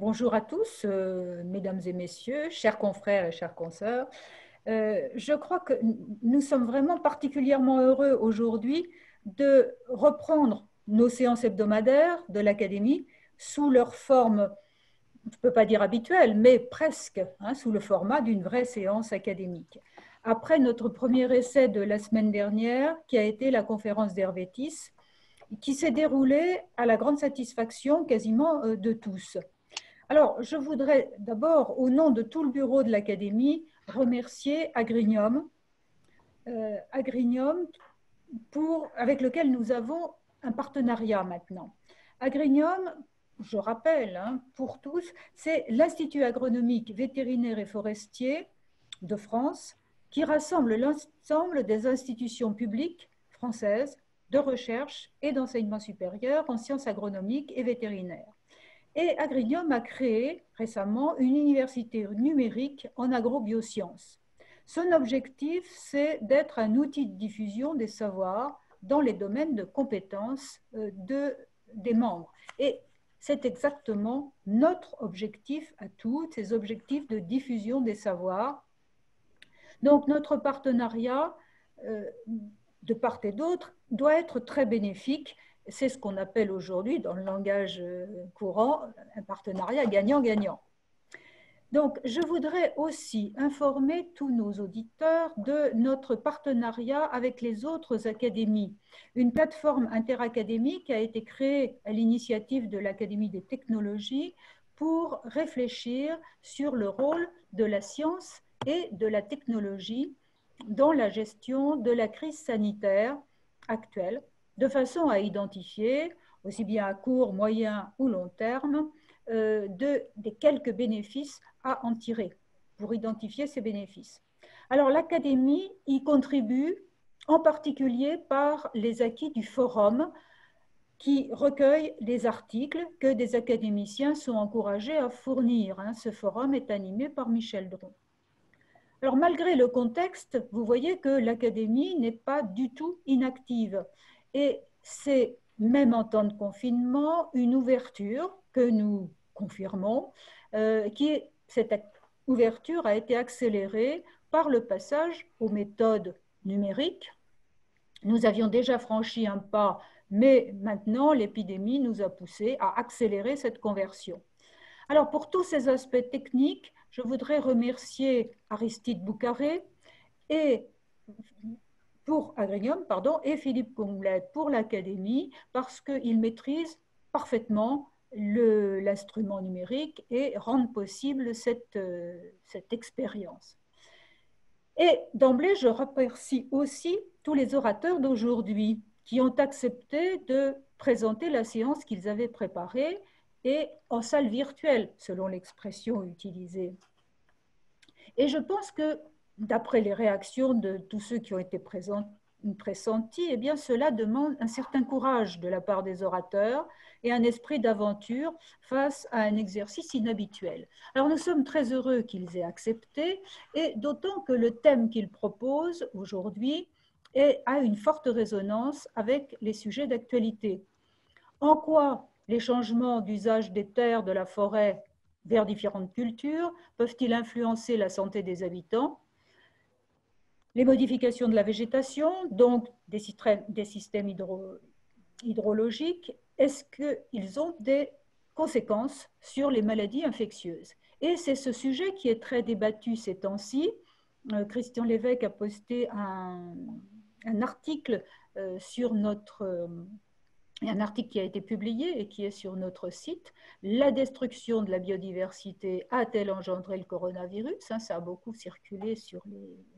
bonjour à tous, mesdames et messieurs, chers confrères et chères consoeurs. Je crois que nous sommes vraiment particulièrement heureux aujourd'hui de reprendre nos séances hebdomadaires de l'Académie sous leur forme, je ne peux pas dire habituelle, mais presque, sous le format d'une vraie séance académique. Après notre premier essai de la semaine dernière, qui a été la conférence d'Hervétis, qui s'est déroulée à la grande satisfaction quasiment de tous. Alors, je voudrais d'abord, au nom de tout le bureau de l'Académie, remercier Agrignum, avec lequel nous avons un partenariat maintenant. Agrignum, je rappelle pour tous, c'est l'Institut agronomique vétérinaire et forestier de France qui rassemble l'ensemble des institutions publiques françaises de recherche et d'enseignement supérieur en sciences agronomiques et vétérinaires. Et Agrignum a créé récemment une université numérique en agrobiosciences. Son objectif, c'est d'être un outil de diffusion des savoirs dans les domaines de compétences des membres. Et c'est exactement notre objectif à tous, ces objectifs de diffusion des savoirs. Donc notre partenariat, de part et d'autre, doit être très bénéfique. C'est ce qu'on appelle aujourd'hui, dans le langage courant, un partenariat gagnant-gagnant. Donc, je voudrais aussi informer tous nos auditeurs de notre partenariat avec les autres académies. Une plateforme interacadémique a été créée à l'initiative de l'Académie des technologies pour réfléchir sur le rôle de la science et de la technologie dans la gestion de la crise sanitaire actuelle, de façon à identifier, aussi bien à court, moyen ou long terme, des quelques bénéfices à en tirer, pour identifier ces bénéfices. Alors l'Académie y contribue en particulier par les acquis du forum qui recueille les articles que des académiciens sont encouragés à fournir. Ce forum est animé par Michel Dron. Alors, malgré le contexte, vous voyez que l'Académie n'est pas du tout inactive. Et c'est, même en temps de confinement, une ouverture que nous confirmons. Cette ouverture a été accélérée par le passage aux méthodes numériques. Nous avions déjà franchi un pas, mais maintenant, l'épidémie nous a poussé à accélérer cette conversion. Alors, pour tous ces aspects techniques, je voudrais remercier Aristide Boucaré et pour Agrignum, et Philippe Comblet pour l'Académie, parce qu'ils maîtrisent parfaitement l'instrument numérique et rendent possible cette expérience. Et d'emblée, je remercie aussi tous les orateurs d'aujourd'hui qui ont accepté de présenter la séance qu'ils avaient préparée et en salle virtuelle, selon l'expression utilisée. Et je pense que, d'après les réactions de tous ceux qui ont été pressentis, eh bien, cela demande un certain courage de la part des orateurs et un esprit d'aventure face à un exercice inhabituel. Alors, nous sommes très heureux qu'ils aient accepté, et d'autant que le thème qu'ils proposent aujourd'hui a une forte résonance avec les sujets d'actualité. En quoi les changements d'usage des terres, de la forêt vers différentes cultures peuvent-ils influencer la santé des habitants? Les modifications de la végétation, donc des systèmes hydrologiques, est-ce qu'ils ont des conséquences sur les maladies infectieuses? Et c'est ce sujet qui est très débattu ces temps-ci. Christian Lévesque a posté un article sur un article qui a été publié et qui est sur notre site. La destruction de la biodiversité a-t-elle engendré le coronavirus? Ça a beaucoup circulé sur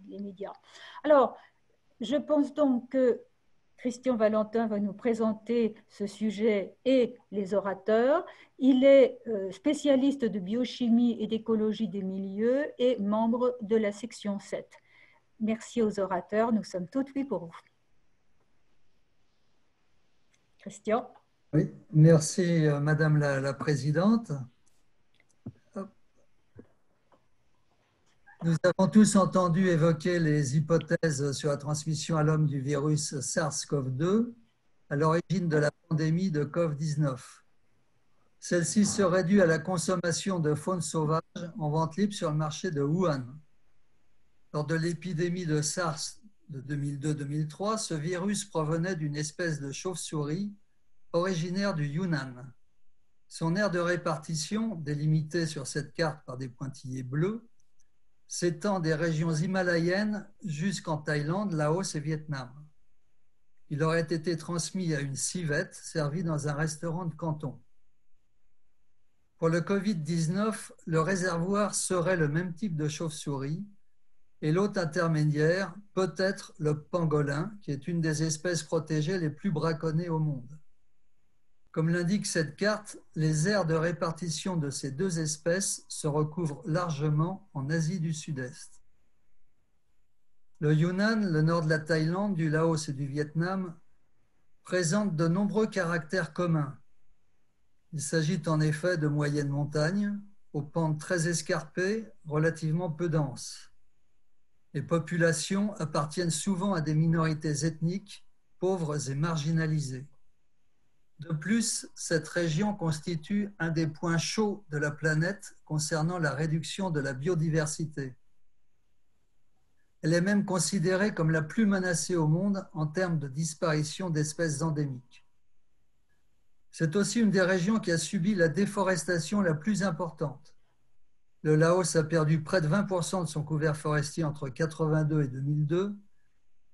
les médias. Alors, je pense donc que Christian Valentin va nous présenter ce sujet et les orateurs. Il est spécialiste de biochimie et d'écologie des milieux et membre de la section 7. Merci aux orateurs, nous sommes tout oui pour vous. Christian. Oui, merci Madame la Présidente. Nous avons tous entendu évoquer les hypothèses sur la transmission à l'homme du virus SARS-CoV-2 à l'origine de la pandémie de COVID-19. Celle-ci serait due à la consommation de faune sauvage en vente libre sur le marché de Wuhan. Lors de l'épidémie de SARS de 2002-2003, ce virus provenait d'une espèce de chauve-souris originaire du Yunnan. Son aire de répartition, délimitée sur cette carte par des pointillés bleus, s'étend des régions himalayennes jusqu'en Thaïlande, Laos et Vietnam. Il aurait été transmis à une civette servie dans un restaurant de Canton. Pour le Covid-19, le réservoir serait le même type de chauve-souris et l'hôte intermédiaire peut être le pangolin, qui est une des espèces protégées les plus braconnées au monde. Comme l'indique cette carte, les aires de répartition de ces deux espèces se recouvrent largement en Asie du Sud-Est. Le Yunnan, le nord de la Thaïlande, du Laos et du Vietnam présentent de nombreux caractères communs. Il s'agit en effet de moyennes montagnes, aux pentes très escarpées, relativement peu denses. Les populations appartiennent souvent à des minorités ethniques, pauvres et marginalisées. De plus, cette région constitue un des points chauds de la planète concernant la réduction de la biodiversité. Elle est même considérée comme la plus menacée au monde en termes de disparition d'espèces endémiques. C'est aussi une des régions qui a subi la déforestation la plus importante. Le Laos a perdu près de 20% de son couvert forestier entre 1982 et 2002,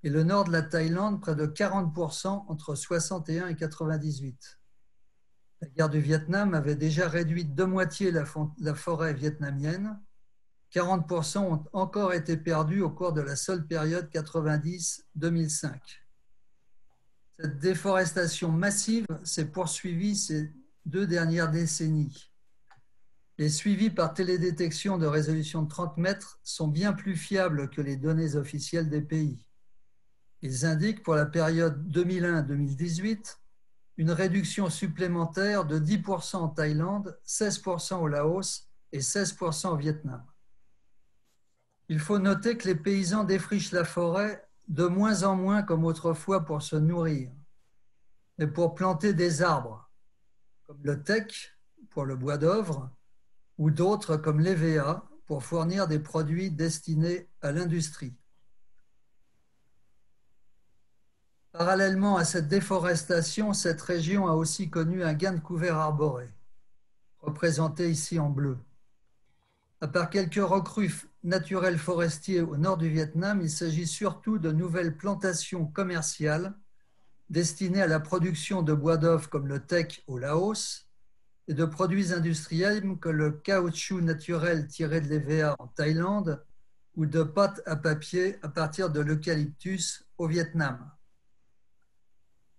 et le nord de la Thaïlande près de 40% entre 61 et 98. La guerre du Vietnam avait déjà réduit de moitié la forêt vietnamienne. 40% ont encore été perdus au cours de la seule période 90-2005. Cette déforestation massive s'est poursuivie ces 2 dernières décennies. Les suivis par télédétection de résolution de 30 mètres sont bien plus fiables que les données officielles des pays. Ils indiquent pour la période 2001-2018 une réduction supplémentaire de 10% en Thaïlande, 16% au Laos et 16% au Vietnam. Il faut noter que les paysans défrichent la forêt de moins en moins comme autrefois pour se nourrir, mais pour planter des arbres, comme le teck pour le bois d'œuvre, ou d'autres comme l'EVA pour fournir des produits destinés à l'industrie. Parallèlement à cette déforestation, cette région a aussi connu un gain de couvert arboré, représenté ici en bleu. À part quelques recrues naturels forestiers au nord du Vietnam, il s'agit surtout de nouvelles plantations commerciales destinées à la production de bois d'œuvre comme le teck au Laos et de produits industriels comme le caoutchouc naturel tiré de l'EVA en Thaïlande ou de pâte à papier à partir de l'eucalyptus au Vietnam.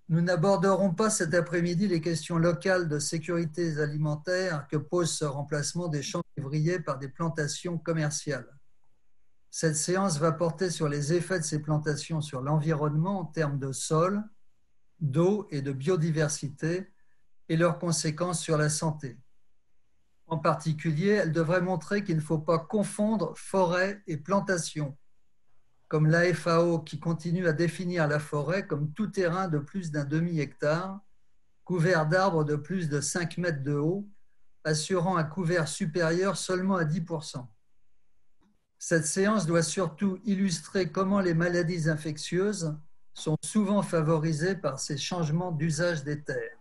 Nous n'aborderons pas cet après-midi les questions locales de sécurité alimentaire que pose ce remplacement des champs vivriers par des plantations commerciales. Cette séance va porter sur les effets de ces plantations sur l'environnement en termes de sol, d'eau et de biodiversité et leurs conséquences sur la santé. En particulier, elle devrait montrer qu'il ne faut pas confondre forêt et plantation, comme la FAO qui continue à définir la forêt comme tout terrain de plus d'un demi-hectare, couvert d'arbres de plus de 5 mètres de haut, assurant un couvert supérieur seulement à 10%. Cette séance doit surtout illustrer comment les maladies infectieuses sont souvent favorisées par ces changements d'usage des terres.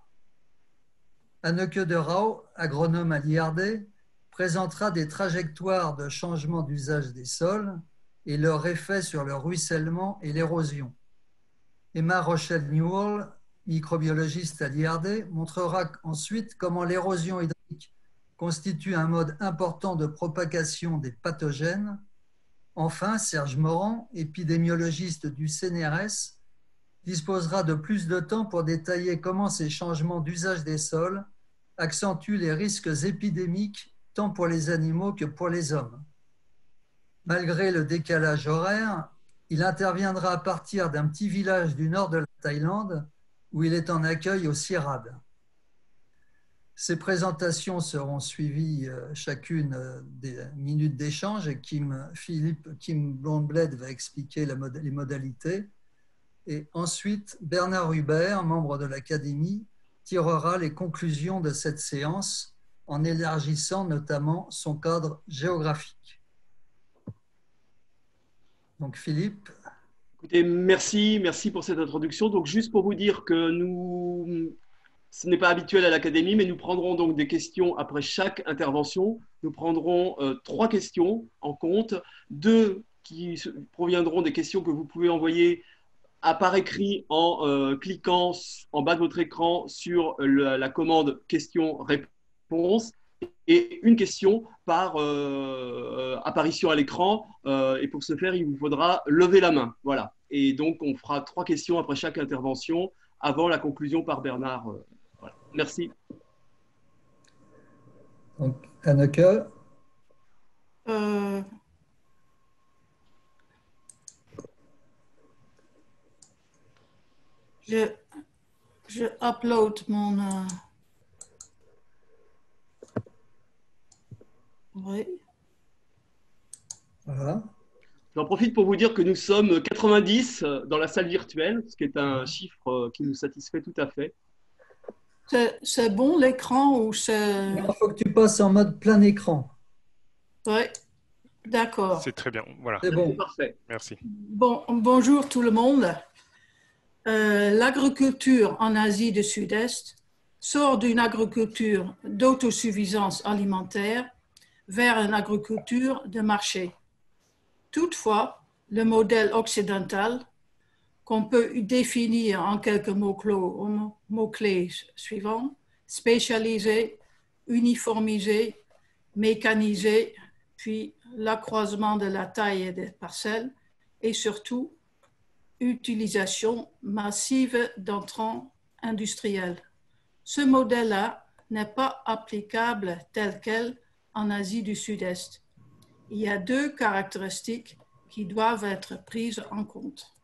Anneke de Rauw, agronome à l'IRD, présentera des trajectoires de changement d'usage des sols et leur effet sur le ruissellement et l'érosion. Emma Rochelle Newell, microbiologiste à l'IRD, montrera ensuite comment l'érosion hydraulique constitue un mode important de propagation des pathogènes. Enfin, Serge Morand, épidémiologiste du CNRS, disposera de plus de temps pour détailler comment ces changements d'usage des sols accentuent les risques épidémiques tant pour les animaux que pour les hommes. Malgré le décalage horaire, il interviendra à partir d'un petit village du nord de la Thaïlande où il est en accueil au CIRAD. Ces présentations seront suivies chacune des minutes d'échange et Kim Blombled va expliquer les modalités. Et ensuite, Bernard Hubert, membre de l'Académie, tirera les conclusions de cette séance en élargissant notamment son cadre géographique. Donc Philippe. Écoutez, merci pour cette introduction. Donc juste pour vous dire que ce n'est pas habituel à l'Académie, mais nous prendrons donc des questions après chaque intervention. Nous prendrons 3 questions en compte, 2 qui proviendront des questions que vous pouvez envoyer par écrit en cliquant en bas de votre écran sur la commande questions-réponses, et une question par apparition à l'écran. Et pour ce faire, il vous faudra lever la main. Voilà. Et donc, on fera 3 questions après chaque intervention avant la conclusion par Bernard. Voilà. Merci. Donc, Anneke. Je upload mon... Oui. Voilà. J'en profite pour vous dire que nous sommes 90 dans la salle virtuelle, ce qui est un chiffre qui nous satisfait tout à fait. C'est bon l'écran ou c'est... Il faut que tu passes en mode plein écran. Oui, d'accord. C'est très bien, voilà. C'est bon. Parfait. Merci. Bon, bonjour tout le monde. L'agriculture en Asie du Sud-Est sort d'une agriculture d'autosuffisance alimentaire vers une agriculture de marché. Toutefois, le modèle occidental, qu'on peut définir en quelques mots-clés suivants, spécialisé, uniformisé, mécanisé, puis l'accroissement de la taille des parcelles et surtout utilisation massive d'entrants industriels. Ce modèle-là n'est pas applicable tel quel en Asie du Sud-Est. Il y a 2 caractéristiques qui doivent être prises en compte.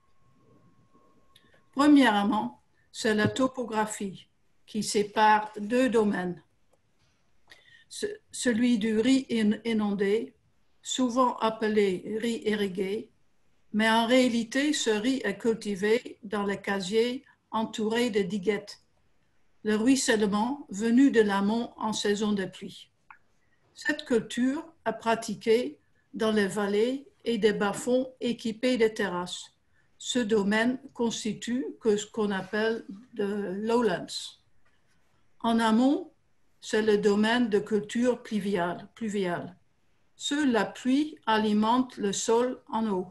Premièrement, c'est la topographie qui sépare 2 domaines. Celui du riz inondé, souvent appelé riz irrigué, mais en réalité, ce riz est cultivé dans les casiers entourés de diguettes, le ruissellement venu de l'amont en saison de pluie. Cette culture est pratiquée dans les vallées et des bas-fonds équipés de terrasses. Ce domaine constitue ce qu'on appelle de lowlands. En amont, c'est le domaine de culture pluviale. Seule la pluie alimente le sol en eau.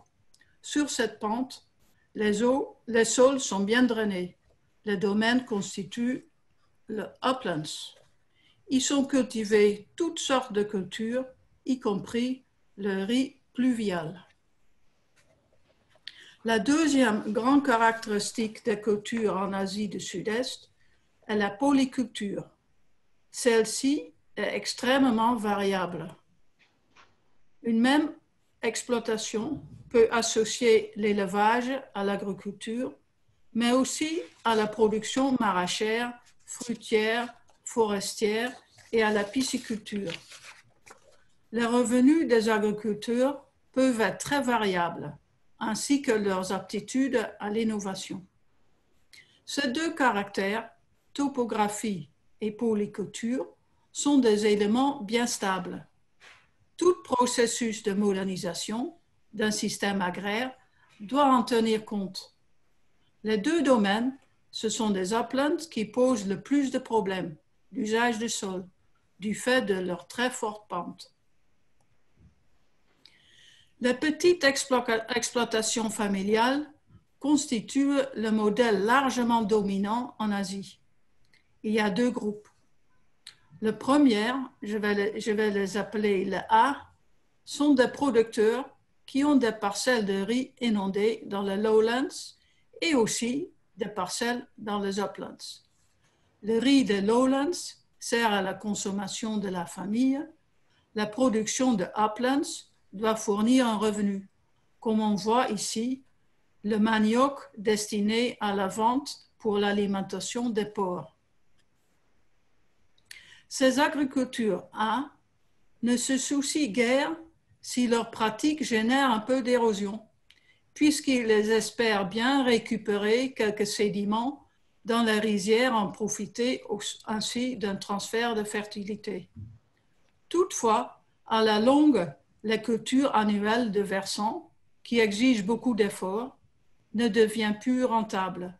Sur cette pente, les sols sont bien drainés. Le domaine constitue le uplands. Ils sont cultivés toutes sortes de cultures, y compris le riz pluvial. La deuxième grande caractéristique des cultures en Asie du Sud-Est est la polyculture. Celle-ci est extrêmement variable. Une même exploitation peut associer l'élevage à l'agriculture, mais aussi à la production maraîchère, fruitière, forestière et à la pisciculture. Les revenus des agriculteurs peuvent être très variables, ainsi que leurs aptitudes à l'innovation. Ces 2 caractères, topographie et polyculture, sont des éléments bien stables. Tout processus de modernisation d'un système agraire doit en tenir compte. Les 2 domaines, ce sont des uplands qui posent le plus de problèmes d'usage du sol, du fait de leur très forte pente. Les petites exploitations familiales constituent le modèle largement dominant en Asie. Il y a 2 groupes. Le premier, je vais les appeler le A, sont des producteurs qui ont des parcelles de riz inondées dans les lowlands et aussi des parcelles dans les uplands. Le riz des lowlands sert à la consommation de la famille. La production de uplands doit fournir un revenu. Comme on voit ici, le manioc destiné à la vente pour l'alimentation des porcs. Ces agricultures A ne se soucient guère si leur pratique génère un peu d'érosion, puisqu'ils espèrent bien récupérer quelques sédiments dans la rizière en profiter ainsi d'un transfert de fertilité. Toutefois, à la longue, la culture annuelle de versants, qui exige beaucoup d'efforts, ne devient plus rentable.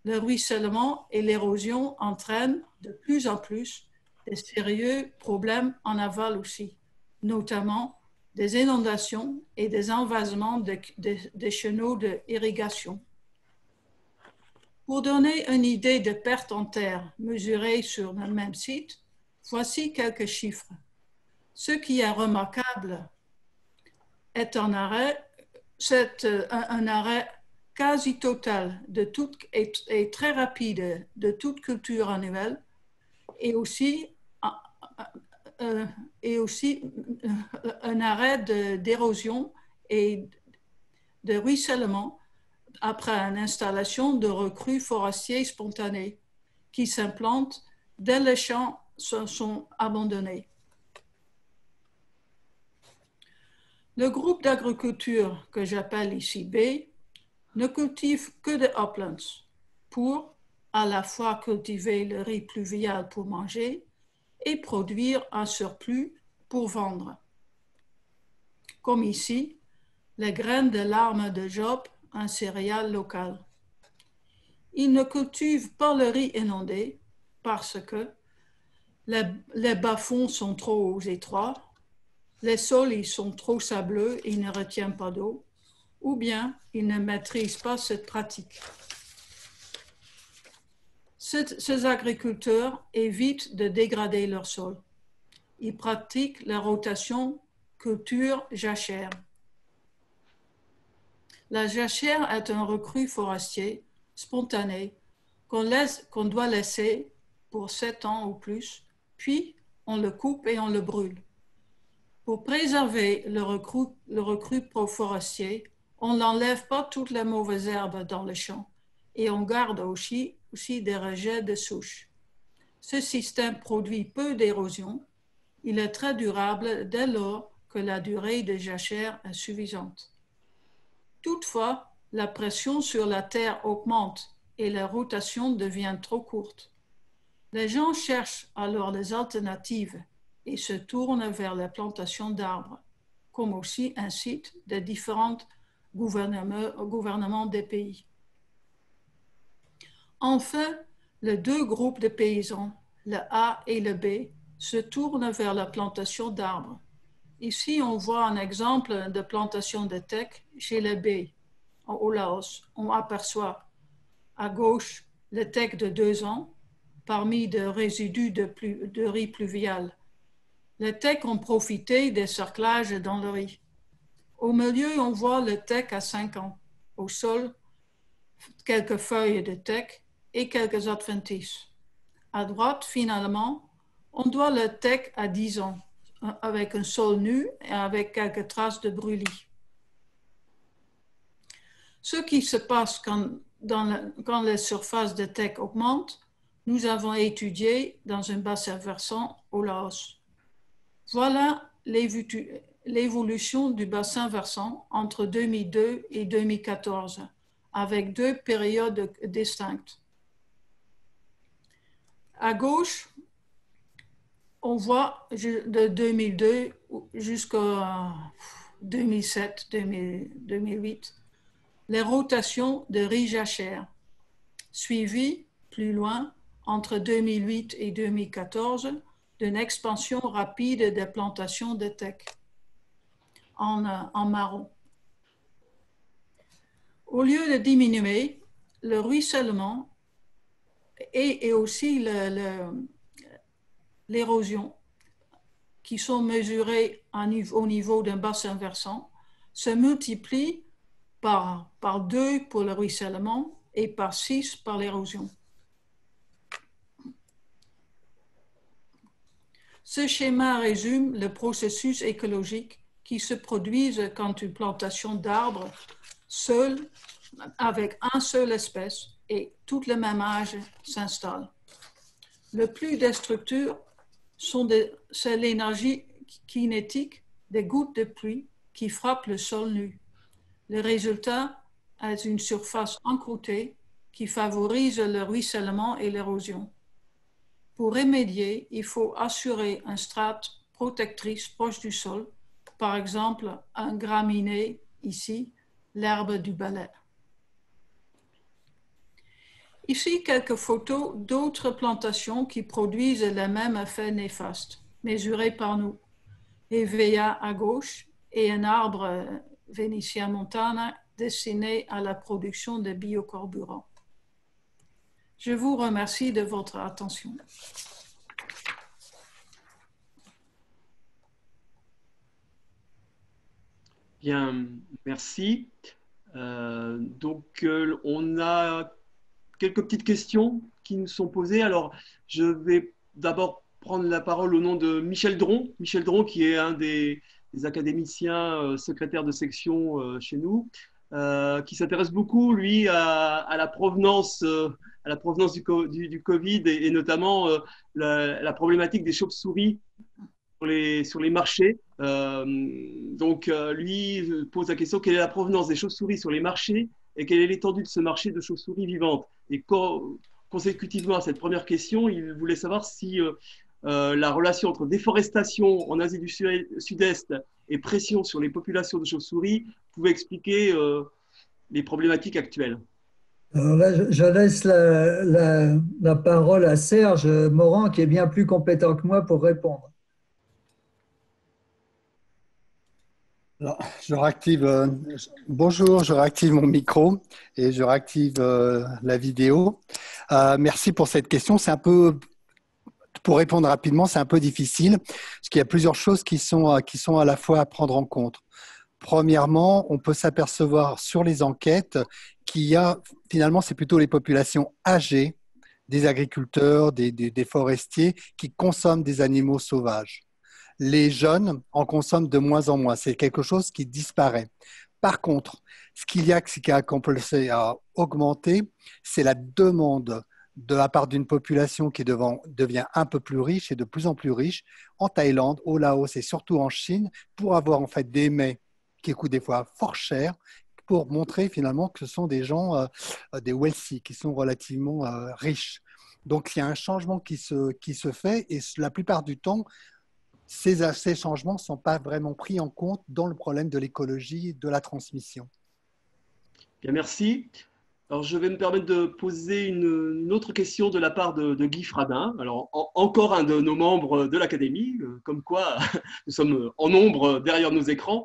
Le ruissellement et l'érosion entraînent de plus en plus de sérieux problèmes en aval aussi, notamment des inondations et des envasements des chenaux d'irrigation. Pour donner une idée de perte en terre mesurée sur le même site, voici quelques chiffres. Ce qui est remarquable est un arrêt quasi total et très rapide de toute culture annuelle et aussi un arrêt d'érosion et de ruissellement après une installation de recrues forestiers spontanés qui s'implantent dès les champs sont abandonnés. Le groupe d'agriculture que j'appelle ici B ne cultive que des uplands pour à la fois cultiver le riz pluvial pour manger et produire un surplus pour vendre. Comme ici, les graines de l'arme de Job, un céréale local. Ils ne cultivent pas le riz inondé parce que les bas-fonds sont trop étroits, les sols ils sont trop sableux et ils ne retiennent pas d'eau, ou bien ils ne maîtrisent pas cette pratique. Ces agriculteurs évitent de dégrader leur sol. Ils pratiquent la rotation culture jachère. La jachère est un recrue forestier spontané qu'on doit laisser pour 7 ans ou plus, puis on le coupe et on le brûle. Pour préserver le recrue forestier, on n'enlève pas toutes les mauvaises herbes dans le champ et on garde aussi des rejets de souches. Ce système produit peu d'érosion. Il est très durable dès lors que la durée de jachère est suffisante. Toutefois, la pression sur la terre augmente et la rotation devient trop courte. Les gens cherchent alors des alternatives et se tournent vers la plantation d'arbres, comme aussi incitent des différents gouvernements des pays. Enfin, les deux groupes de paysans, le A et le B, se tournent vers la plantation d'arbres. Ici, on voit un exemple de plantation de teck chez les B, au Laos. On aperçoit à gauche le teck de 2 ans, parmi des résidus de riz pluvial. Les teck ont profité des cerclages dans le riz. Au milieu, on voit le teck à 5 ans. Au sol, quelques feuilles de teck et quelques adventices. À droite, finalement, on voit le teck à 10 ans, avec un sol nu et avec quelques traces de brûlis. Ce qui se passe quand les surfaces de teck augmentent, nous avons étudié dans un bassin versant au Laos. Voilà l'évolution du bassin versant entre 2002 et 2014, avec 2 périodes distinctes. À gauche, on voit de 2002 jusqu'à 2007-2008 les rotations de riz jachère, suivies plus loin entre 2008 et 2014 d'une expansion rapide des plantations de teck en marron. Au lieu de diminuer, le ruissellement et aussi l'érosion, qui sont mesurées au niveau d'un bassin versant, se multiplient par 2 pour le ruissellement et par 6 par l'érosion. Ce schéma résume le processus écologique qui se produit quand une plantation d'arbres seule, avec une seule espèce et tout le même âge s'installe. Le plus destructeur, c'est l'énergie kinétique des gouttes de pluie qui frappent le sol nu. Le résultat est une surface encroûtée qui favorisent le ruissellement et l'érosion. Pour remédier, il faut assurer une strate protectrice proche du sol, par exemple un graminé, ici, l'herbe du balai. Ici, quelques photos d'autres plantations qui produisent le même effet néfaste, mesurées par nous. Hevea à gauche et un arbre Venetia montana destiné à la production de biocarburants. Je vous remercie de votre attention. Bien, merci. On a quelques petites questions qui nous sont posées. Alors, je vais d'abord prendre la parole au nom de Michel Dron. Michel Dron, qui est un des académiciens secrétaires de section chez nous, qui s'intéresse beaucoup, lui, à la provenance du Covid et notamment la problématique des chauves-souris sur les marchés. Lui pose la question, quelle est la provenance des chauves-souris sur les marchés et quelle est l'étendue de ce marché de chauves-souris vivantes? Et consécutivement à cette première question, il voulait savoir si la relation entre déforestation en Asie du Sud-Est et pression sur les populations de chauves-souris pouvait expliquer les problématiques actuelles. Alors là, je laisse la parole à Serge Morand, qui est bien plus compétent que moi pour répondre. Alors, bonjour, je réactive mon micro et je réactive la vidéo. Merci pour cette question. C'est un peu, pour répondre rapidement, c'est un peu difficile parce qu'il y a plusieurs choses qui sont à la fois à prendre en compte. Premièrement, on peut s'apercevoir sur les enquêtes qu'il y a, finalement, c'est plutôt les populations âgées, des agriculteurs, des forestiers qui consomment des animaux sauvages. Les jeunes en consomment de moins en moins. C'est quelque chose qui disparaît. Par contre, ce qui a commencé à augmenter, c'est la demande de la part d'une population qui devient un peu plus riche et de plus en plus riche en Thaïlande, au Laos et surtout en Chine pour avoir en fait des mets qui coûtent des fois fort cher pour montrer finalement que ce sont des gens, des wealthy, qui sont relativement riches. Donc, il y a un changement qui se fait et la plupart du temps, ces changements ne sont pas vraiment pris en compte dans le problème de l'écologie et de la transmission. Bien, merci. Alors, je vais me permettre de poser une autre question de la part de Guy Fradin. Alors, encore un de nos membres de l'Académie, comme quoi nous sommes en nombre derrière nos écrans.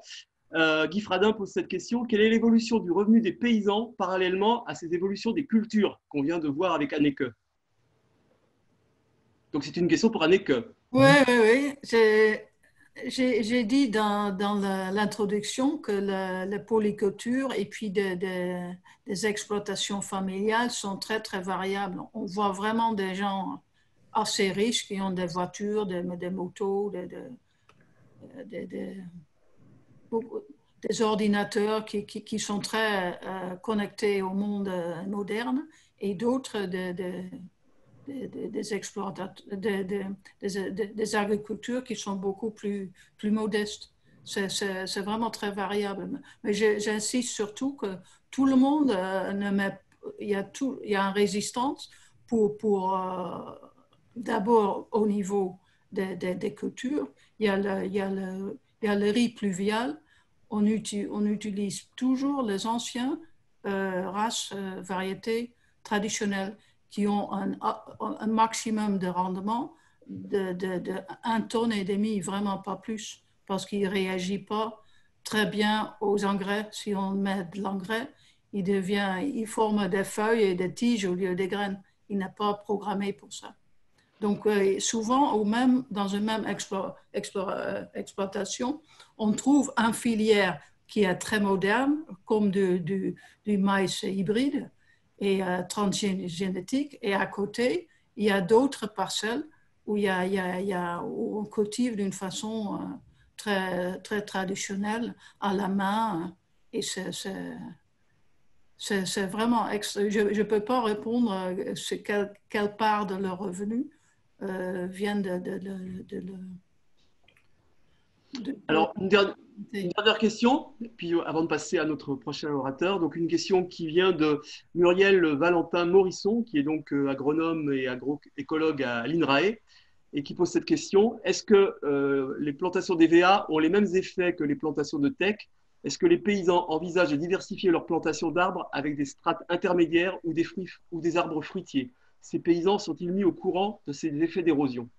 Guy Fradin pose cette question. Quelle est l'évolution du revenu des paysans parallèlement à ces évolutions des cultures qu'on vient de voir avec Anneke? Donc, c'est une question pour Anneke. Oui. J'ai dit dans l'introduction que la polyculture et puis des exploitations familiales sont très, très variables. On voit vraiment des gens assez riches qui ont des voitures, des motos, des ordinateurs qui sont très connectés au monde moderne et d'autres des agricultures qui sont beaucoup plus modestes. C'est vraiment très variable. Mais j'insiste surtout que tout le monde il y a une résistance pour d'abord au niveau des cultures. Il y a le riz pluvial. On utilise toujours les anciennes races, variétés traditionnelles qui ont un maximum de rendement de 1,5 tonne, vraiment pas plus, parce qu'il ne réagit pas très bien aux engrais. Si on met de l'engrais, il forme des feuilles et des tiges au lieu des graines. Il n'est pas programmé pour ça. Donc, souvent, dans une même exploitation, on trouve une filière qui est très moderne, comme du maïs hybride et transgénétique. Et à côté, il y a d'autres parcelles où où on cultive d'une façon très, très traditionnelle, à la main. Et c'est vraiment... Je ne peux pas répondre quelle part de leur revenu vient Alors, Une dernière question, puis avant de passer à notre prochain orateur. Donc, une question qui vient de Muriel Valentin Morisson, qui est donc agronome et agroécologue à l'INRAE, et qui pose cette question. Est-ce que les plantations d'EVA ont les mêmes effets que les plantations de teck? Est-ce que les paysans envisagent de diversifier leur plantation d'arbres avec des strates intermédiaires ou des arbres fruitiers? Ces paysans sont-ils mis au courant de ces effets d'érosion?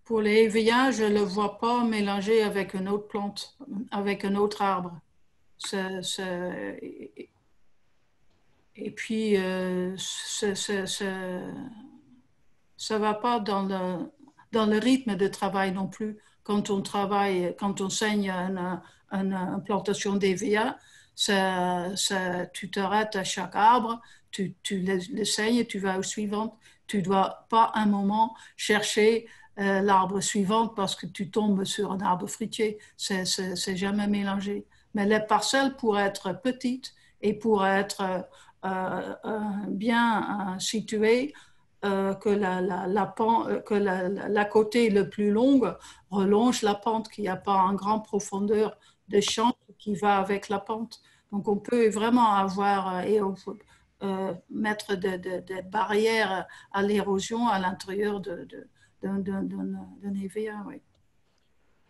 Pour les EVA, je ne le vois pas mélangé avec une autre plante, avec un autre arbre. Et puis, ça va pas dans le rythme de travail non plus. Quand on travaille, quand on saigne une plantation d'EVA, tu t'arrêtes à chaque arbre, tu le saignes et tu vas au suivant. Tu ne dois pas un moment chercher l'arbre suivant parce que tu tombes sur un arbre fruitier. C'est jamais mélangé. Mais les parcelles pourraient être petites et pourraient être bien situées, que la côté le plus longue relonge la pente, qu'il n'y a pas une grande profondeur de champ qui va avec la pente. Donc on peut vraiment avoir mettre des barrières à l'érosion à l'intérieur d'un EVA. Oui.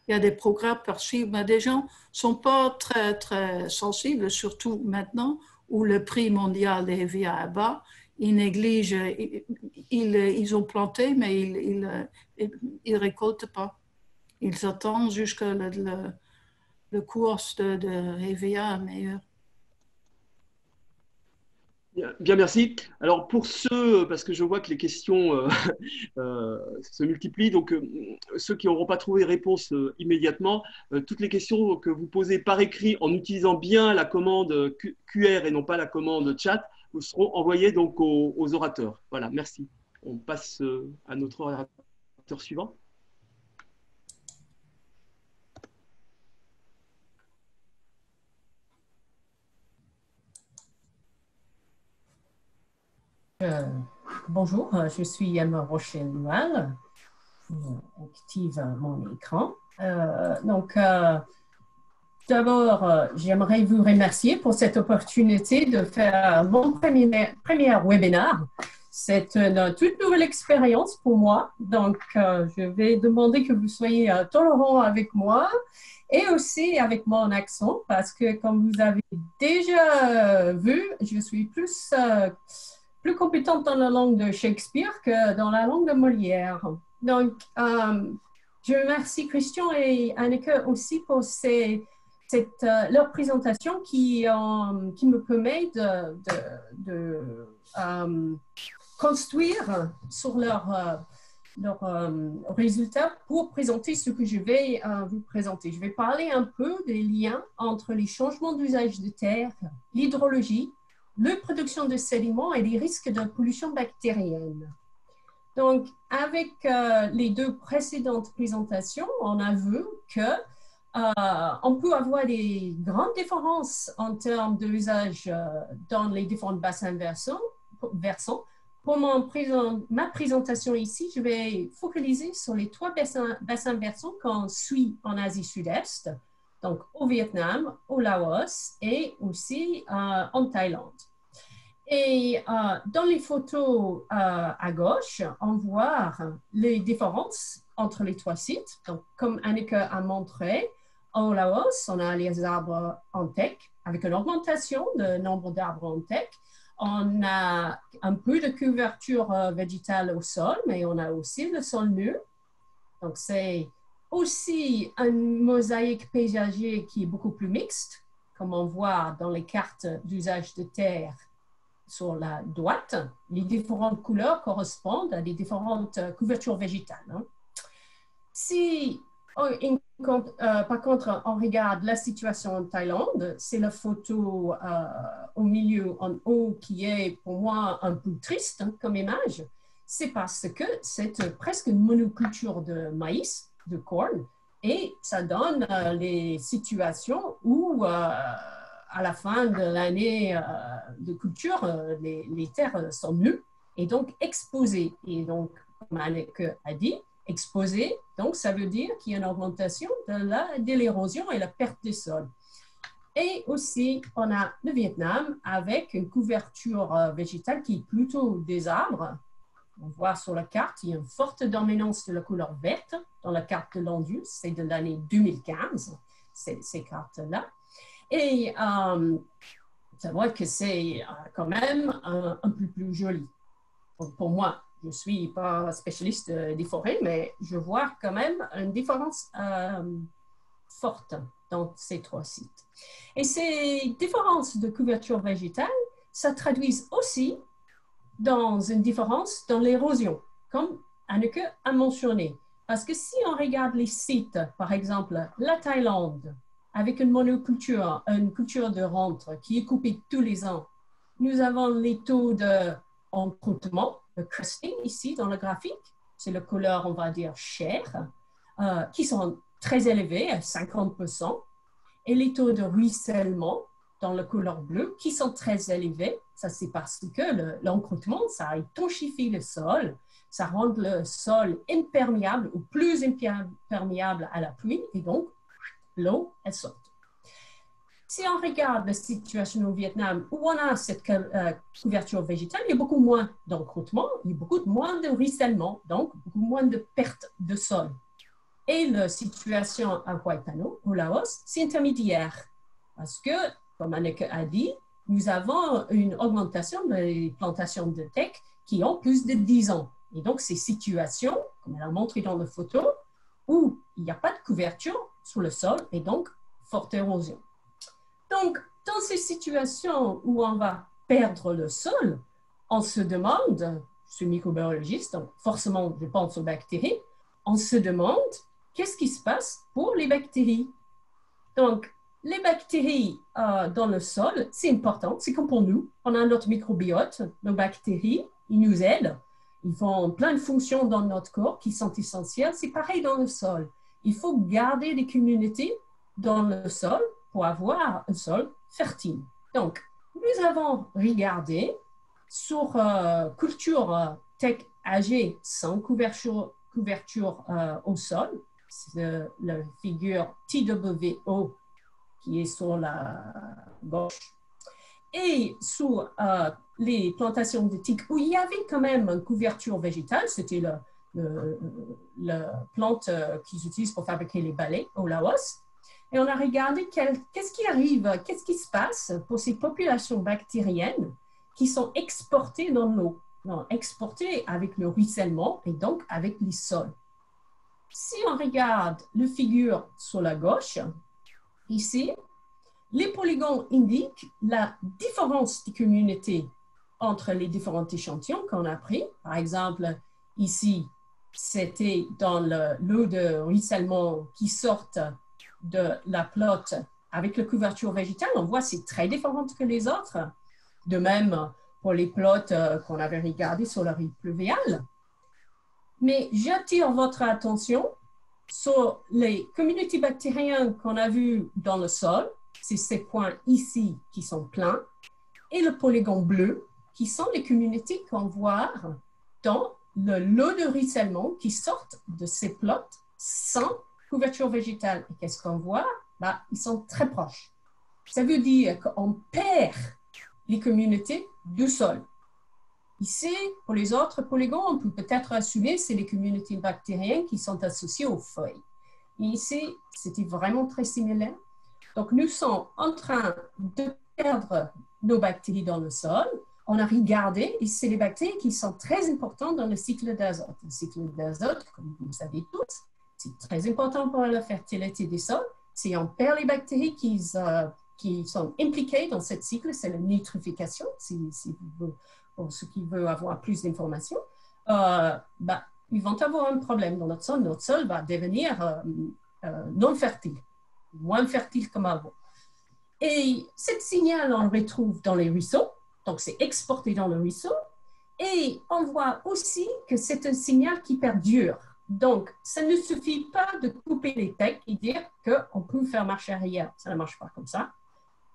Il y a des progrès possibles, mais des gens ne sont pas très, très sensibles, surtout maintenant où le prix mondial des EVA est bas. Ils négligent, ils ont planté, mais ils ne récoltent pas. Ils attendent jusqu'à le cours de EVA meilleur. Bien, merci. Alors pour ceux, parce que je vois que les questions se multiplient, donc ceux qui n'auront pas trouvé réponse immédiatement, toutes les questions que vous posez par écrit en utilisant bien la commande QR et non pas la commande chat, vous seront envoyées donc aux orateurs. Voilà, merci. On passe à notre orateur suivant. Bonjour, je suis Emma Rochelle-Noël. Active mon écran. D'abord, j'aimerais vous remercier pour cette opportunité de faire mon premier webinaire. C'est une toute nouvelle expérience pour moi. Donc, je vais demander que vous soyez tolérants avec moi et aussi avec mon accent parce que, comme vous avez déjà vu, je suis plus compétente dans la langue de Shakespeare que dans la langue de Molière. Donc, je remercie Christian et Anneke aussi pour leur présentation qui me permet de construire sur leurs résultats pour présenter ce que je vais vous présenter. Je vais parler un peu des liens entre les changements d'usage de terre, l'hydrologie, la production de sédiments et les risques de pollution bactérienne. Donc, avec les deux précédentes présentations, on a vu qu'on peut avoir des grandes différences en termes de l'usage dans les différents bassins versants. Pour ma présentation ici, je vais focaliser sur les trois bassins versants qu'on suit en Asie Sud-Est, donc au Vietnam, au Laos et aussi en Thaïlande. Et dans les photos à gauche, on voit les différences entre les trois sites. Donc, comme Anneke a montré, au Laos, on a les arbres en teck avec une augmentation du nombre d'arbres en teck. On a un peu de couverture végétale au sol, mais on a aussi le sol nu. Donc, c'est aussi une mosaïque paysager qui est beaucoup plus mixte, comme on voit dans les cartes d'usage de terre sur la droite. Les différentes couleurs correspondent à des différentes couvertures végétales. Hein. Si, par contre, on regarde la situation en Thaïlande, c'est la photo au milieu en haut qui est pour moi un peu triste comme image. C'est parce que c'est presque une monoculture de maïs, de corn, et ça donne les situations où à la fin de l'année de culture, les terres sont nues et donc exposées. Et donc, comme Anneke a dit, exposé, donc ça veut dire qu'il y a une augmentation de l'érosion et la perte des sols. Et aussi, on a le Vietnam avec une couverture végétale qui est plutôt des arbres. On voit sur la carte, il y a une forte dominance de la couleur verte dans la carte de l'Andu, c'est de l'année 2015, ces cartes-là. Et ça voit que c'est quand même un peu plus joli. Donc, pour moi, je ne suis pas spécialiste des forêts, mais je vois quand même une différence forte dans ces trois sites. Et ces différences de couverture végétale, ça traduit aussi dans une différence dans l'érosion, comme Anneke a mentionné. Parce que si on regarde les sites, par exemple, la Thaïlande, avec une monoculture, une culture de rentre qui est coupée tous les ans, nous avons les taux d'encroûtement, le crusting ici dans le graphique, c'est la couleur, on va dire, chair, qui sont très élevés, à 50%, et les taux de ruissellement dans la couleur bleue, qui sont très élevés. Ça, c'est parce que l'encroûtement, ça étanchifie le sol, ça rend le sol imperméable ou plus imperméable à la pluie, et donc, l'eau, elle sort. Si on regarde la situation au Vietnam, où on a cette couverture végétale, il y a beaucoup moins d'encroûtement, il y a beaucoup moins de ruissellement, donc beaucoup moins de perte de sol. Et la situation à Waipano, au Laos, c'est intermédiaire. Parce que, comme Anneke a dit, nous avons une augmentation des plantations de teck qui ont plus de 10 ans. Et donc, ces situations, comme elle a montré dans la photo, où il n'y a pas de couverture sur le sol et donc forte érosion. Donc, dans ces situations où on va perdre le sol, on se demande, je suis microbiologiste, donc forcément je pense aux bactéries, on se demande qu'est-ce qui se passe pour les bactéries. Donc, les bactéries dans le sol, c'est important, c'est comme pour nous, on a notre microbiote, nos bactéries, ils nous aident, ils font plein de fonctions dans notre corps qui sont essentielles, c'est pareil dans le sol. Il faut garder des communautés dans le sol pour avoir un sol fertile. Donc, nous avons regardé sur culture teck âgée sans couverture au sol, c'est la figure TWO qui est sur la gauche, et sur les plantations de teck où il y avait quand même une couverture végétale, c'était la plante qu'ils utilisent pour fabriquer les balais au Laos. Et on a regardé qu'est-ce qui arrive, qu'est-ce qui se passe pour ces populations bactériennes qui sont exportées dans l'eau, exportées avec le ruissellement et donc avec les sols. Si on regarde la figure sur la gauche, ici, les polygones indiquent la différence des communautés entre les différents échantillons qu'on a pris. Par exemple, ici, c'était dans l'eau de ruissellement qui sortent de la plotte avec la couverture végétale. On voit que c'est très différent que les autres. De même, pour les plottes qu'on avait regardées sur la rive pluviale. Mais j'attire votre attention sur les communautés bactériennes qu'on a vues dans le sol. C'est ces points ici qui sont pleins. Et le polygone bleu, qui sont les communautés qu'on voit dans le lot de ruissellement qui sortent de ces plottes sans couverture végétale. Et qu'est-ce qu'on voit? Ils sont très proches. Ça veut dire qu'on perd les communautés du sol. Ici, pour les autres polygones, on peut peut-être assumer que c'est les communautés bactériennes qui sont associées aux feuilles. Et ici, c'était vraiment très similaire. Donc, nous sommes en train de perdre nos bactéries dans le sol. On a regardé, et c'est les bactéries qui sont très importantes dans le cycle d'azote. Le cycle d'azote, comme vous le savez tous, c'est très important pour la fertilité des sols. Si on perd les bactéries qui sont impliquées dans ce cycle, c'est la nitrification, pour ceux qui veulent avoir plus d'informations, ils vont avoir un problème dans notre sol. Notre sol va devenir non fertile, moins fertile comme avant. Et ce signal, on le retrouve dans les ruisseaux, donc c'est exporté dans le ruisseau, et on voit aussi que c'est un signal qui perdure. Donc, ça ne suffit pas de couper les tecks et dire qu'on peut faire marche arrière. Ça ne marche pas comme ça.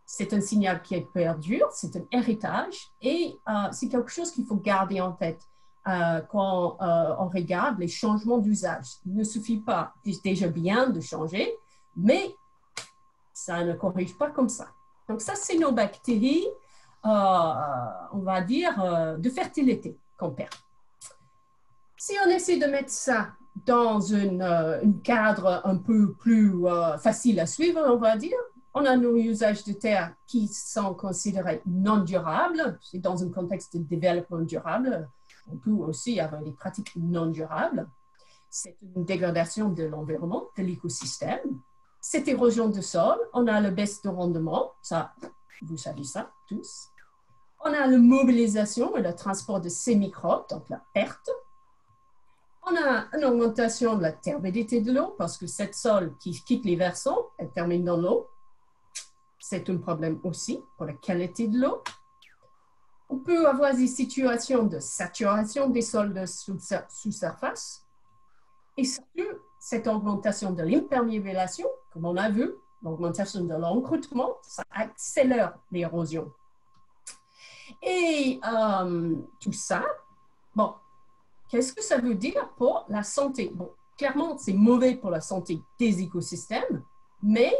C'est un signal qui perdure, c'est un héritage et c'est quelque chose qu'il faut garder en tête. quand on regarde les changements d'usage. Il ne suffit pas déjà bien de changer, mais ça ne corrige pas comme ça. Donc ça, c'est nos bactéries, on va dire, de fertilité qu'on perd. Si on essaie de mettre ça dans un cadre un peu plus facile à suivre, on va dire, on a nos usages de terre qui sont considérés non durables. C'est dans un contexte de développement durable. On peut aussi avoir des pratiques non durables. C'est une dégradation de l'environnement, de l'écosystème. Cette érosion de sol, on a le baisse de rendement, ça, vous savez ça tous. On a la mobilisation et le transport de ces microbes, donc la perte. On a une augmentation de la turbidité de l'eau parce que cette sol qui quitte les versants, elle termine dans l'eau. C'est un problème aussi pour la qualité de l'eau. On peut avoir des situations de saturation des sols de sous-surface. Et surtout, cette augmentation de l'imperméabilisation, comme on a vu, l'augmentation de l'encroûtement, ça accélère l'érosion. Et tout ça, bon, qu'est-ce que ça veut dire pour la santé? Bon, clairement, c'est mauvais pour la santé des écosystèmes, mais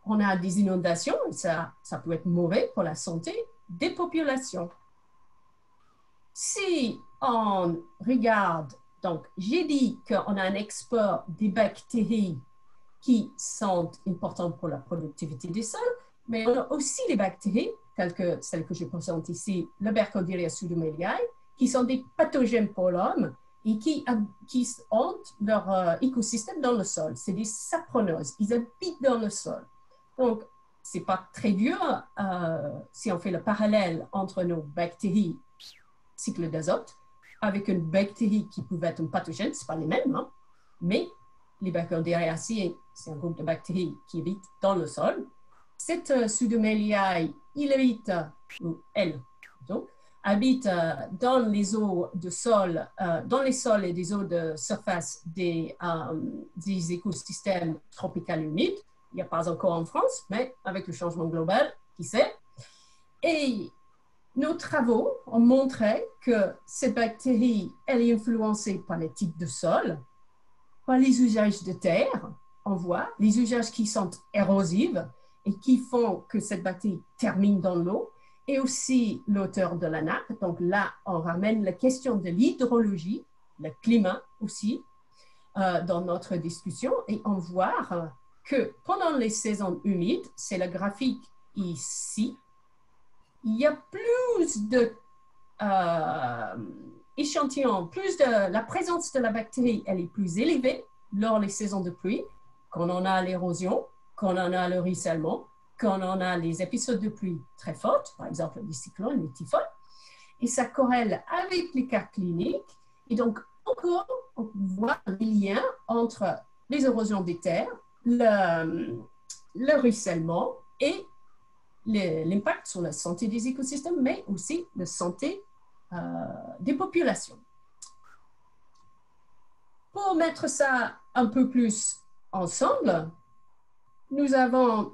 on a des inondations, et ça peut être mauvais pour la santé des populations. Si on regarde, donc j'ai dit qu'on a un export des bactéries qui sont importantes pour la productivité des sols, mais on a aussi des bactéries, telles que celles que je présente ici, le Burkholderia pseudomeliae, qui sont des pathogènes pour l'homme et qui hantent leur écosystème dans le sol. C'est des sapronoses, ils habitent dans le sol. Donc, ce n'est pas très dur si on fait le parallèle entre nos bactéries cycle d'azote avec une bactérie qui pouvait être un pathogène, ce n'est pas les mêmes, hein, mais les Burkholderia, c'est un groupe de bactéries qui habitent dans le sol. Cette pseudomeliae, il habite, ou elle, donc, habite dans les eaux de sol, dans les sols et des eaux de surface des écosystèmes tropicaux humides. Il n'y a pas encore en France, mais avec le changement global, qui sait. Et nos travaux ont montré que cette bactérie, elle est influencée par les types de sol, par les usages de terre, on voit, les usages qui sont érosifs et qui font que cette bactérie termine dans l'eau, et aussi l'auteur de la nappe. Donc là, on ramène la question de l'hydrologie, le climat aussi, dans notre discussion, et on voit que pendant les saisons humides, c'est le graphique ici, il y a plus de échantillons, la présence de la bactérie, elle est plus élevée lors des saisons de pluie, quand on a l'érosion, quand on a le ruissellement, quand on a les épisodes de pluie très fortes, par exemple les cyclones, les typhoons, et ça corrèle avec les cas cliniques. Et donc, encore, on voit le lien entre les érosions des terres, le ruissellement et l'impact sur la santé des écosystèmes, mais aussi la santé des populations. Pour mettre ça un peu plus ensemble, nous avons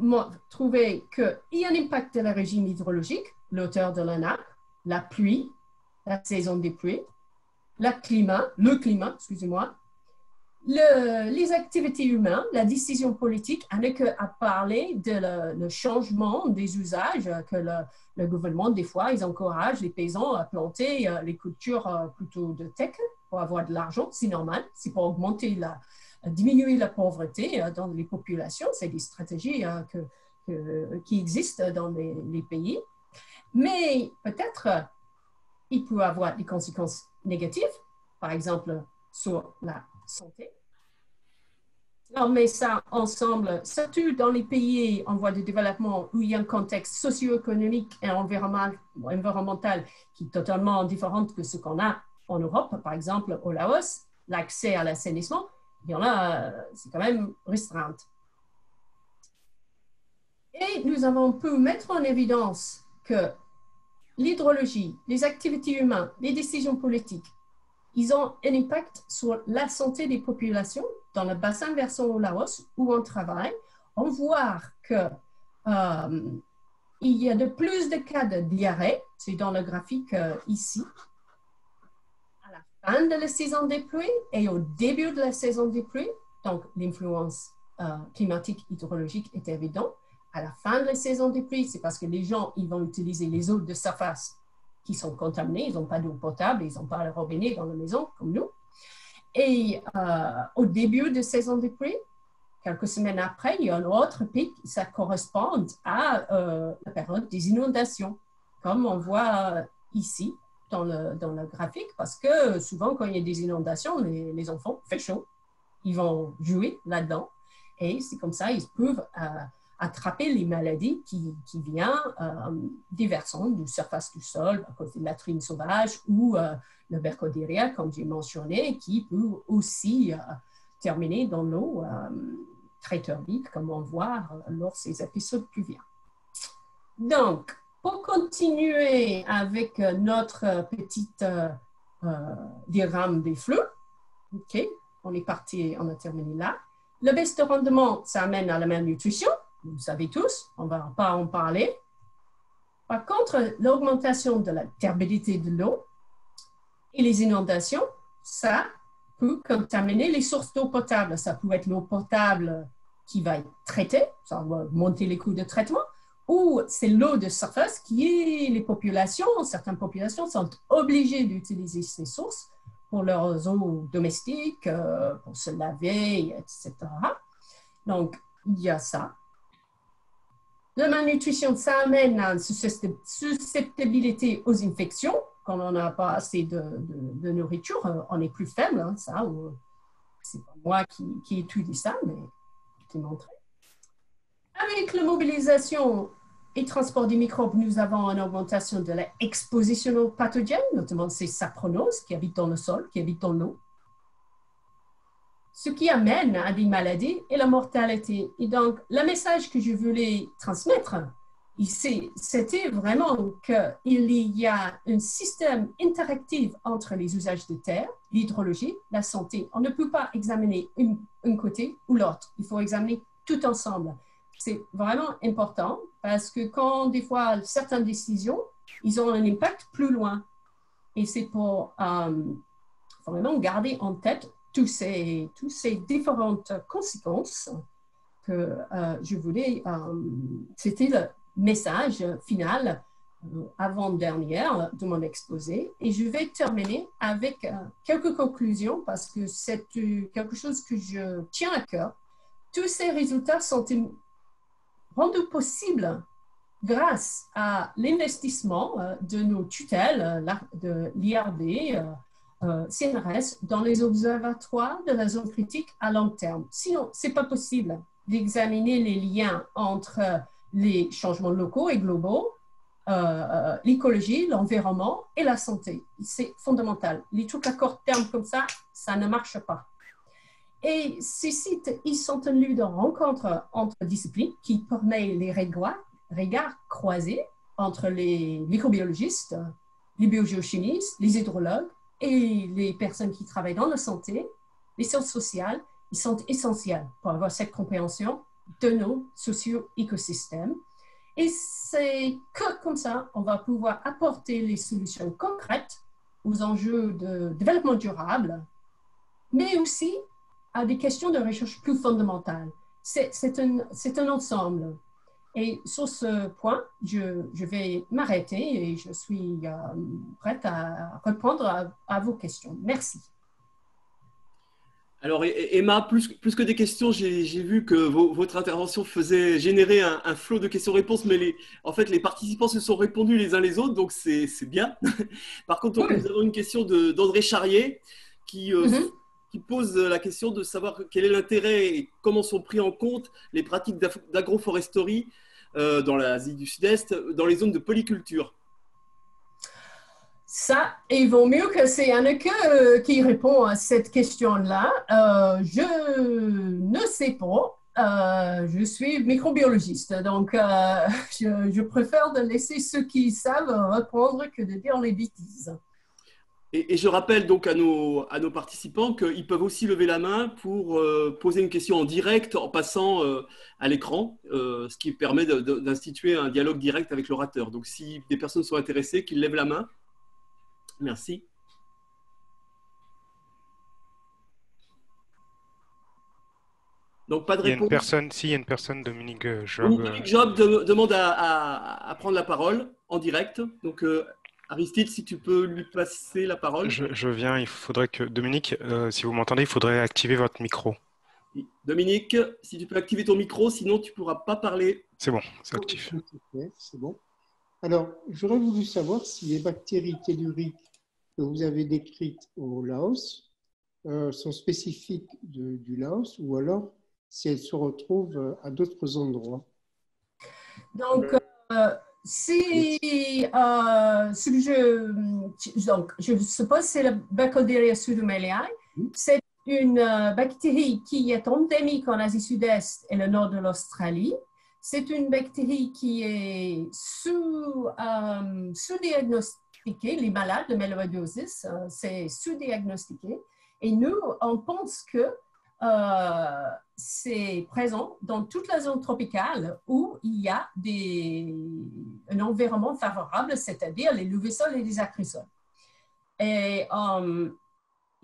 trouvé qu'il y a un impact de la régime hydrologique, l'auteur de la nappe, la pluie, la saison des pluies, le climat, excusez-moi, les activités humaines, la décision politique, avec à parler de le changement des usages, que le gouvernement, des fois, ils encouragent les paysans à planter les cultures plutôt de tech pour avoir de l'argent, c'est normal, c'est pour augmenter diminuer la pauvreté dans les populations, c'est des stratégies qui existent dans les pays, mais peut-être il peut avoir des conséquences négatives, par exemple sur la santé. On met ça ensemble, surtout dans les pays en voie de développement où il y a un contexte socio-économique et environnemental qui est totalement différent que ce qu'on a en Europe, par exemple au Laos, l'accès à l'assainissement, il y en a, c'est quand même restreint. Et nous avons pu mettre en évidence que l'hydrologie, les activités humaines, les décisions politiques, ils ont un impact sur la santé des populations dans le bassin versant au Laos où on travaille. On voit que il y a de plus de cas de diarrhée, c'est dans le graphique ici, à la fin de la saison des pluies et au début de la saison des pluies. Donc, l'influence climatique hydrologique est évidente. À la fin de la saison des pluies, c'est parce que les gens ils vont utiliser les eaux de surface qui sont contaminées. Ils n'ont pas d'eau potable, ils n'ont pas le robinet dans la maison comme nous. Et au début de la saison des pluies, quelques semaines après, il y a un autre pic. Ça correspond à la période des inondations, comme on voit ici dans le graphique, parce que souvent, quand il y a des inondations, les enfants, il fait chaud, ils vont jouer là-dedans. Et c'est comme ça, ils peuvent attraper les maladies qui viennent des versants de surface du sol, à cause de la latrine sauvage ou le berchodéria, comme j'ai mentionné, qui peut aussi terminer dans l'eau très turbide, comme on voit lors de ces épisodes pluvieux. Donc, pour continuer avec notre petite diagramme des flux, OK, on est parti, on a terminé là. Le baisse de rendement, ça amène à la malnutrition, vous le savez tous, on ne va pas en parler. Par contre, l'augmentation de la turbidité de l'eau et les inondations, ça peut contaminer les sources d'eau potable. Ça peut être l'eau potable qui va être traitée, ça va monter les coûts de traitement, ou c'est l'eau de surface qui est les populations, certaines populations sont obligées d'utiliser ces sources pour leurs eaux domestiques, pour se laver, etc. Donc, il y a ça. La malnutrition, ça amène à une susceptibilité aux infections. Quand on n'a pas assez de nourriture, on est plus faible. Hein, ça, c'est pas moi qui étudie ça, mais je t'ai montré. Avec la mobilisation et transport des microbes, nous avons une augmentation de l'exposition aux pathogènes, notamment ces sapronoses qui habitent dans le sol, qui habitent dans l'eau, ce qui amène à des maladies et la mortalité. Et donc, le message que je voulais transmettre ici, c'était vraiment qu'il y a un système interactif entre les usages de terre, l'hydrologie, la santé. On ne peut pas examiner un côté ou l'autre. Il faut examiner tout ensemble. C'est vraiment important parce que quand des fois certaines décisions, ils ont un impact plus loin. Et c'est pour vraiment garder en tête toutes ces différentes conséquences que je voulais. C'était le message final avant-dernière de mon exposé. Et je vais terminer avec quelques conclusions parce que c'est quelque chose que je tiens à cœur. Tous ces résultats sont rendus possibles grâce à l'investissement de nos tutelles, de l'IRB, CNRS, dans les observatoires de la zone critique à long terme. Sinon, ce n'est pas possible d'examiner les liens entre les changements locaux et globaux, l'écologie, l'environnement et la santé. C'est fondamental. Les trucs à court terme comme ça, ça ne marche pas. Et ces sites, ils sont un lieu de rencontre entre disciplines qui permet les regards croisés entre les microbiologistes, les biogéochimistes, les hydrologues et les personnes qui travaillent dans la santé. Les sciences sociales, ils sont essentiels pour avoir cette compréhension de nos socio-écosystèmes. Et c'est que comme ça, on va pouvoir apporter les solutions concrètes aux enjeux de développement durable, mais aussi à des questions de recherche plus fondamentales. C'est un ensemble. Et sur ce point, je vais m'arrêter et je suis prête à répondre à vos questions. Merci. Alors Emma, plus que des questions, j'ai vu que votre intervention faisait générer un flot de questions-réponses, mais en fait les participants se sont répondus les uns les autres, donc c'est bien. Par contre, nous avons une question d'André Charrier qui pose la question de savoir quel est l'intérêt et comment sont pris en compte les pratiques d'agroforesterie dans l'Asie du Sud-Est, dans les zones de polyculture. Ça, il vaut mieux que c'est Anneke qui répond à cette question-là. Je ne sais pas. Je suis microbiologiste, donc je préfère de laisser ceux qui savent répondre que de dire les bêtises. Et je rappelle donc à nos participants qu'ils peuvent aussi lever la main pour poser une question en direct en passant à l'écran, ce qui permet d'instituer un dialogue direct avec l'orateur. Donc si des personnes sont intéressées, qu'ils lèvent la main. Merci. Donc, pas de Il y a une réponse. personne, si, il y a une personne, Dominique Job. Dominique Job demande à prendre la parole en direct. Donc, Aristide, si tu peux lui passer la parole. Je viens, il faudrait que... Dominique, si vous m'entendez, il faudrait activer votre micro. Dominique, si tu peux activer ton micro, sinon tu ne pourras pas parler. C'est bon, c'est actif. C'est bon. Alors, j'aurais voulu savoir si les bactéries telluriques que vous avez décrites au Laos sont spécifiques du Laos ou alors si elles se retrouvent à d'autres endroits. Donc, je suppose que c'est la Bacteria pseudomeliae. C'est une bactérie qui est endémique en Asie Sud-Est et le nord de l'Australie. C'est une bactérie qui est sous-diagnostiquée. Les malades de melioidosis, c'est sous-diagnostiqué. Et nous, on pense que c'est présent dans toute la zone tropicale où il y a un environnement favorable, c'est-à-dire les luviosols et les acrysols. Et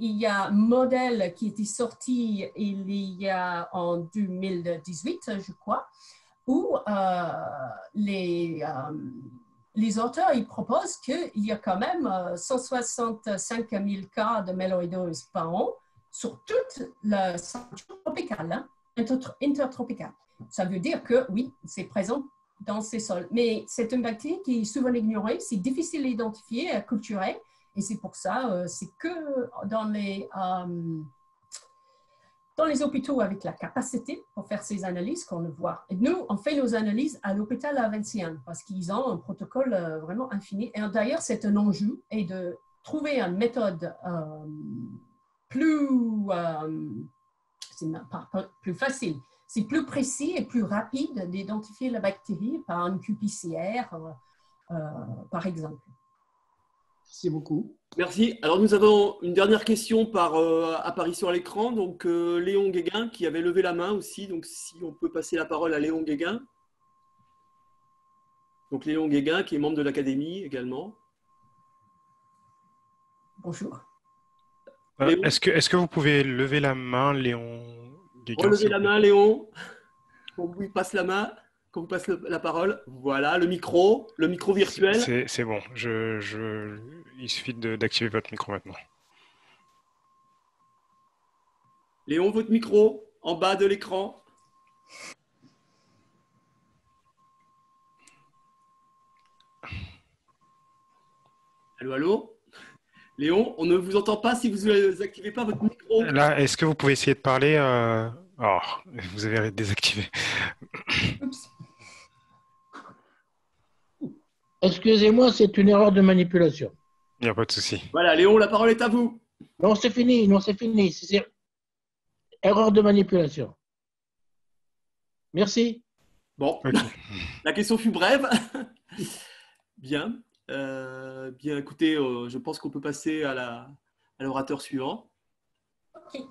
il y a un modèle qui était sorti il y a en 2018, je crois, où les auteurs ils proposent qu'il y a quand même 165 000 cas de melioïdose par an sur toute la zone tropicale, intertropicale. Ça veut dire que oui, c'est présent dans ces sols. Mais c'est une bactérie qui est souvent ignorée, c'est difficile à identifier, à culturer. Et c'est pour ça, c'est que dans les hôpitaux avec la capacité pour faire ces analyses qu'on le voit. Et nous, on fait nos analyses à l'hôpital à Valenciennes parce qu'ils ont un protocole vraiment infini. Et d'ailleurs, c'est un enjeu et de trouver une méthode plus facile. C'est plus précis et plus rapide d'identifier la bactérie par un qPCR, par exemple. Merci beaucoup. Merci. Alors, nous avons une dernière question par apparition à l'écran. Donc, Léon Guéguin qui avait levé la main aussi. Donc, si on peut passer la parole à Léon Guéguin. Donc, Léon Guéguin qui est membre de l'Académie également. Bonjour. Est-ce que vous pouvez lever la main, Léon Guéguin? Relevez la main, Léon. On vous passe la main. Qu'on vous passe la parole. Voilà, le micro virtuel. C'est bon, il suffit d'activer votre micro maintenant. Léon, votre micro, en bas de l'écran. Allô, allô? Léon, on ne vous entend pas si vous n'activez pas votre micro. Là, est-ce que vous pouvez essayer de parler Oh, vous avez désactivé. Excusez-moi, c'est une erreur de manipulation. Il n'y a pas de souci. Voilà, Léon, la parole est à vous. Non, c'est fini, C'est erreur de manipulation. Merci. Bon, okay. La question fut brève. Bien. Bien, écoutez, je pense qu'on peut passer à l'orateur suivant. Ok.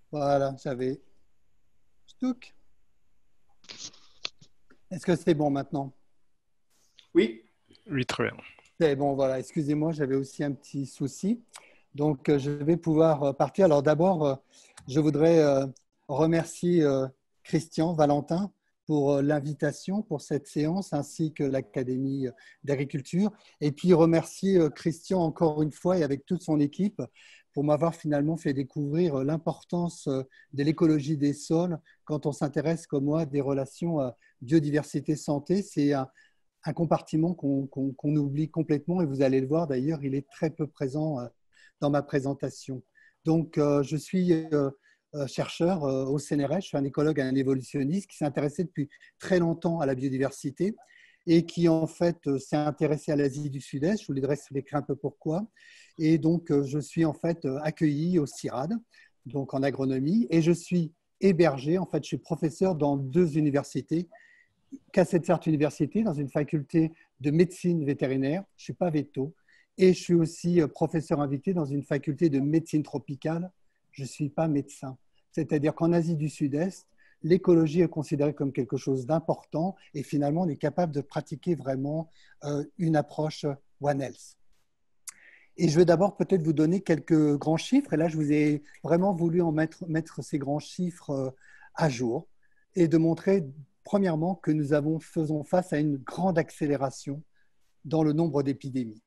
Voilà, j'avais. Stouk. Est-ce que c'est bon maintenant? Oui. Oui, très bien. C'est bon, voilà. Excusez-moi, j'avais aussi un petit souci. Donc, je vais pouvoir partir. Alors, d'abord, je voudrais remercier Christian Valentin pour l'invitation pour cette séance, ainsi que l'Académie d'agriculture. Et puis, remercier Christian encore une fois et avec toute son équipe pour m'avoir finalement fait découvrir l'importance de l'écologie des sols quand on s'intéresse, comme moi, des relations biodiversité-santé. C'est un compartiment qu'on oublie complètement et vous allez le voir d'ailleurs, il est très peu présent dans ma présentation. Donc, je suis chercheur au CNRS. Je suis un écologue et un évolutionniste qui s'est intéressé depuis très longtemps à la biodiversité et qui en fait s'est intéressé à l'Asie du Sud-Est. Je vous expliquer un peu pourquoi. Et donc, je suis en fait accueilli au CIRAD, donc en agronomie, et je suis hébergé, en fait, je suis professeur dans 2 universités, Cassel-Certes Université, dans une faculté de médecine vétérinaire, je ne suis pas véto, et je suis aussi professeur invité dans une faculté de médecine tropicale, je ne suis pas médecin. C'est-à-dire qu'en Asie du Sud-Est, l'écologie est considérée comme quelque chose d'important et finalement, on est capable de pratiquer vraiment une approche One Health. Et je vais d'abord peut-être vous donner quelques grands chiffres. Et là, je vous ai vraiment voulu en mettre ces grands chiffres à jour et de montrer, premièrement, que nous faisons face à une grande accélération dans le nombre d'épidémies.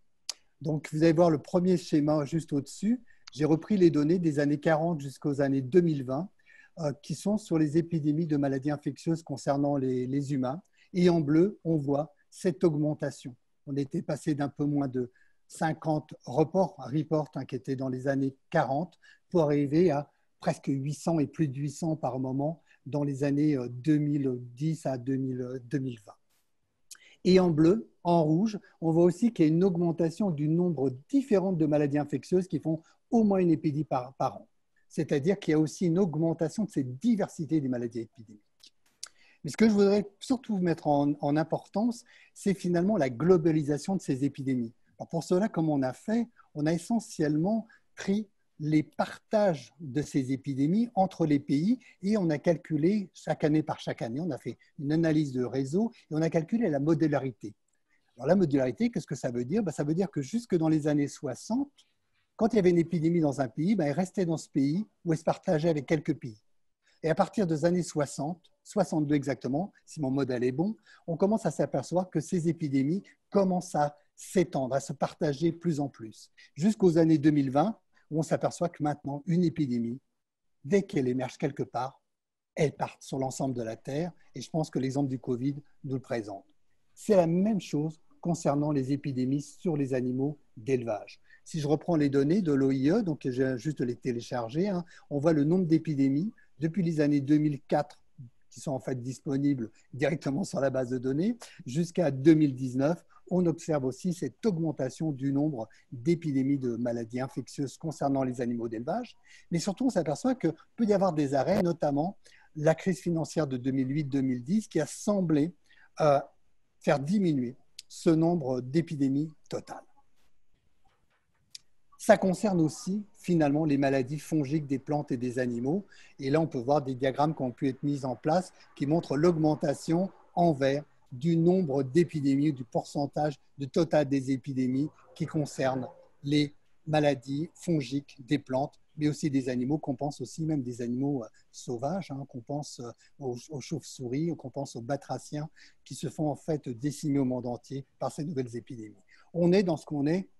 Donc, vous allez voir le premier schéma juste au-dessus. J'ai repris les données des années 40 jusqu'aux années 2020 qui sont sur les épidémies de maladies infectieuses concernant les humains. Et en bleu, on voit cette augmentation. On était passé d'un peu moins de 50 reports qui étaient dans les années 40 pour arriver à presque 800 et plus de 800 par moment dans les années 2010 à 2020. Et en bleu, en rouge, on voit aussi qu'il y a une augmentation du nombre différent de maladies infectieuses qui font au moins une épidémie par an. C'est-à-dire qu'il y a aussi une augmentation de cette diversité des maladies épidémiques. Mais ce que je voudrais surtout mettre en importance, c'est finalement la globalisation de ces épidémies. Alors pour cela, comme on a fait, on a essentiellement pris les partages de ces épidémies entre les pays et on a calculé chaque année par chaque année, on a fait une analyse de réseau et on a calculé la modularité. Alors la modularité, qu'est-ce que ça veut dire? Ça veut dire que jusque dans les années 60, quand il y avait une épidémie dans un pays, elle restait dans ce pays ou elle se partageait avec quelques pays. Et à partir des années 60, 62 exactement, si mon modèle est bon, on commence à s'apercevoir que ces épidémies commencent à s'étendre, à se partager plus en plus, jusqu'aux années 2020, où on s'aperçoit que maintenant, une épidémie, dès qu'elle émerge quelque part, elle part sur l'ensemble de la Terre. Et je pense que l'exemple du Covid nous le présente. C'est la même chose concernant les épidémies sur les animaux d'élevage. Si je reprends les données de l'OIE, donc j'ai juste les télécharger, on voit le nombre d'épidémies depuis les années 2004 qui sont en fait disponibles directement sur la base de données, jusqu'à 2019. On observe aussi cette augmentation du nombre d'épidémies de maladies infectieuses concernant les animaux d'élevage. Mais surtout, on s'aperçoit qu'il peut y avoir des arrêts, notamment la crise financière de 2008-2010 qui a semblé faire diminuer ce nombre d'épidémies totales. Ça concerne aussi, finalement, les maladies fongiques des plantes et des animaux. Et là, on peut voir des diagrammes qui ont pu être mis en place qui montrent l'augmentation en vert du nombre d'épidémies, du pourcentage de total des épidémies qui concernent les maladies fongiques des plantes, mais aussi des animaux, qu'on pense aussi même des animaux sauvages, qu'on pense aux chauves-souris, qu'on pense aux batraciens, qui se font en fait décimer au monde entier par ces nouvelles épidémies. On est dans ce qu'on est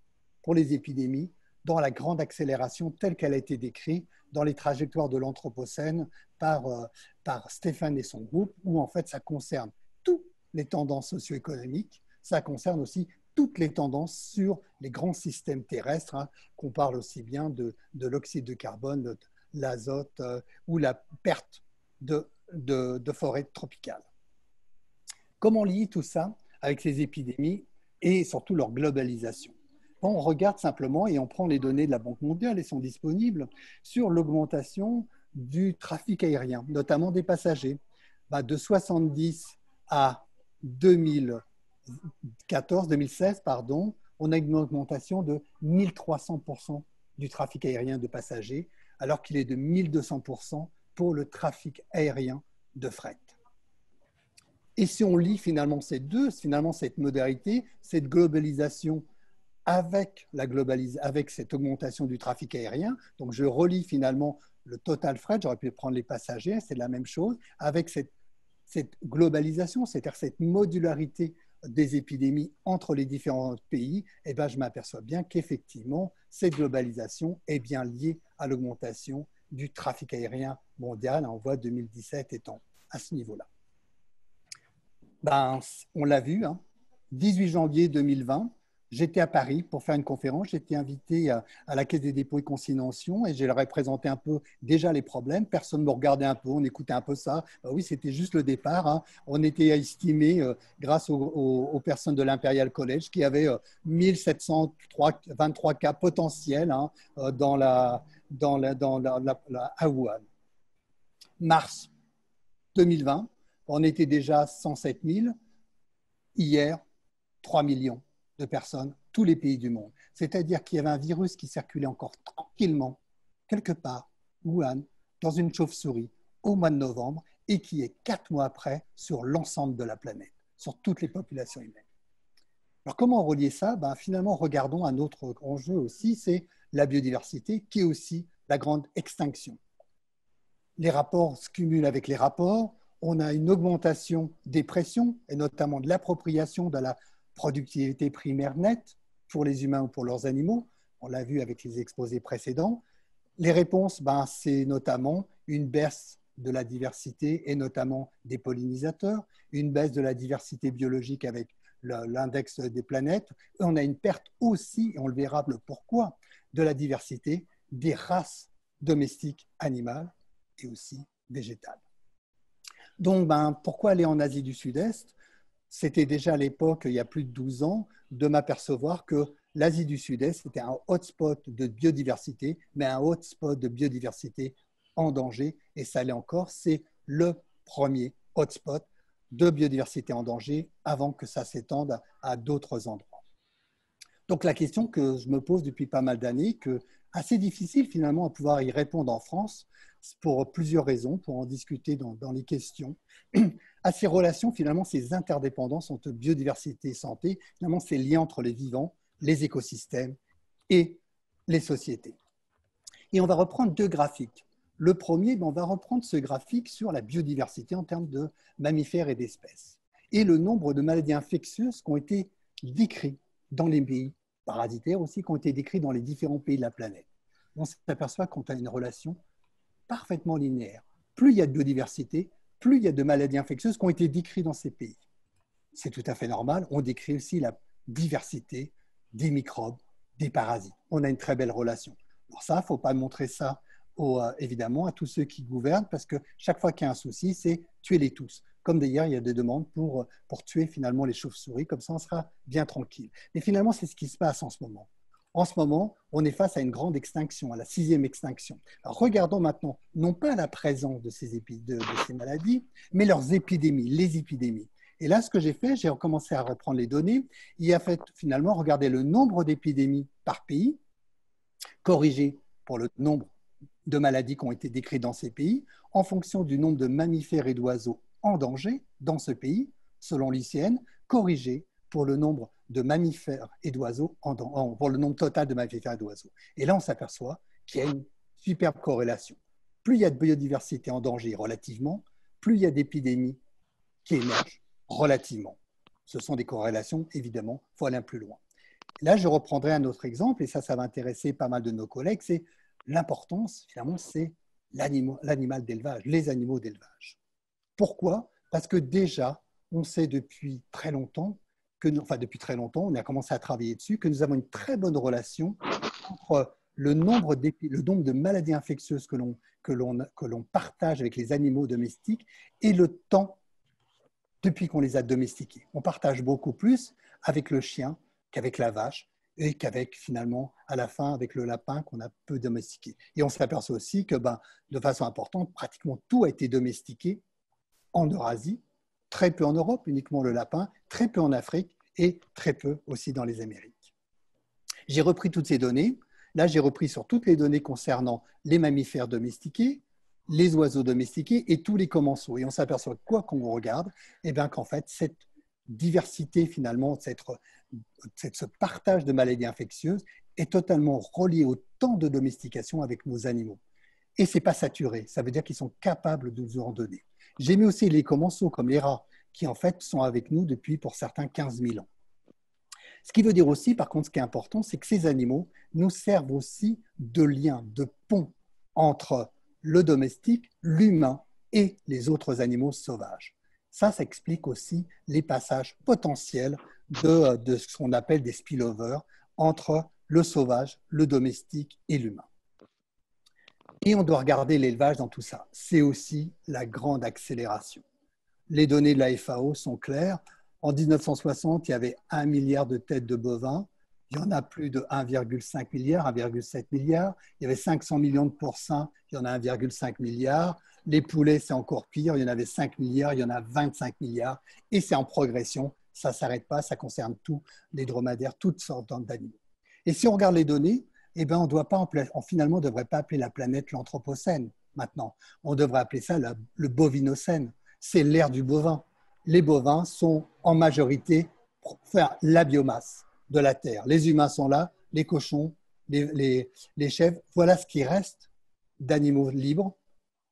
pour les épidémies, dans la grande accélération telle qu'elle a été décrite dans les trajectoires de l'Anthropocène par Stéphane et son groupe, où en fait ça concerne toutes les tendances socio-économiques, ça concerne aussi toutes les tendances sur les grands systèmes terrestres, qu'on parle aussi bien de l'oxyde de carbone, de l'azote ou la perte de forêts tropicales. Comment on lie tout ça avec ces épidémies et surtout leur globalisation? On regarde simplement et on prend les données de la Banque mondiale, elles sont disponibles, sur l'augmentation du trafic aérien, notamment des passagers. De 70 à 2016, on a une augmentation de 1300% du trafic aérien de passagers, alors qu'il est de 1200% pour le trafic aérien de fret. Et si on lit finalement ces deux, finalement cette modalité, cette globalisation avec cette augmentation du trafic aérien, donc je relis finalement le total fret, j'aurais pu prendre les passagers, c'est la même chose, avec cette globalisation, c'est-à-dire cette modularité des épidémies entre les différents pays, et je m'aperçois bien qu'effectivement, cette globalisation est bien liée à l'augmentation du trafic aérien mondial. On voit 2017 étant à ce niveau-là. On l'a vu, 18 janvier 2020, j'étais à Paris pour faire une conférence. J'étais invité à la Caisse des dépôts et consignations et je leur ai présenté un peu déjà les problèmes. Personne ne me regardait un peu, on écoutait un peu ça. Ben oui, c'était juste le départ, hein. On était estimé, grâce aux personnes de l'Imperial College, qui avaient 1723 cas potentiels, hein, à Wuhan. Mars 2020, on était déjà 107 000. Hier, 3 millions de personnes, tous les pays du monde. C'est-à-dire qu'il y avait un virus qui circulait encore tranquillement, quelque part, Wuhan, dans une chauve-souris, au mois de novembre, et qui est 4 mois après sur l'ensemble de la planète, sur toutes les populations humaines. Alors, comment relier ça? Finalement, regardons un autre enjeu aussi, c'est la biodiversité, qui est aussi la grande extinction. Les rapports se cumulent avec les rapports. On a une augmentation des pressions, et notamment de l'appropriation de la productivité primaire nette pour les humains ou pour leurs animaux. On l'a vu avec les exposés précédents. Les réponses, c'est notamment une baisse de la diversité et notamment des pollinisateurs, une baisse de la diversité biologique avec l'index des planètes. Et on a une perte aussi, et on le verra pourquoi, de la diversité des races domestiques animales et aussi végétales. Donc, pourquoi aller en Asie du Sud-Est? C'était déjà à l'époque, il y a plus de 12 ans, de m'apercevoir que l'Asie du Sud-Est était un hotspot de biodiversité, mais un hotspot de biodiversité en danger. Et ça l'est encore, c'est le premier hotspot de biodiversité en danger avant que ça s'étende à d'autres endroits. Donc la question que je me pose depuis pas mal d'années, que assez difficile finalement à pouvoir y répondre en France, pour plusieurs raisons, pour en discuter dans les questions, à ces relations, finalement, ces interdépendances entre biodiversité et santé, finalement, ces liens entre les vivants, les écosystèmes et les sociétés. Et on va reprendre 2 graphiques. Le premier, on va reprendre ce graphique sur la biodiversité en termes de mammifères et d'espèces, et le nombre de maladies infectieuses qui ont été décrites dans les pays parasitaires aussi, qui ont été décrits dans les différents pays de la planète. On s'aperçoit qu'on a une relation parfaitement linéaire. Plus il y a de biodiversité, plus il y a de maladies infectieuses qui ont été décrites dans ces pays. C'est tout à fait normal. On décrit aussi la diversité des microbes, des parasites. On a une très belle relation. Alors ça, il ne faut pas montrer ça évidemment à tous ceux qui gouvernent, parce que chaque fois qu'il y a un souci, c'est tuez-les tous. Comme d'ailleurs, il y a des demandes pour tuer finalement les chauves-souris, comme ça on sera bien tranquille. Mais finalement, c'est ce qui se passe en ce moment. En ce moment, on est face à une grande extinction, à la 6e extinction. Alors, regardons maintenant, non pas la présence de ces maladies, mais leurs épidémies, les épidémies. Et là, ce que j'ai fait, j'ai recommencé à reprendre les données. Il a fait finalement regarder le nombre d'épidémies par pays, corrigé pour le nombre de maladies qui ont été décrites dans ces pays, en fonction du nombre de mammifères et d'oiseaux en danger dans ce pays, selon l'ICN, corrigé pour le nombre de mammifères et d'oiseaux, pour le nombre total de mammifères et d'oiseaux. Et là, on s'aperçoit qu'il y a une superbe corrélation. Plus il y a de biodiversité en danger relativement, plus il y a d'épidémies qui émergent relativement. Ce sont des corrélations, évidemment, il faut aller plus loin. Là, je reprendrai un autre exemple, et ça va intéresser pas mal de nos collègues, c'est l'importance, finalement, c'est l'animal d'élevage, les animaux d'élevage. Pourquoi? Parce que déjà, on sait depuis très longtemps, on a commencé à travailler dessus, que nous avons une très bonne relation entre le nombre de maladies infectieuses que l'on partage avec les animaux domestiques et le temps depuis qu'on les a domestiqués. On partage beaucoup plus avec le chien qu'avec la vache et qu'avec finalement, à la fin, avec le lapin qu'on a peu domestiqué. Et on s'aperçoit aussi que de façon importante, pratiquement tout a été domestiqué en Eurasie, très peu en Europe, uniquement le lapin, très peu en Afrique et très peu aussi dans les Amériques. J'ai repris toutes ces données. Là, j'ai repris sur toutes les données concernant les mammifères domestiqués, les oiseaux domestiqués et tous les commensaux. Et on s'aperçoit quoi qu'on regarde, qu'en fait, cette diversité, finalement, ce partage de maladies infectieuses est totalement relié au temps de domestication avec nos animaux. Et ce n'est pas saturé, ça veut dire qu'ils sont capables de nous en donner. J'ai mis aussi les commensaux, comme les rats, qui en fait sont avec nous depuis, pour certains, 15 000 ans. Ce qui veut dire aussi, par contre, ce qui est important, c'est que ces animaux nous servent aussi de lien, de pont entre le domestique, l'humain et les autres animaux sauvages. Ça explique aussi les passages potentiels de ce qu'on appelle des spillovers entre le sauvage, le domestique et l'humain. Et on doit regarder l'élevage dans tout ça. C'est aussi la grande accélération. Les données de la FAO sont claires. En 1960, il y avait 1 milliard de têtes de bovins. Il y en a plus de 1,5 milliard, 1,7 milliard. Il y avait 500 millions de porcins, il y en a 1,5 milliard. Les poulets, c'est encore pire. Il y en avait 5 milliards, il y en a 25 milliards. Et c'est en progression. Ça ne s'arrête pas. Ça concerne tous les dromadaires, toutes sortes d'animaux. Et si on regarde les données, eh ben, finalement, on ne devrait pas appeler la planète l'anthropocène maintenant. On devrait appeler ça le bovinocène. C'est l'ère du bovin. Les bovins sont en majorité la biomasse de la Terre. Les humains sont là, les cochons, les chèvres. Voilà ce qui reste d'animaux libres.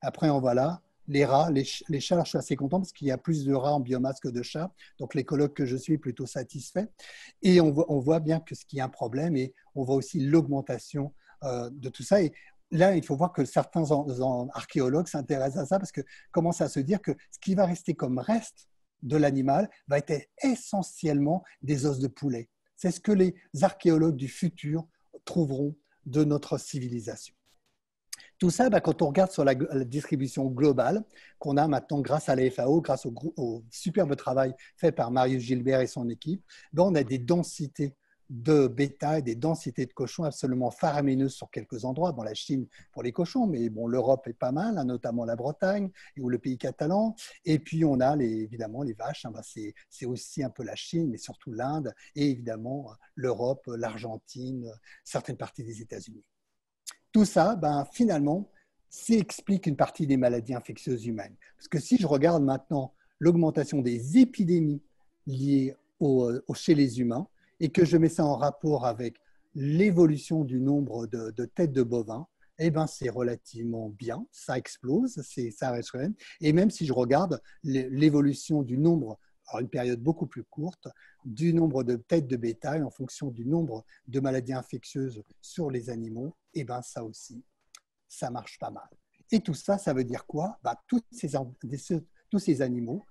Après, on voit là les rats, les chats. Je suis assez content parce qu'il y a plus de rats en biomasse que de chats. Donc, l'écologue que je suis est plutôt satisfait. Et on voit bien que ce qui est un problème, et on voit aussi l'augmentation de tout ça. Et là, il faut voir que certains archéologues s'intéressent à ça parce que commencent à se dire que ce qui va rester comme reste de l'animal va être essentiellement des os de poulet. C'est ce que les archéologues du futur trouveront de notre civilisation. Tout ça, quand on regarde sur la distribution globale qu'on a maintenant grâce à la FAO, grâce au superbe travail fait par Marius Gilbert et son équipe, on a des densités de bétail, des densités de cochons absolument faramineuses sur quelques endroits. Bon, la Chine pour les cochons, mais bon, l'Europe est pas mal, notamment la Bretagne ou le pays catalan. Et puis, on a évidemment les vaches. C'est aussi un peu la Chine, mais surtout l'Inde et évidemment l'Europe, l'Argentine, certaines parties des États-Unis. Tout ça, finalement, ça explique une partie des maladies infectieuses humaines. Parce que si je regarde maintenant l'augmentation des épidémies liées chez les humains, et que je mets ça en rapport avec l'évolution du nombre de têtes de bovins, c'est relativement bien, ça explose, ça reste quand même. Et même si je regarde l'évolution du nombre, alors une période beaucoup plus courte, du nombre de têtes de bétail en fonction du nombre de maladies infectieuses sur les animaux, ça aussi, ça marche pas mal. Et tout ça, ça veut dire quoi? Tous ces animaux,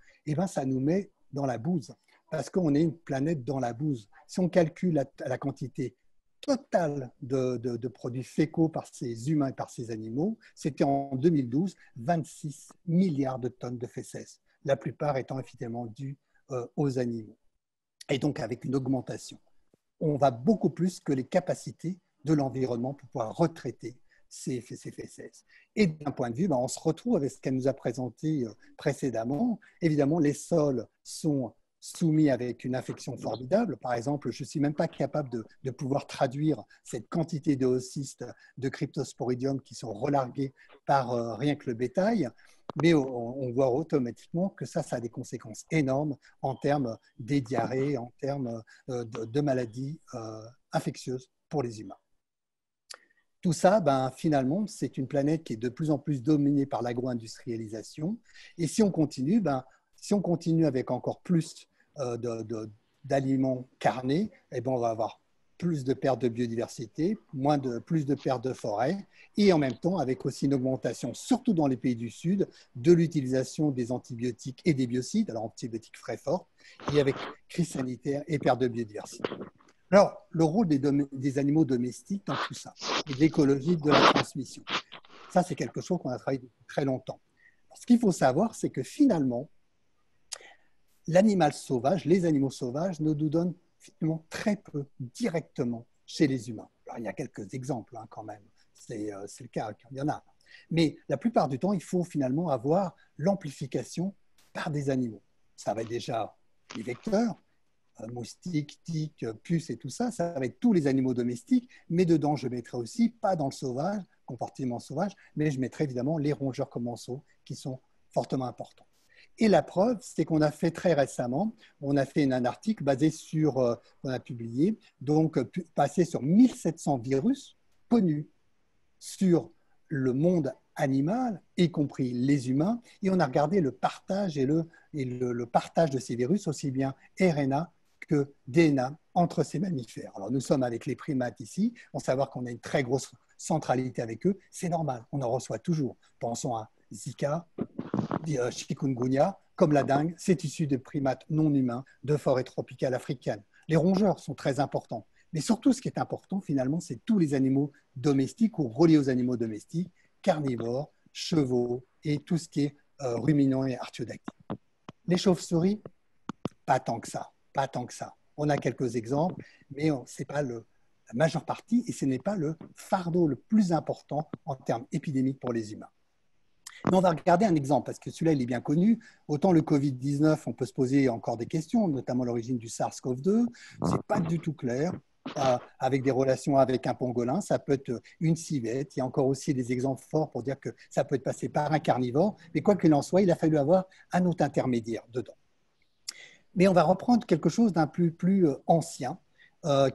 ça nous met dans la bouse. Parce qu'on est une planète dans la bouse. Si on calcule la quantité totale de produits fécaux par ces humains et par ces animaux, c'était en 2012 26 milliards de tonnes de fesses, la plupart étant évidemment dues aux animaux. Et donc avec une augmentation, on va beaucoup plus que les capacités de l'environnement pour pouvoir retraiter ces fesses. Et d'un point de vue, on se retrouve avec ce qu'elle nous a présenté précédemment. Évidemment, les sols sont soumis avec une infection formidable. Par exemple, je ne suis même pas capable de pouvoir traduire cette quantité de oocystes de Cryptosporidium qui sont relargués par rien que le bétail, mais on voit automatiquement que ça a des conséquences énormes en termes des diarrhées, en termes de maladies infectieuses pour les humains. Tout ça, finalement, c'est une planète qui est de plus en plus dominée par l'agro-industrialisation. Et si on continue, si on continue avec encore plus d'aliments carnés, on va avoir plus de pertes de biodiversité, plus de pertes de forêt, et en même temps avec aussi une augmentation, surtout dans les pays du Sud, de l'utilisation des antibiotiques et des biocides, alors antibiotiques frais forts, et avec crise sanitaire et perte de biodiversité. Alors, le rôle des animaux domestiques dans tout ça, et de l'écologie de la transmission, ça c'est quelque chose qu'on a travaillé depuis très longtemps. Ce qu'il faut savoir, c'est que finalement, l'animal sauvage, les animaux sauvages ne nous donnent finalement très peu directement chez les humains. Alors, il y a quelques exemples quand même, c'est le cas, il y en a. Mais la plupart du temps, il faut finalement avoir l'amplification par des animaux. Ça va être déjà les vecteurs, moustiques, tiques, puces et tout ça, ça va être tous les animaux domestiques, mais dedans, je mettrai aussi, pas dans le sauvage, comportement sauvage, mais je mettrai évidemment les rongeurs commensaux qui sont fortement importants. Et la preuve, c'est qu'on a fait très récemment, on a fait un article basé sur, qu'on a publié, donc passé sur 1700 virus connus sur le monde animal, y compris les humains, et on a regardé le partage le partage de ces virus, aussi bien RNA que DNA entre ces mammifères. Alors nous sommes avec les primates ici, on sait qu'on a une très grosse centralité avec eux, c'est normal, on en reçoit toujours. Pensons à Zika, chikungunya, comme la dengue, c'est issu de primates non humains de forêts tropicales africaines. Les rongeurs sont très importants. Mais surtout, ce qui est important, finalement, c'est tous les animaux domestiques ou reliés aux animaux domestiques, carnivores, chevaux et tout ce qui est ruminants et artiodactyles. Les chauves-souris, pas tant que ça, pas tant que ça. On a quelques exemples, mais ce n'est pas la majeure partie et ce n'est pas le fardeau le plus important en termes épidémiques pour les humains. Mais on va regarder un exemple, parce que celui-là, il est bien connu. Autant le Covid-19, on peut se poser encore des questions, notamment l'origine du SARS-CoV-2. Ce n'est pas du tout clair, avec des relations avec un pangolin. Ça peut être une civette. Il y a encore aussi des exemples forts pour dire que ça peut être passé par un carnivore. Mais quoi qu'il en soit, il a fallu avoir un autre intermédiaire dedans. Mais on va reprendre quelque chose d'un plus ancien,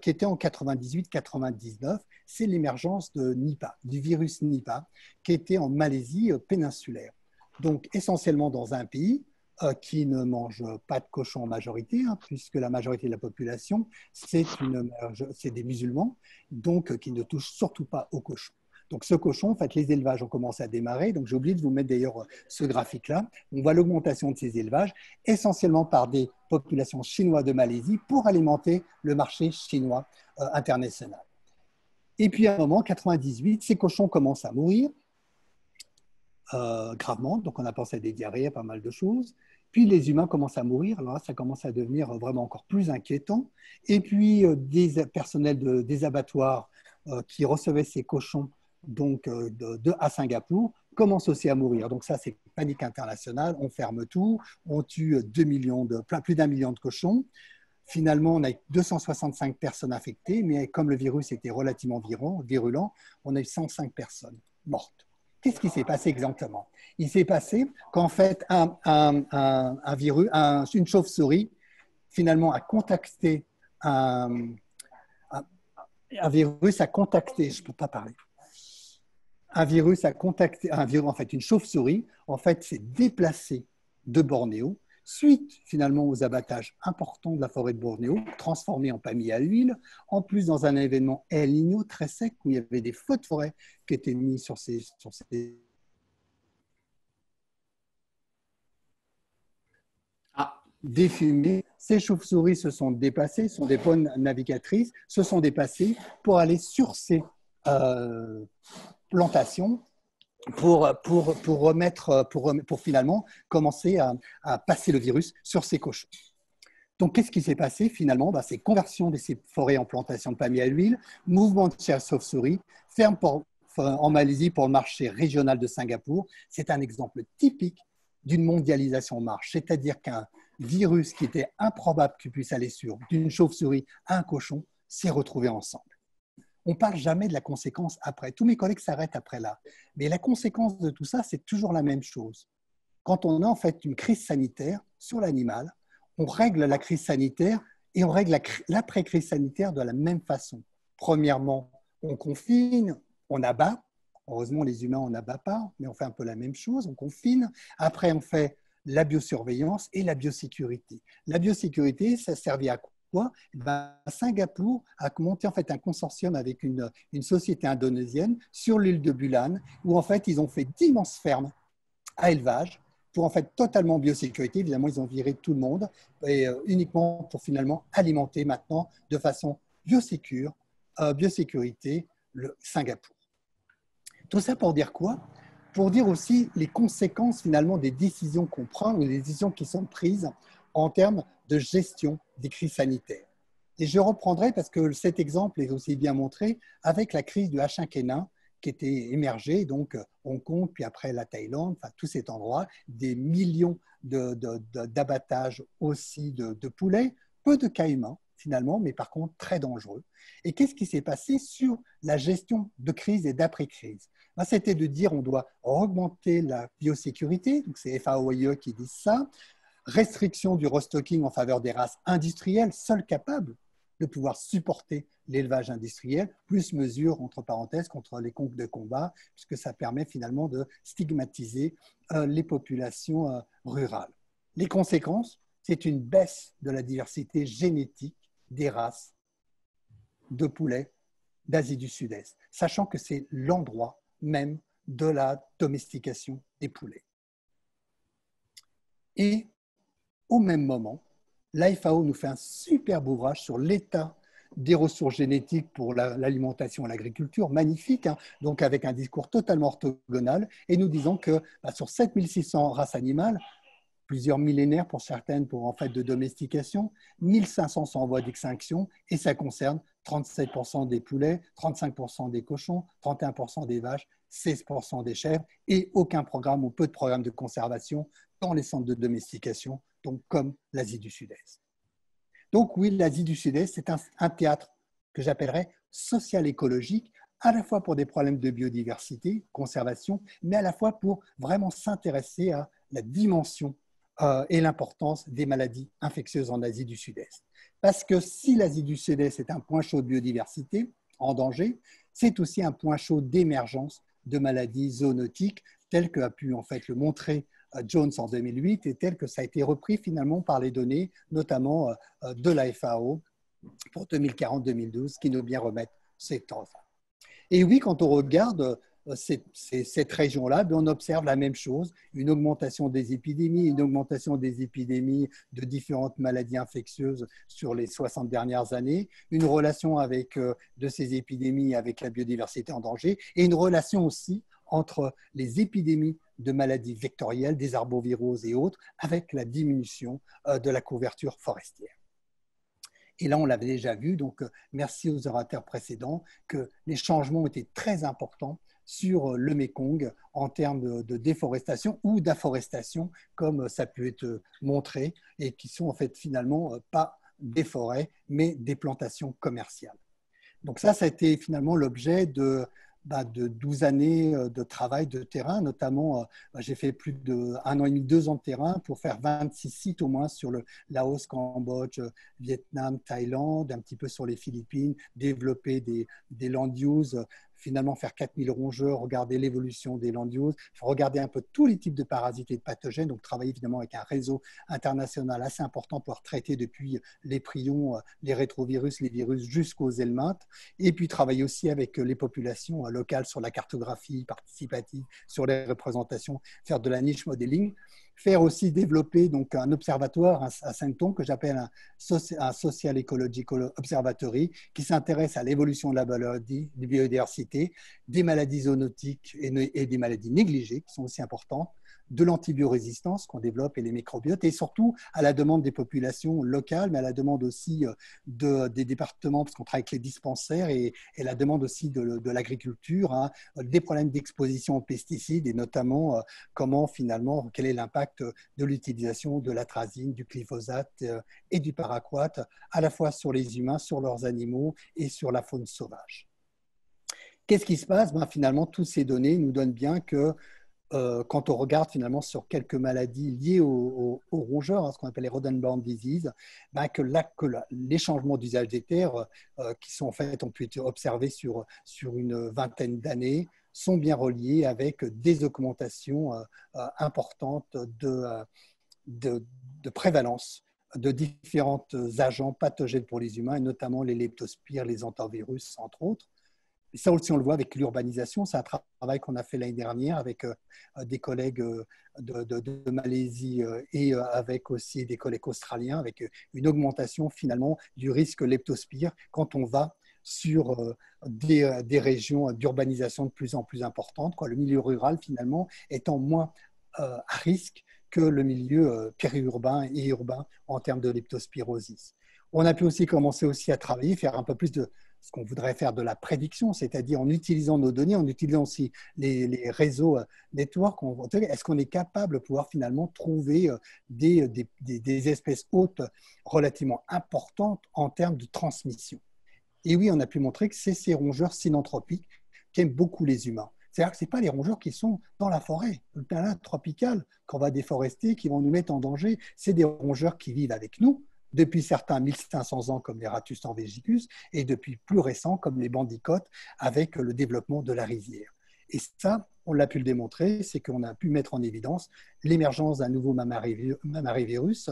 qui était en 98-99, c'est l'émergence de Nipah, du virus Nipah, qui était en Malaisie péninsulaire. Donc, essentiellement dans un pays qui ne mange pas de cochons en majorité, hein, puisque la majorité de la population, c'est des musulmans, donc qui ne touchent surtout pas aux cochons. Donc, ce cochon, en fait, les élevages ont commencé à démarrer. Donc, j'ai oublié de vous mettre d'ailleurs ce graphique-là. On voit l'augmentation de ces élevages, essentiellement par des populations chinoises de Malaisie pour alimenter le marché chinois international. Et puis, à un moment, en 98, ces cochons commencent à mourir gravement. Donc, on a pensé à des diarrhées, à pas mal de choses. Puis, les humains commencent à mourir. Alors là, ça commence à devenir vraiment encore plus inquiétant. Et puis, des personnels des abattoirs qui recevaient ces cochons donc à Singapour, commence aussi à mourir. Donc ça, c'est panique internationale, on ferme tout, on tue plus d'1 million de cochons. Finalement, on a eu 265 personnes infectées, mais comme le virus était relativement virulent, on a eu 105 personnes mortes. Qu'est-ce qui s'est passé exactement? Il s'est passé qu'en fait, un virus, une chauve-souris, finalement, a contacté un virus, a contacté, je ne peux pas parler, un virus a contacté, en fait, une chauve-souris, en fait, s'est déplacée de Bornéo, suite finalement aux abattages importants de la forêt de Bornéo, transformée en palmier à huile, en plus dans un événement El Niño très sec, où il y avait des feux de forêt qui étaient mis sur ces des fumées. Ces chauves-souris se sont déplacées, sont des bonnes navigatrices, se sont déplacées pour aller sur ces plantations pour finalement commencer à passer le virus sur ces cochons. Donc, qu'est-ce qui s'est passé finalement? C'est conversion de ces forêts en plantation de palmier à l'huile, mouvement de chauve-souris, ferme en Malaisie pour le marché régional de Singapour. C'est un exemple typique d'une mondialisation en marche, c'est-à-dire qu'un virus qui était improbable qu'il puisse aller d'une chauve-souris à un cochon s'est retrouvé ensemble. On ne parle jamais de la conséquence après. Tous mes collègues s'arrêtent après là. Mais la conséquence de tout ça, c'est toujours la même chose. Quand on a en fait une crise sanitaire sur l'animal, on règle la crise sanitaire et on règle l'après-crise sanitaire de la même façon. Premièrement, on confine, on abat. Heureusement, les humains, on n'abat pas, mais on fait un peu la même chose, on confine. Après, on fait la biosurveillance et la biosécurité. La biosécurité, ça servait à quoi? Singapour a monté en fait un consortium avec une société indonésienne sur l'île de Bulan, où en fait ils ont fait d'immenses fermes à élevage pour en fait totalement biosécurité. Évidemment, ils ont viré tout le monde et uniquement pour finalement alimenter maintenant de façon biosécurité le Singapour. Tout ça pour dire quoi? Pour dire aussi les conséquences finalement des décisions qu'on prend ou des décisions qui sont prises en termes de gestion des crises sanitaires. Et je reprendrai parce que cet exemple est aussi bien montré avec la crise du H1N1 qui était émergée, donc Hong Kong, puis après la Thaïlande, enfin tous ces endroits, des millions d'abattages aussi de poulets, peu de cas humains finalement, mais par contre très dangereux. Et qu'est-ce qui s'est passé sur la gestion de crise et d'après-crise? C'était de dire on doit augmenter la biosécurité, donc c'est FAO-IE qui disent ça, restriction du restocking en faveur des races industrielles, seules capables de pouvoir supporter l'élevage industriel, plus mesures, entre parenthèses, contre les conques de combat, puisque ça permet finalement de stigmatiser les populations rurales. Les conséquences, c'est une baisse de la diversité génétique des races de poulets d'Asie du Sud-Est, sachant que c'est l'endroit même de la domestication des poulets. Et au même moment, l'AFAO nous fait un superbe ouvrage sur l'état des ressources génétiques pour l'alimentation et l'agriculture, magnifique, hein, donc avec un discours totalement orthogonal, et nous disons que sur 7600 races animales, plusieurs millénaires pour certaines pour en fait de domestication, 1500 sont en voie d'extinction, et ça concerne 37% des poulets, 35% des cochons, 31% des vaches, 16% des chèvres, et aucun programme ou peu de programmes de conservation dans les centres de domestication, donc comme l'Asie du Sud-Est. Donc oui, l'Asie du Sud-Est, c'est un théâtre que j'appellerais social-écologique, à la fois pour des problèmes de biodiversité, conservation, mais à la fois pour vraiment s'intéresser à la dimension et l'importance des maladies infectieuses en Asie du Sud-Est. Parce que si l'Asie du Sud-Est est un point chaud de biodiversité en danger, c'est aussi un point chaud d'émergence de maladies zoonotiques, telles qu'a pu en fait le montrer Jones en 2008 et tel que ça a été repris finalement par les données, notamment de la FAO pour 2040-2012, qui nous bien remettent ces temps-là. Et oui, quand on regarde cette région-là, on observe la même chose, une augmentation des épidémies de différentes maladies infectieuses sur les 60 dernières années, une relation de ces épidémies avec la biodiversité en danger, et une relation aussi entre les épidémies de maladies vectorielles, des arboviroses et autres, avec la diminution de la couverture forestière. Et là, on l'avait déjà vu, donc merci aux orateurs précédents, que les changements étaient très importants sur le Mékong en termes de déforestation ou d'afforestation, comme ça peut être montré, et qui sont en fait finalement pas des forêts, mais des plantations commerciales. Donc ça a été finalement l'objet de 12 années de travail de terrain, notamment j'ai fait plus d'1 an et demi, 2 ans de terrain pour faire 26 sites au moins sur le Laos, Cambodge, Vietnam, Thaïlande, un petit peu sur les Philippines, développer des land use, finalement faire 4000 rongeurs, regarder l'évolution des land use, regarder un peu tous les types de parasites et de pathogènes, donc travailler évidemment avec un réseau international assez important pour traiter depuis les prions, les rétrovirus, les virus jusqu'aux helminthes, et puis travailler aussi avec les populations locales sur la cartographie participative, sur les représentations, faire de la niche modeling, faire aussi développer donc un observatoire à Saint-Ton que j'appelle un Social Ecological Observatory qui s'intéresse à l'évolution de la biodiversité, des maladies zoonotiques et des maladies négligées qui sont aussi importantes, de l'antibiorésistance qu'on développe et les microbiotes, et surtout à la demande des populations locales, mais à la demande aussi des départements, parce qu'on travaille avec les dispensaires, et la demande aussi de l'agriculture, hein, des problèmes d'exposition aux pesticides, et notamment quel est l'impact de l'utilisation de l'atrazine, du glyphosate et du paraquat, à la fois sur les humains, sur leurs animaux et sur la faune sauvage. Qu'est-ce qui se passe? Finalement, toutes ces données nous donnent bien que quand on regarde finalement sur quelques maladies liées aux rongeurs, hein, ce qu'on appelle les rodent-borne disease, que les changements d'usage des terres qui sont en fait ont pu être observés sur une vingtaine d'années sont bien reliés avec des augmentations importantes de prévalence de différents agents pathogènes pour les humains, et notamment les leptospires, les entovirus, entre autres. Et ça aussi, on le voit avec l'urbanisation. C'est un travail qu'on a fait l'année dernière avec des collègues de Malaisie et avec aussi des collègues australiens, avec une augmentation finalement du risque leptospire quand on va sur des régions d'urbanisation de plus en plus importantes, le milieu rural finalement étant moins à risque que le milieu périurbain et urbain en termes de leptospirosis. On a pu aussi commencer aussi à travailler, faire un peu plus de ce qu'on voudrait faire de la prédiction, c'est-à-dire en utilisant nos données, en utilisant aussi les réseaux network, est-ce qu'on est capable de pouvoir finalement trouver des espèces hôtes relativement importantes en termes de transmission. Et oui, on a pu montrer que c'est ces rongeurs synanthropiques qui aiment beaucoup les humains. C'est-à-dire que ce n'est pas les rongeurs qui sont dans la forêt, le terrain tropical, qu'on va déforester, qui vont nous mettre en danger. C'est des rongeurs qui vivent avec nous, depuis certains 1500 ans comme les Rattus norvegicus, et depuis plus récents comme les bandicotes avec le développement de la rizière. Et ça, on l'a pu le démontrer, c'est qu'on a pu mettre en évidence l'émergence d'un nouveau mammarivirus,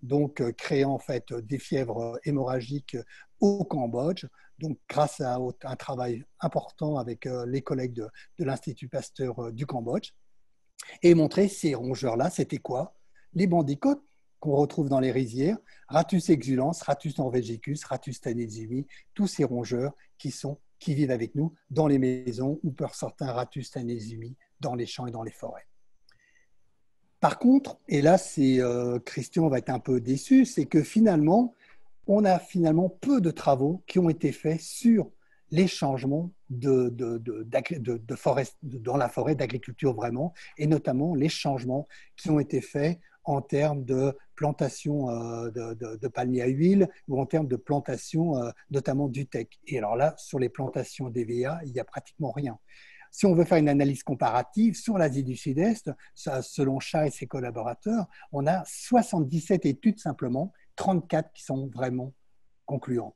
donc créant en fait des fièvres hémorragiques au Cambodge, donc grâce à un travail important avec les collègues de l'Institut Pasteur du Cambodge, et montrer ces rongeurs-là, c'était quoi? Les bandicotes qu'on retrouve dans les rizières, Rattus exulans, Rattus norvegicus, Rattus tanesii, tous ces rongeurs qui vivent avec nous dans les maisons ou pour certains Rattus tanesii dans les champs et dans les forêts. Par contre, et là, Christian va être un peu déçu, c'est que finalement, on a peu de travaux qui ont été faits sur les changements dans la forêt d'agriculture vraiment, et notamment les changements qui ont été faits en termes de plantation de palmiers à huile ou en termes de plantation notamment du teck. Et alors là, sur les plantations d'EVA, il n'y a pratiquement rien. Si on veut faire une analyse comparative sur l'Asie du Sud-Est, selon Shah et ses collaborateurs, on a 77 études simplement, 34 qui sont vraiment concluantes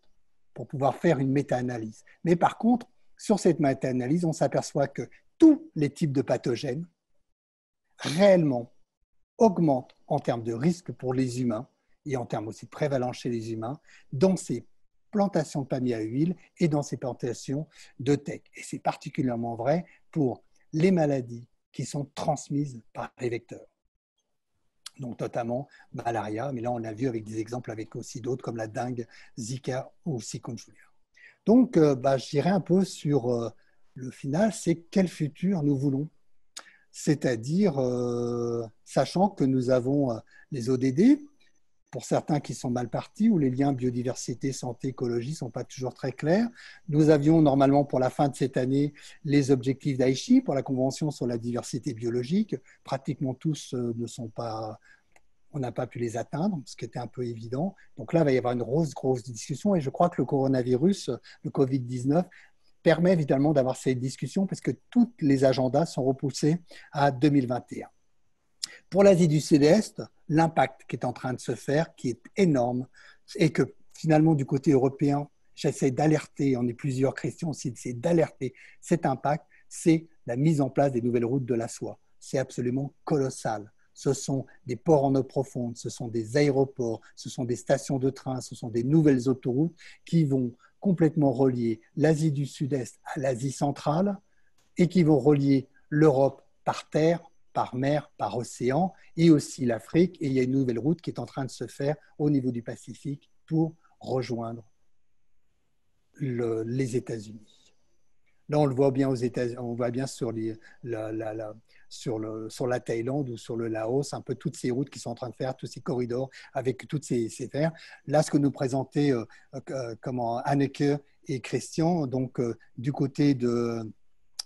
pour pouvoir faire une méta-analyse. Mais par contre, sur cette méta-analyse, on s'aperçoit que tous les types de pathogènes réellement augmentent en termes de risque pour les humains et en termes aussi de prévalence chez les humains dans ces plantations de palmiers à huile et dans ces plantations de teck. Et c'est particulièrement vrai pour les maladies qui sont transmises par les vecteurs. Donc notamment malaria, mais là on a vu avec des exemples avec aussi d'autres comme la dengue, Zika ou chikungunya. Donc je dirais un peu sur le final, c'est quel futur nous voulons. C'est-à-dire, sachant que nous avons les ODD, pour certains qui sont mal partis, où les liens biodiversité, santé, écologie ne sont pas toujours très clairs. Nous avions normalement pour la fin de cette année les objectifs d'Aichi pour la Convention sur la diversité biologique. Pratiquement tous on n'a pas pu les atteindre, ce qui était un peu évident. Donc là, il va y avoir une grosse discussion et je crois que le coronavirus, le Covid-19, permet évidemment d'avoir ces discussions parce que tous les agendas sont repoussés à 2021. Pour l'Asie du Sud-Est, l'impact qui est en train de se faire, qui est énorme, et que finalement du côté européen, j'essaie d'alerter, on est plusieurs Christians aussi, c'est d'alerter cet impact, c'est la mise en place des nouvelles routes de la soie. C'est absolument colossal. Ce sont des ports en eau profonde, ce sont des aéroports, ce sont des stations de train, ce sont des nouvelles autoroutes qui vont complètement relier l'Asie du Sud-Est à l'Asie centrale et qui vont relier l'Europe par terre, par mer, par océan, et aussi l'Afrique. Et il y a une nouvelle route qui est en train de se faire au niveau du Pacifique pour rejoindre les États-Unis. Là, on le voit bien aux États-Unis, on voit bien sur la Thaïlande ou sur le Laos, un peu toutes ces routes qui sont en train de faire, tous ces corridors avec toutes ces fers. Là, ce que nous présentaient Anneke et Christian, donc du côté de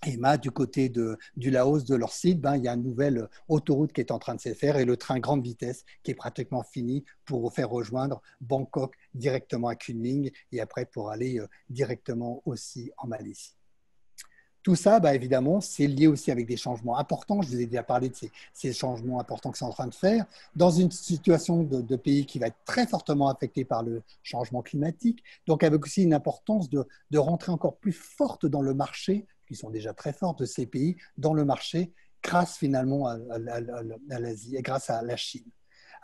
Emma, du côté du Laos, de leur site, il y a une nouvelle autoroute qui est en train de se faire et le train grande vitesse qui est pratiquement fini pour faire rejoindre Bangkok directement à Kunming et après pour aller directement aussi en Malaisie. Tout ça, évidemment, c'est lié aussi avec des changements importants. Je vous ai déjà parlé de ces changements importants qui sont en train de faire. Dans une situation de pays qui va être très fortement affecté par le changement climatique, donc avec aussi une importance de rentrer encore plus forte dans le marché, qui sont déjà très forts de ces pays, dans le marché, grâce finalement à l'Asie et grâce à la Chine.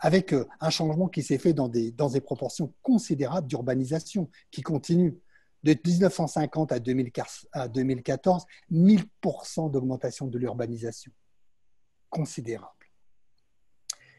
Avec un changement qui s'est fait dans des proportions considérables d'urbanisation, qui continue. De 1950 à 2014, 1000% d'augmentation de l'urbanisation. Considérable.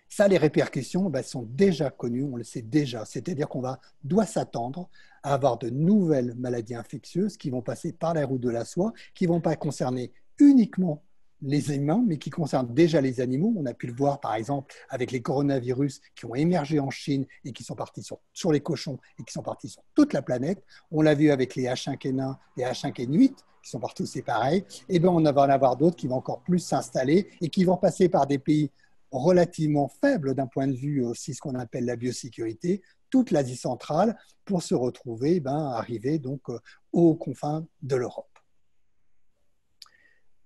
Ça, les répercussions sont déjà connues, on le sait déjà. C'est-à-dire qu'on doit s'attendre à avoir de nouvelles maladies infectieuses qui vont passer par la route de la soie, qui ne vont pas concerner uniquement les humains, mais qui concernent déjà les animaux. On a pu le voir, par exemple, avec les coronavirus qui ont émergé en Chine et qui sont partis sur les cochons et qui sont partis sur toute la planète. On l'a vu avec les H5N1 et H5N8 qui sont partout, c'est pareil. Et bien, on va en avoir d'autres qui vont encore plus s'installer et qui vont passer par des pays relativement faibles d'un point de vue aussi ce qu'on appelle la biosécurité, toute l'Asie centrale, pour se retrouver, arriver donc aux confins de l'Europe.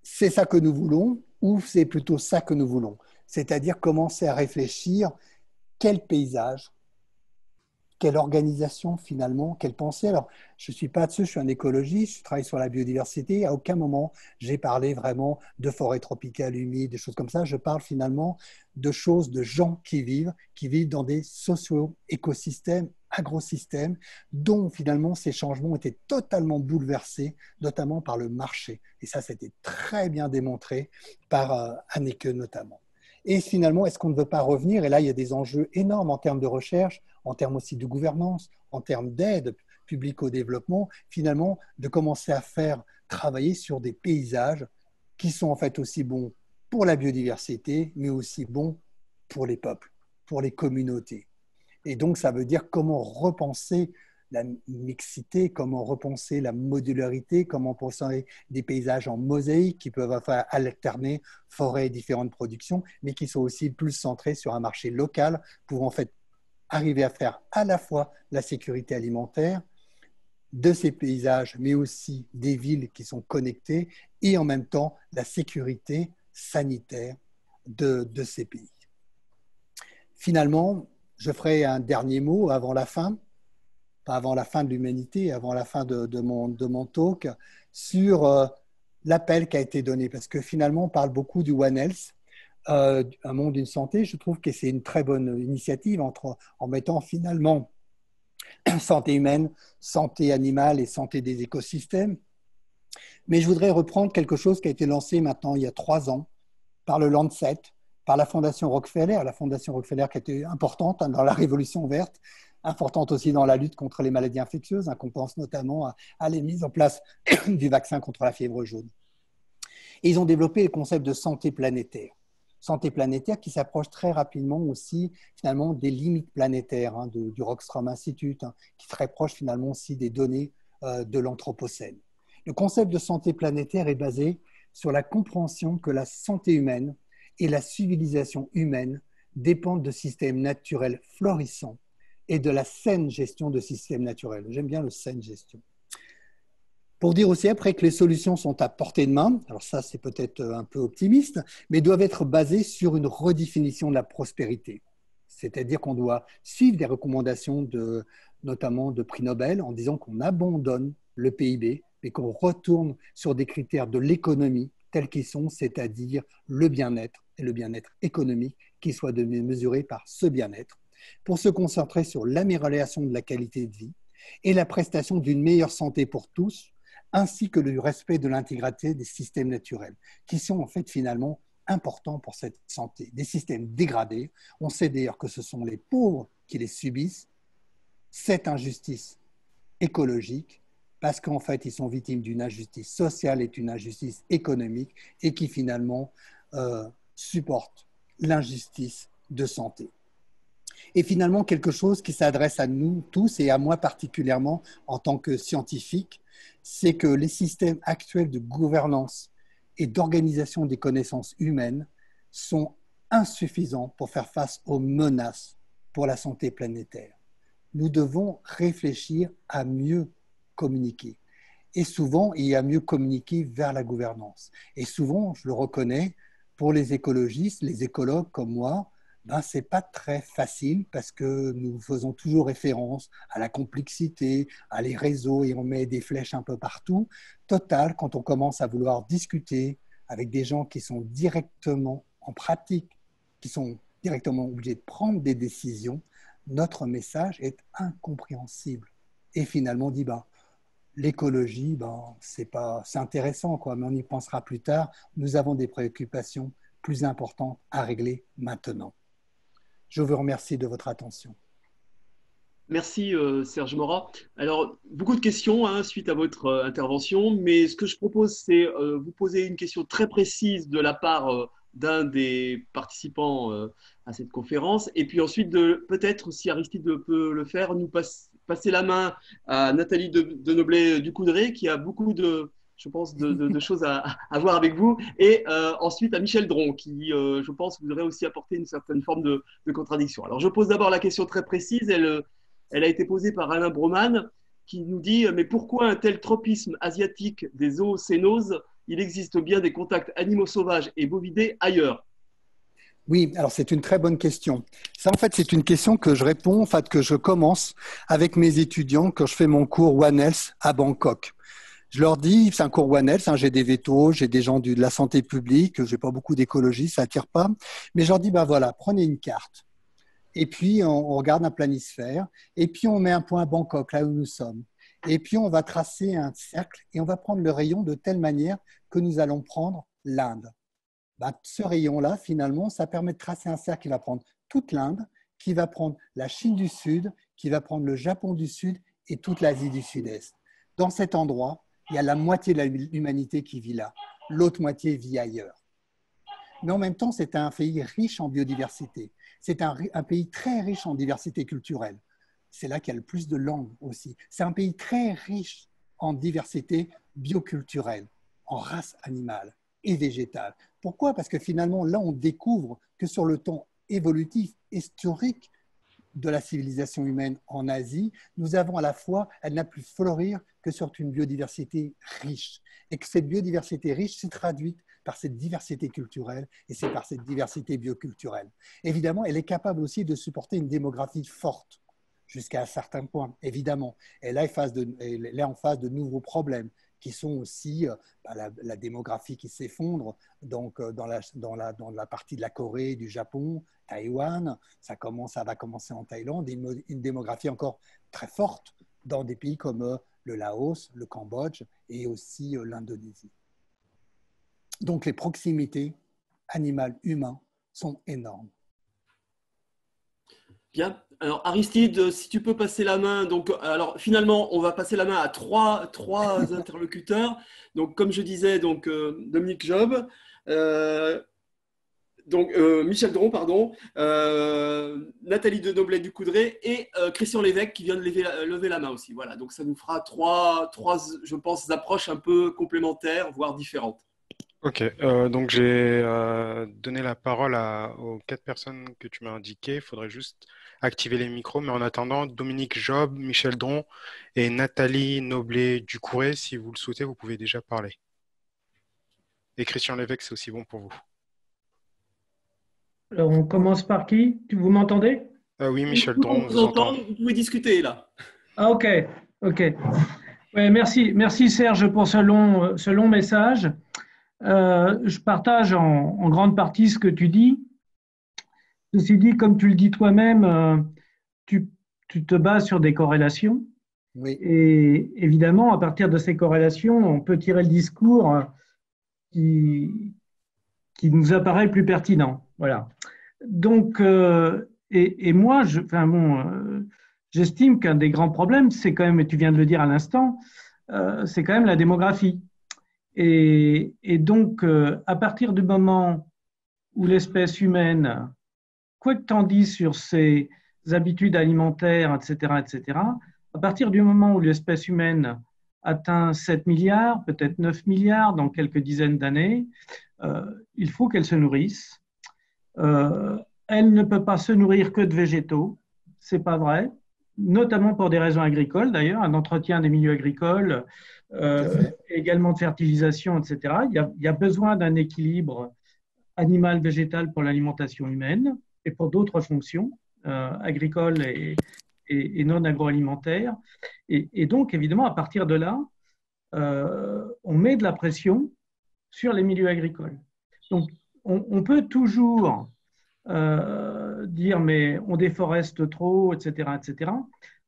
C'est ça que nous voulons ou c'est plutôt ça que nous voulons? C'est-à-dire commencer à réfléchir quel paysage, quelle organisation finalement, quelle pensée. Alors, je ne suis pas dessus, je suis un écologiste, je travaille sur la biodiversité. À aucun moment, j'ai parlé vraiment de forêts tropicales humides, des choses comme ça. Je parle finalement de choses, de gens qui vivent dans des socio-écosystèmes, agrosystèmes, dont finalement ces changements ont été totalement bouleversés, notamment par le marché. Et ça, c'était très bien démontré par Anneke notamment. Et finalement, est-ce qu'on ne veut pas revenir? Et là, il y a des enjeux énormes en termes de recherche, en termes aussi de gouvernance, en termes d'aide publique au développement, finalement, de commencer à faire travailler sur des paysages qui sont en fait aussi bons pour la biodiversité, mais aussi bons pour les peuples, pour les communautés. Et donc, ça veut dire comment repenser la mixité, comment repenser la modularité, comment penser des paysages en mosaïque qui peuvent alterner forêts et différentes productions, mais qui sont aussi plus centrés sur un marché local pour en fait arriver à faire à la fois la sécurité alimentaire de ces paysages, mais aussi des villes qui sont connectées et en même temps la sécurité sanitaire de ces pays. Finalement, je ferai un dernier mot avant la fin, pas avant la fin de l'humanité, avant la fin de mon talk, sur l'appel qui a été donné, parce que finalement, on parle beaucoup du One Health, un monde, une santé. Je trouve que c'est une très bonne initiative en mettant finalement santé humaine, santé animale et santé des écosystèmes. Mais je voudrais reprendre quelque chose qui a été lancé maintenant il y a 3 ans par le Lancet, par la Fondation Rockefeller qui a été importante dans la révolution verte, importante aussi dans la lutte contre les maladies infectieuses, qu'on pense notamment à la mise en place du vaccin contre la fièvre jaune. Et ils ont développé le concept de santé planétaire qui s'approche très rapidement aussi finalement des limites planétaires du Rockstrom Institute, qui est très proche finalement aussi des données de l'Anthropocène. Le concept de santé planétaire est basé sur la compréhension que la santé humaine et la civilisation humaine dépendent de systèmes naturels florissants et de la saine gestion de systèmes naturels. J'aime bien le saine gestion. Pour dire aussi après que les solutions sont à portée de main, alors ça c'est peut-être un peu optimiste, mais doivent être basées sur une redéfinition de la prospérité. C'est-à-dire qu'on doit suivre des recommandations notamment de prix Nobel en disant qu'on abandonne le PIB et qu'on retourne sur des critères de l'économie tels qu'ils sont, c'est-à-dire le bien-être et le bien-être économique qui soit mesuré par ce bien-être, pour se concentrer sur l'amélioration de la qualité de vie et la prestation d'une meilleure santé pour tous, ainsi que le respect de l'intégrité des systèmes naturels, qui sont en fait finalement importants pour cette santé. Des systèmes dégradés, on sait d'ailleurs que ce sont les pauvres qui les subissent, cette injustice écologique, parce qu'en fait ils sont victimes d'une injustice sociale et d'une injustice économique, et qui finalement supportent l'injustice de santé. Et finalement, quelque chose qui s'adresse à nous tous et à moi particulièrement en tant que scientifique, c'est que les systèmes actuels de gouvernance et d'organisation des connaissances humaines sont insuffisants pour faire face aux menaces pour la santé planétaire. Nous devons réfléchir à mieux communiquer. Et souvent, il y a mieux communiquer vers la gouvernance. Et souvent, je le reconnais, pour les écologistes, les écologues comme moi, ce n'est pas très facile parce que nous faisons toujours référence à la complexité, à les réseaux et on met des flèches un peu partout. Total, quand on commence à vouloir discuter avec des gens qui sont directement en pratique, qui sont directement obligés de prendre des décisions, notre message est incompréhensible. Et finalement, on dit, l'écologie, c'est intéressant, mais on y pensera plus tard. Nous avons des préoccupations plus importantes à régler maintenant. Je vous remercie de votre attention. Merci Serge Morat. Alors, beaucoup de questions suite à votre intervention, mais ce que je propose, c'est vous poser une question très précise de la part d'un des participants à cette conférence, et puis ensuite, peut-être, si Aristide peut le faire, nous passer la main à Nathalie Denoblet-Ducoudray, qui a beaucoup de choses à voir avec vous, et ensuite à Michel Dron, qui, je pense, voudrait aussi apporter une certaine forme de contradiction. Alors, je pose d'abord la question très précise. Elle a été posée par Alain Broman, qui nous dit « Mais pourquoi un tel tropisme asiatique des zoocénoses? Il existe bien des contacts animaux sauvages et bovidés ailleurs ?» Oui, alors c'est une très bonne question. Ça, en fait, c'est une question que je réponds, que je commence avec mes étudiants quand je fais mon cours One Health à Bangkok. Je leur dis, c'est un cours One Health, j'ai des vétos, j'ai des gens de la santé publique, j'ai pas beaucoup d'écologie, ça attire pas. Mais je leur dis, voilà, prenez une carte. Et puis, on regarde un planisphère. Et puis, on met un point à Bangkok, là où nous sommes. Et puis, on va tracer un cercle et on va prendre le rayon de telle manière que nous allons prendre l'Inde. Ce rayon-là, finalement, ça permet de tracer un cercle qui va prendre toute l'Inde, qui va prendre la Chine du Sud, qui va prendre le Japon du Sud et toute l'Asie du Sud-Est. Dans cet endroit, il y a la moitié de l'humanité qui vit là. L'autre moitié vit ailleurs. Mais en même temps, c'est un pays riche en biodiversité. C'est un pays très riche en diversité culturelle. C'est là qu'il y a le plus de langues aussi. C'est un pays très riche en diversité bioculturelle, en races animales et végétales. Pourquoi? Parce que finalement, là, on découvre que sur le temps évolutif, historique de la civilisation humaine en Asie, nous avons à la fois, elle n'a pu fleurir que sur une biodiversité riche. Et que cette biodiversité riche s'est traduite par cette diversité culturelle et c'est par cette diversité bioculturelle. Évidemment, elle est capable aussi de supporter une démographie forte jusqu'à un certain point, évidemment. Elle est en face de nouveaux problèmes qui sont aussi la démographie qui s'effondre donc, dans la partie de la Corée, du Japon, Taïwan. Ça va commencer en Thaïlande, une démographie encore très forte dans des pays comme le Laos, le Cambodge et aussi l'Indonésie. Donc les proximités animales-humains sont énormes. Bien. Alors Aristide, si tu peux passer la main. Donc, alors finalement, on va passer la main à trois interlocuteurs. Donc, comme je disais, donc Dominique Job, Michel Dron, pardon, Nathalie de Noblet du Coudray et Christian Lévesque qui vient de lever la main aussi. Voilà. Donc, ça nous fera trois, je pense, approches un peu complémentaires, voire différentes. Ok, donc j'ai donné la parole aux 4 personnes que tu m'as indiquées. Il faudrait juste activer les micros. Mais en attendant, Dominique Job, Michel Dron et Nathalie Noblet du Coudray, si vous le souhaitez, vous pouvez déjà parler. Et Christian Lévesque, c'est aussi bon pour vous. Alors, on commence par qui? Vous m'entendez? Oui, Michel Dron, on vous entend. Vous pouvez discuter là. Ah, ok. Ouais, merci Serge pour ce long message. Je partage en grande partie ce que tu dis. Ceci dit, comme tu le dis toi-même, tu te bases sur des corrélations. Oui. Et évidemment, à partir de ces corrélations, on peut tirer le discours qui nous apparaît plus pertinent. Voilà. Donc, et moi, j'estime qu'un des grands problèmes, c'est quand même, et tu viens de le dire à l'instant, c'est quand même la démographie. Et donc, à partir du moment où l'espèce humaine, quoi que t'en dises sur ses habitudes alimentaires, etc., à partir du moment où l'espèce humaine atteint 7 milliards, peut-être 9 milliards dans quelques dizaines d'années, il faut qu'elle se nourrisse. Elle ne peut pas se nourrir que de végétaux, c'est pas vrai, notamment pour des raisons agricoles d'ailleurs, un entretien des milieux agricoles, également de fertilisation, etc. Il y a besoin d'un équilibre animal-végétal pour l'alimentation humaine et pour d'autres fonctions agricoles et non agroalimentaires. Et donc, évidemment, à partir de là, on met de la pression sur les milieux agricoles. Donc, on peut toujours dire, mais on déforeste trop, etc., etc.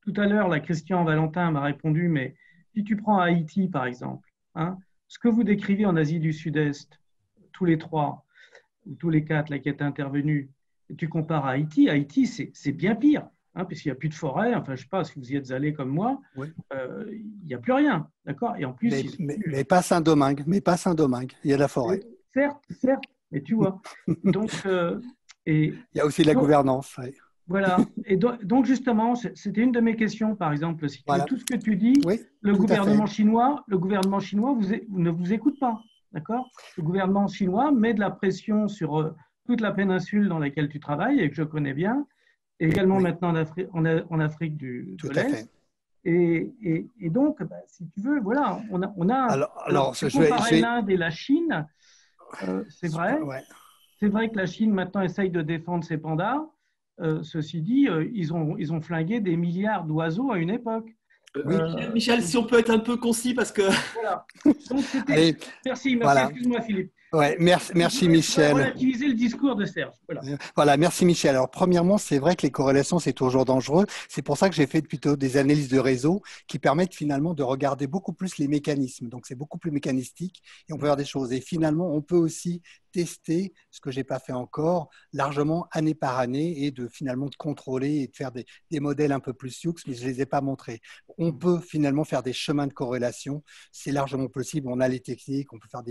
Tout à l'heure, Christian Valentin m'a répondu, mais si tu prends Haïti, par exemple, ce que vous décrivez en Asie du Sud-Est, tous les 3, ou tous les 4 là, qui étaient intervenus, et tu compares à Haïti, c'est bien pire, puisqu'il n'y a plus de forêt, enfin, je ne sais pas si vous y êtes allé comme moi, oui. Il n'y a plus rien, d'accord? Et en plus, mais pas Saint-Domingue, il y a de la forêt. Certes, mais tu vois. Donc, il y a aussi de la gouvernance. Oui. Voilà. Et donc, justement, c'était une de mes questions, par exemple. Si voilà. Tout ce que tu dis, oui, le gouvernement chinois ne vous écoute pas. D'accord? Le gouvernement chinois met de la pression sur toute la péninsule dans laquelle tu travailles et que je connais bien, et également maintenant en Afrique de l'Est. Et donc, si tu veux, voilà, on a comparer l'Inde et la Chine, c'est vrai. Ouais. C'est vrai que la Chine maintenant essaye de défendre ses pandas. Ceci dit, ils ont flingué des milliards d'oiseaux à une époque. Michel, si on peut être un peu concis parce que… Voilà. Donc, merci, voilà. excuse-moi Philippe. Ouais, merci Michel. Relativiser le discours de Serge. Voilà, merci Michel. Alors premièrement, c'est vrai que les corrélations, c'est toujours dangereux. C'est pour ça que j'ai fait plutôt des analyses de réseau qui permettent finalement de regarder beaucoup plus les mécanismes. Donc c'est beaucoup plus mécanistique et on peut faire des choses. Et finalement, on peut aussi tester, ce que j'ai pas fait encore, largement année par année et finalement de contrôler et de faire des modèles un peu plus sioux, mais je les ai pas montrés. On peut finalement faire des chemins de corrélation. C'est largement possible. On a les techniques. On peut faire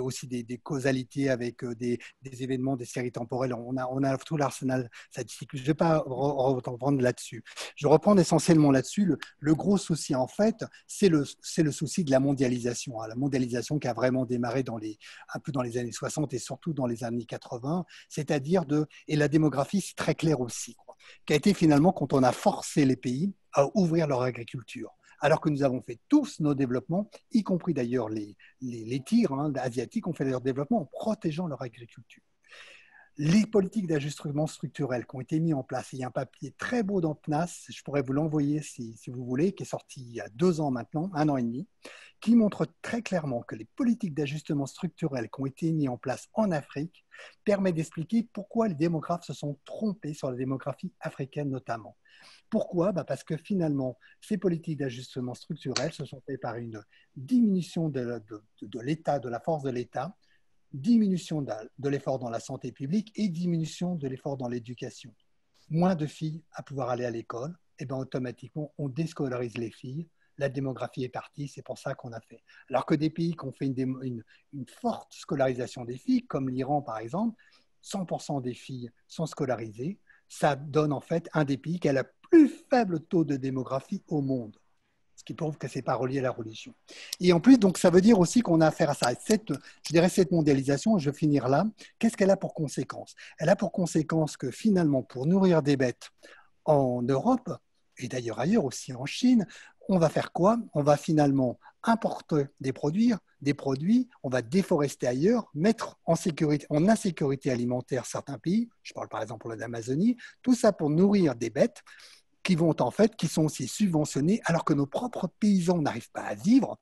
aussi des causalités avec des événements, des séries temporelles. On a tout l'arsenal statistique. Je ne vais pas reprendre là-dessus. Je reprends essentiellement là-dessus. Le gros souci, en fait, c'est le souci de la mondialisation. La mondialisation qui a vraiment démarré un peu dans les années 60 et surtout dans les années 80, c'est-à-dire et la démographie, c'est très clair aussi, qui a été finalement quand on a forcé les pays à ouvrir leur agriculture. Alors que nous avons fait tous nos développements, y compris d'ailleurs les tigres asiatiques ont fait leur développement en protégeant leur agriculture. Les politiques d'ajustement structurel qui ont été mises en place, il y a un papier très beau dans PNAS, je pourrais vous l'envoyer si vous voulez, qui est sorti il y a 2 ans maintenant, 1 an et demi, qui montre très clairement que les politiques d'ajustement structurel qui ont été mises en place en Afrique permettent d'expliquer pourquoi les démographes se sont trompés sur la démographie africaine notamment. Pourquoi ? Parce que finalement, ces politiques d'ajustement structurel se sont faites par une diminution de l'État, de la force de l'État, diminution de l'effort dans la santé publique et diminution de l'effort dans l'éducation. Moins de filles à pouvoir aller à l'école, et bien automatiquement, on déscolarise les filles. La démographie est partie, c'est pour ça qu'on a fait. Alors que des pays qui ont fait une forte scolarisation des filles, comme l'Iran par exemple, 100% des filles sont scolarisées. Ça donne en fait un des pays qui a le plus faible taux de démographie au monde, ce qui prouve que ce n'est pas relié à la religion. Et en plus, donc, ça veut dire aussi qu'on a affaire à ça. Cette mondialisation, je vais finir là, qu'est-ce qu'elle a pour conséquence ? Elle a pour conséquence que finalement, pour nourrir des bêtes en Europe, et d'ailleurs ailleurs aussi en Chine, on va faire quoi ? On va finalement importer des produits, on va déforester ailleurs, mettre en insécurité alimentaire certains pays, je parle par exemple de l'Amazonie, tout ça pour nourrir des bêtes qui sont aussi subventionnés alors que nos propres paysans n'arrivent pas à vivre,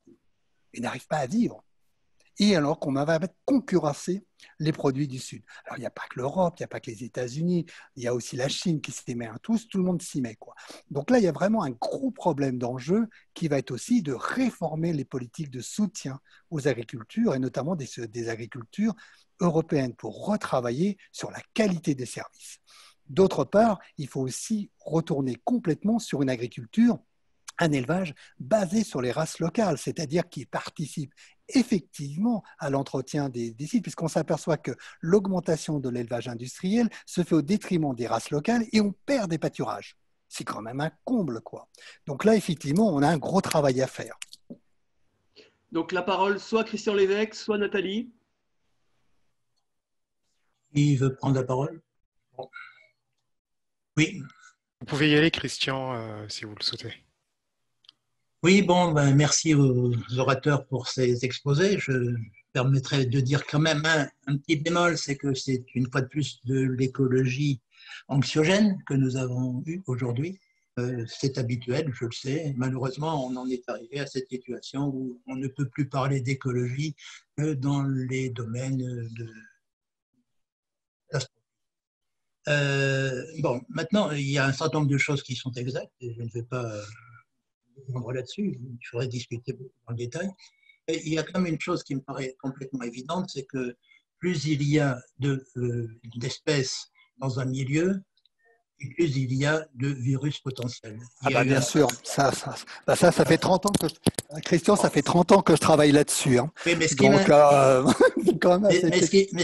et alors qu'on va concurrencer les produits du Sud. Alors, il n'y a pas que l'Europe, il n'y a pas que les États-Unis, il y a aussi la Chine qui s'y met, tout le monde s'y met, quoi. Donc là, il y a vraiment un gros problème d'enjeu qui va être aussi de réformer les politiques de soutien aux agricultures, et notamment des agricultures européennes, pour retravailler sur la qualité des services. D'autre part, il faut aussi retourner complètement sur une agriculture, un élevage basé sur les races locales, c'est-à-dire qui participe effectivement à l'entretien des sites, puisqu'on s'aperçoit que l'augmentation de l'élevage industriel se fait au détriment des races locales et on perd des pâturages. C'est quand même un comble, quoi. Donc là, effectivement, on a un gros travail à faire. Donc la parole, soit Christian Lévesque, soit Nathalie. Qui veut prendre la parole ? Bon. Oui. Vous pouvez y aller, Christian, si vous le souhaitez. Oui, bon, merci aux orateurs pour ces exposés. Je me permettrai de dire quand même un petit bémol, c'est que c'est une fois de plus de l'écologie anxiogène que nous avons eue aujourd'hui. C'est habituel, je le sais. Malheureusement, on en est arrivé à cette situation où on ne peut plus parler d'écologie que dans les domaines de bon, maintenant, il y a un certain nombre de choses qui sont exactes et je ne vais pas rendre là-dessus, il faudrait discuter beaucoup dans le détail. Et il y a quand même une chose qui me paraît complètement évidente, c'est que plus il y a d'espèces dans un milieu, et plus il y a de virus potentiels. Bien sûr, ça fait 30 ans que Christian, ça fait 30 ans que je travaille là-dessus. Oui, mais ce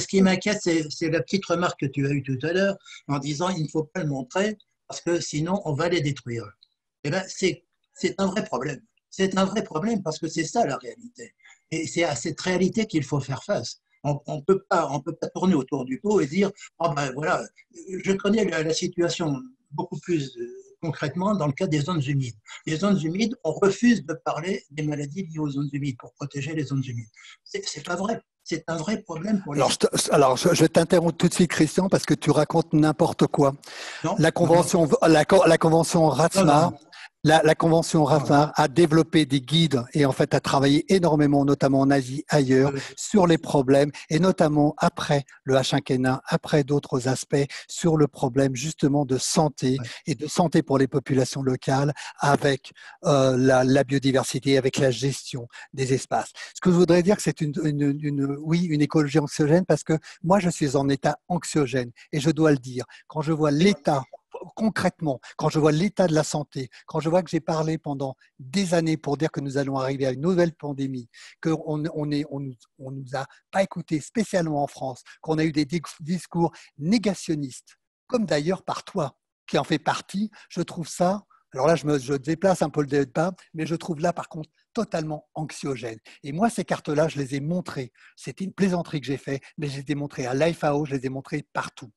qui m'inquiète, c'est la petite remarque que tu as eue tout à l'heure en disant il ne faut pas le montrer parce que sinon on va les détruire. Eh bien, c'est un vrai problème. C'est un vrai problème parce que c'est ça la réalité. Et c'est à cette réalité qu'il faut faire face. On ne peut pas tourner autour du pot et dire voilà, je connais la situation beaucoup plus concrètement dans le cas des zones humides. Les zones humides, on refuse de parler des maladies liées aux zones humides pour protéger les zones humides. C'est pas vrai. C'est un vrai problème pour les... Alors, je t'interromps tout de suite, Christian, parce que tu racontes n'importe quoi. Non, la convention RATMA La Convention RAFA a développé des guides et en fait a travaillé énormément, notamment en Asie, ailleurs, sur les problèmes et notamment après le H5N1, après d'autres aspects, sur le problème justement de santé et de santé pour les populations locales avec la biodiversité, avec la gestion des espaces. Ce que je voudrais dire, c'est une écologie anxiogène parce que moi, je suis en état anxiogène et je dois le dire. Quand je vois l'état concrètement, quand je vois l'état de la santé, quand je vois que j'ai parlé pendant des années pour dire que nous allons arriver à une nouvelle pandémie, qu'on nous a pas écouté spécialement en France, qu'on a eu des discours négationnistes, comme d'ailleurs par toi, qui en fait partie, je trouve ça, alors là je déplace un peu le débat, mais je trouve là par contre totalement anxiogène. Et moi, ces cartes-là, je les ai montrées. C'était une plaisanterie que j'ai faite, mais je les ai montrées à l'IFAO, je les ai montrées partout.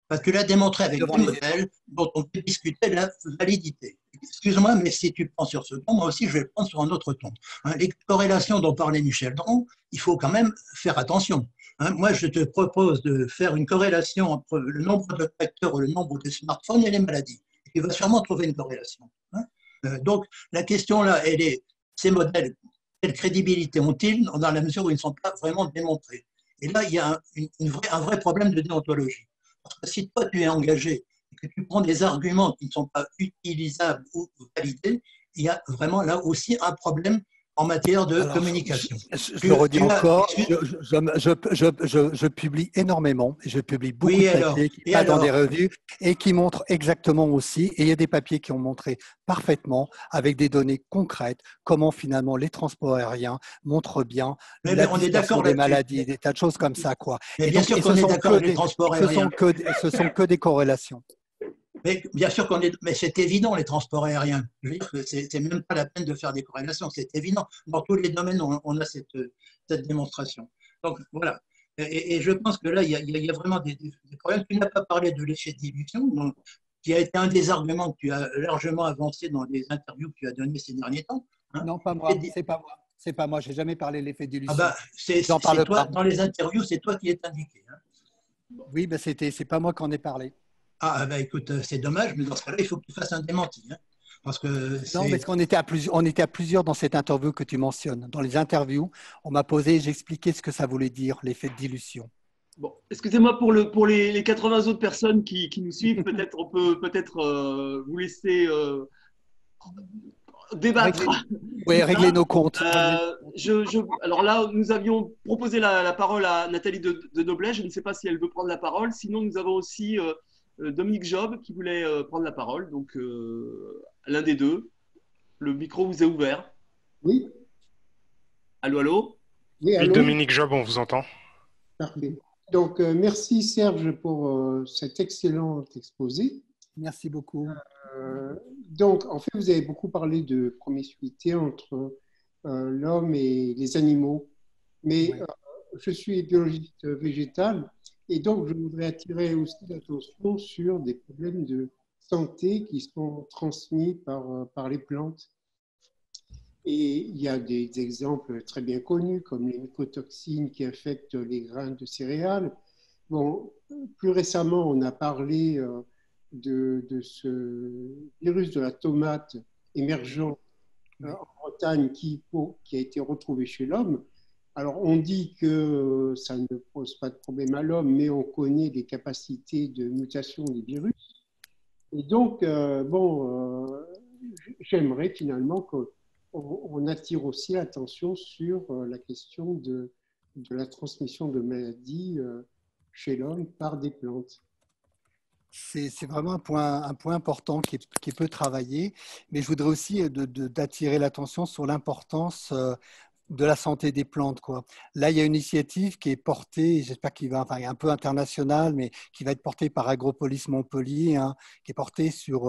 Parce que tu l'as démontré avec des modèles dont on peut discuter la validité. Excuse-moi, mais si tu prends sur ce ton, moi aussi je vais le prendre sur un autre ton. Les corrélations dont parlait Michel Dron, il faut quand même faire attention. Moi, je te propose de faire une corrélation entre le nombre de facteurs ou le nombre de smartphones et les maladies. Tu vas sûrement trouver une corrélation. Donc, la question là, elle est, ces modèles, quelle crédibilité ont-ils dans la mesure où ils ne sont pas vraiment démontrés? Et là, il y a un vrai problème de déontologie. Parce que si toi, tu es engagé et que tu prends des arguments qui ne sont pas utilisables ou validés, il y a vraiment là aussi un problème en matière de communication. Je le redis encore, je publie énormément, je publie beaucoup de papiers qui passent dans des revues et qui montrent exactement aussi, et il y a des papiers qui ont montré parfaitement, avec des données concrètes, comment finalement les transports aériens montrent bien la dispersion des maladies, des tas de choses comme ça, quoi. Mais bien sûr qu'on est d'accord avec les transports aériens. Ce sont que des corrélations. Mais bien sûr mais c'est évident, les transports aériens. Je veux dire que c'est même pas la peine de faire des corrélations, c'est évident. Dans tous les domaines, on a cette démonstration. Donc voilà. Et je pense que là, il y a vraiment des problèmes. Tu n'as pas parlé de l'effet dilution, qui a été un des arguments que tu as largement avancé dans les interviews que tu as données ces derniers temps. Non, pas moi. C'est pas moi. C'est pas moi. J'ai jamais parlé de l'effet dilution. J'en parle pas. Dans les interviews, c'est toi qui es indiqué. Oui, ben c'est pas moi qui en ai parlé. Ah, ben écoute, c'est dommage, mais dans ce cas-là, il faut que tu fasses un démenti. Parce que non, parce qu'on était à plusieurs dans cette interview que tu mentionnes. Dans les interviews, on m'a posé et j'expliquais ce que ça voulait dire, l'effet de dilution. Bon, excusez-moi pour les 80 autres personnes qui nous suivent. Peut-être on peut vous laisser débattre. Régler nos comptes. Alors là, nous avions proposé la parole à Nathalie de Noblet. Je ne sais pas si elle veut prendre la parole. Sinon, nous avons aussi Dominique Job qui voulait prendre la parole. Donc, l'un des deux. Le micro vous est ouvert. Oui. Allô, allô? Oui, Dominique Job, on vous entend. Parfait. Donc, merci Serge pour cet excellent exposé. Merci beaucoup. Donc, en fait, vous avez beaucoup parlé de promiscuité entre l'homme et les animaux. Mais je suis biologiste végétal et donc je voudrais attirer aussi l'attention sur des problèmes de santé qui sont transmis par les plantes. Et il y a des exemples très bien connus, comme les mycotoxines qui infectent les grains de céréales. Bon, plus récemment, on a parlé de ce virus de la tomate émergent en Bretagne qui a été retrouvé chez l'homme. Alors, on dit que ça ne pose pas de problème à l'homme, mais on connaît les capacités de mutation des virus. Et donc, j'aimerais finalement qu'on attire aussi l'attention sur la question de la transmission de maladies chez l'homme par des plantes. C'est vraiment un point important qui peut travailler, mais je voudrais aussi d'attirer l'attention sur l'importance de la santé des plantes, quoi. Là, il y a une initiative qui est portée, j'espère qu'il va, enfin, un peu internationale, mais qui va être portée par Agropolis Montpellier, qui est portée sur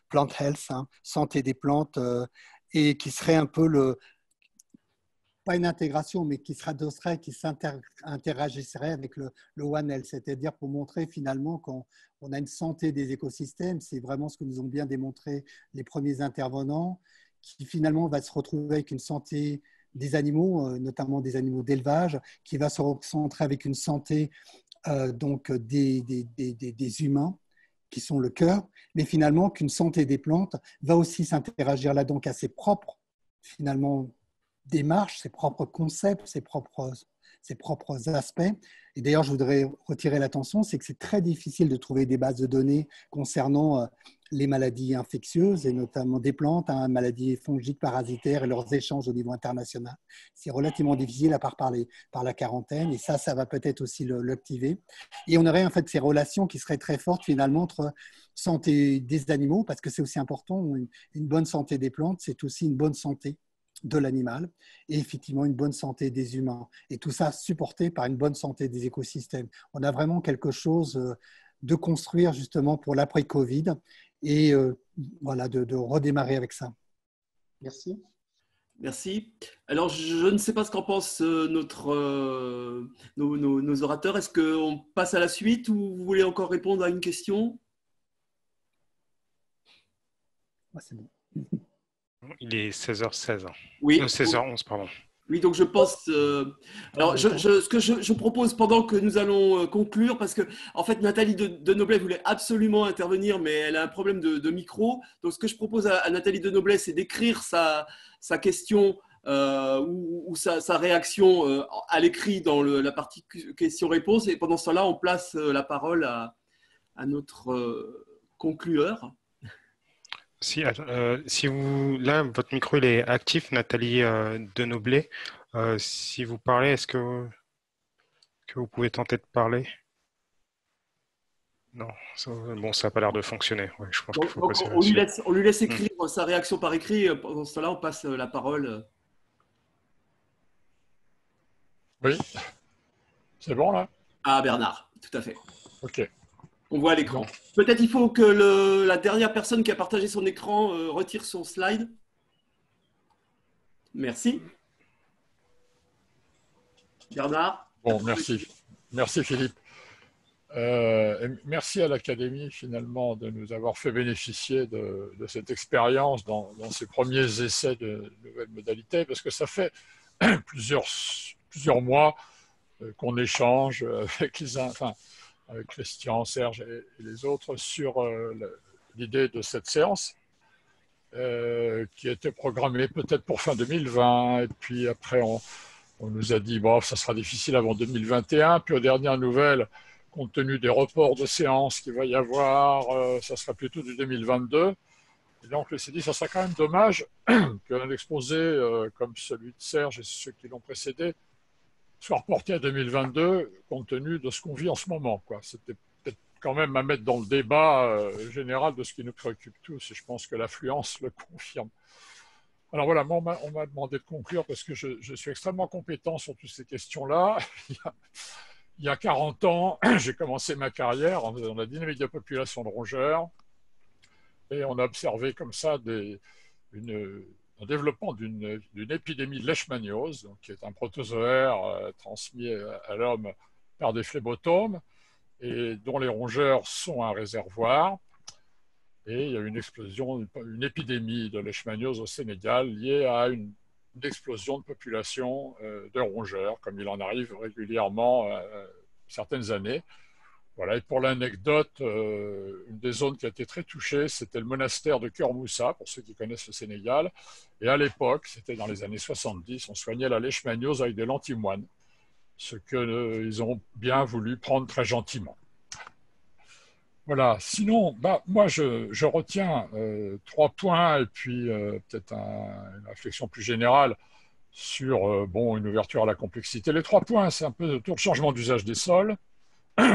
Plant Health, santé des plantes, et qui serait un peu pas une intégration, mais qui s'interagisserait avec le One Health, c'est-à-dire pour montrer finalement qu'on a une santé des écosystèmes, c'est vraiment ce que nous ont bien démontré les premiers intervenants, qui finalement va se retrouver avec une santé des animaux, notamment des animaux d'élevage, qui va se recentrer avec une santé des humains, qui sont le cœur, mais finalement qu'une santé des plantes va aussi s'interagir là donc à ses propres finalement démarches, ses propres concepts, ses propres aspects. Et d'ailleurs, je voudrais retirer l'attention, c'est que c'est très difficile de trouver des bases de données concernant les maladies infectieuses et notamment des plantes, maladies fongiques, parasitaires et leurs échanges au niveau international. C'est relativement difficile à part par la quarantaine et ça va peut-être aussi l'activer. Et on aurait en fait ces relations qui seraient très fortes finalement entre santé des animaux, parce que c'est aussi important, une bonne santé des plantes, c'est aussi une bonne santé de l'animal et effectivement une bonne santé des humains. Et tout ça supporté par une bonne santé des écosystèmes. On a vraiment quelque chose de construire justement pour l'après-Covid et voilà, de redémarrer avec ça. Merci. Merci. Alors, je ne sais pas ce qu'en pensent nos orateurs. Est-ce qu'on passe à la suite ou vous voulez encore répondre à une question? C'est bon. Il est 16h16. Oui. 16h11, pardon. Oui, donc je pense. Alors, ce que je propose pendant que nous allons conclure, parce que en fait, Nathalie de Noblet voulait absolument intervenir, mais elle a un problème de micro. Donc, ce que je propose à Nathalie de Noblet, c'est d'écrire sa question ou sa réaction à l'écrit dans la partie question-réponse. Et pendant ce temps-là, on place la parole à notre conclueur. Si vous, là, votre micro il est actif, Nathalie de Noblet. Si vous parlez, est-ce que vous pouvez tenter de parler? Non, ça n'a pas l'air de fonctionner. Ouais, je pense qu'il faut passer on lui laisse écrire sa réaction par écrit. Pendant ce temps-là, on passe la parole. Oui, c'est bon là? À Bernard, tout à fait. Ok. On voit à l'écran. Peut-être il faut que la dernière personne qui a partagé son écran retire son slide. Merci. Bernard. Bon, merci. Merci Philippe. Merci à l'Académie finalement de nous avoir fait bénéficier de cette expérience dans ces premiers essais de nouvelles modalités, parce que ça fait plusieurs mois qu'on échange avec Christian, Serge et les autres sur l'idée de cette séance qui était programmée peut-être pour fin 2020. Et puis après, on nous a dit bon, ça sera difficile avant 2021. Puis aux dernières nouvelles, compte tenu des reports de séances qu'il va y avoir, ça sera plutôt du 2022. Et donc, on s'est dit, ça serait quand même dommage qu'un exposé comme celui de Serge et ceux qui l'ont précédé soit reporté à 2022, compte tenu de ce qu'on vit en ce moment. C'était peut-être quand même à mettre dans le débat général de ce qui nous préoccupe tous, et je pense que l'affluence le confirme. Alors voilà, moi, on m'a demandé de conclure parce que je suis extrêmement compétent sur toutes ces questions-là. Il y a 40 ans, j'ai commencé ma carrière dans la dynamique de population de rongeurs, et on a observé comme ça un développement d'une épidémie de leishmaniose, qui est un protozoaire transmis à l'homme par des phlébotomes et dont les rongeurs sont un réservoir. Et il y a eu une épidémie de leishmaniose au Sénégal liée à une explosion de population de rongeurs, comme il en arrive régulièrement certaines années. Voilà, et pour l'anecdote, une des zones qui a été très touchée, c'était le monastère de Keur Moussa, pour ceux qui connaissent le Sénégal. Et à l'époque, c'était dans les années 70, on soignait la leishmaniose avec des lentimoines, ce qu'ils ont bien voulu prendre très gentiment. Voilà, sinon, moi je retiens 3 points et puis peut-être une réflexion plus générale sur une ouverture à la complexité. Les 3 points, c'est un peu autour du changement d'usage des sols,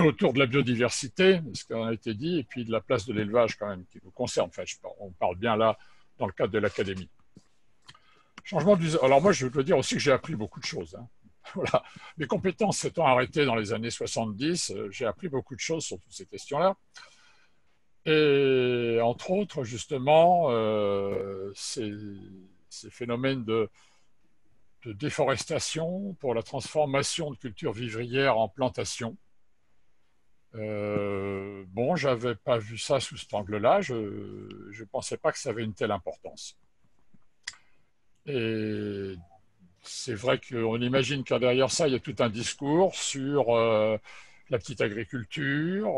autour de la biodiversité, ce qui a été dit, et puis de la place de l'élevage quand même, qui nous concerne. Enfin, on parle bien là dans le cadre de l'académie. Changement d'usage. Alors moi, je dois dire aussi que j'ai appris beaucoup de choses. Voilà. Mes compétences s'étant arrêtées dans les années 70, j'ai appris beaucoup de choses sur toutes ces questions-là. Et entre autres, justement, ces phénomènes de déforestation pour la transformation de cultures vivrières en plantations. J'avais pas vu ça sous cet angle-là. Je ne pensais pas que ça avait une telle importance. Et c'est vrai qu'on imagine que derrière ça, il y a tout un discours sur la petite agriculture,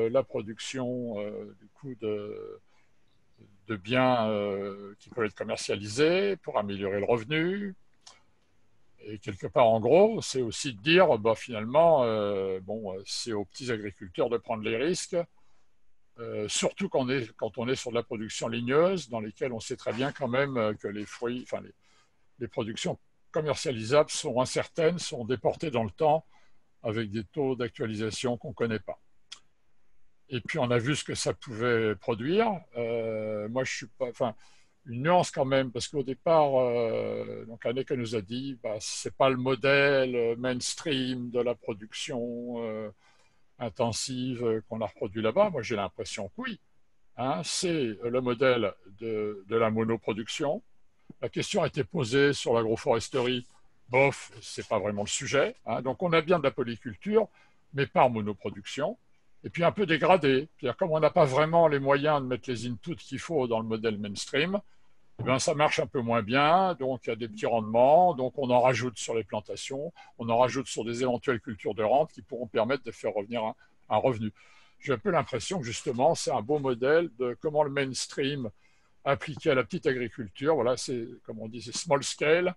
la production du coup de biens qui peuvent être commercialisés pour améliorer le revenu. Et quelque part, en gros, c'est aussi de dire, bah, finalement, bon, c'est aux petits agriculteurs de prendre les risques, surtout quand on est sur de la production ligneuse, dans lesquelles on sait très bien quand même que les fruits, enfin les productions commercialisables sont incertaines, sont déportées dans le temps avec des taux d'actualisation qu'on ne connaît pas. Et puis on a vu ce que ça pouvait produire. Moi, je suis pas, enfin, une nuance quand même, parce qu'au départ, donc Anneke nous a dit, bah, c'est pas le modèle mainstream de la production intensive qu'on a reproduit là-bas. Moi, j'ai l'impression que oui. Hein, c'est le modèle de la monoproduction. La question a été posée sur l'agroforesterie. Bof, c'est pas vraiment le sujet. Hein. Donc, on a bien de la polyculture, mais par monoproduction. Et puis un peu dégradé. Comme on n'a pas vraiment les moyens de mettre les inputs qu'il faut dans le modèle mainstream, eh bien, ça marche un peu moins bien. Donc, il y a des petits rendements. Donc, on en rajoute sur les plantations. On en rajoute sur des éventuelles cultures de rente qui pourront permettre de faire revenir un revenu. J'ai un peu l'impression que justement, c'est un beau modèle de comment le mainstream appliqué à la petite agriculture. Voilà, c'est, comme on dit, c'est small scale.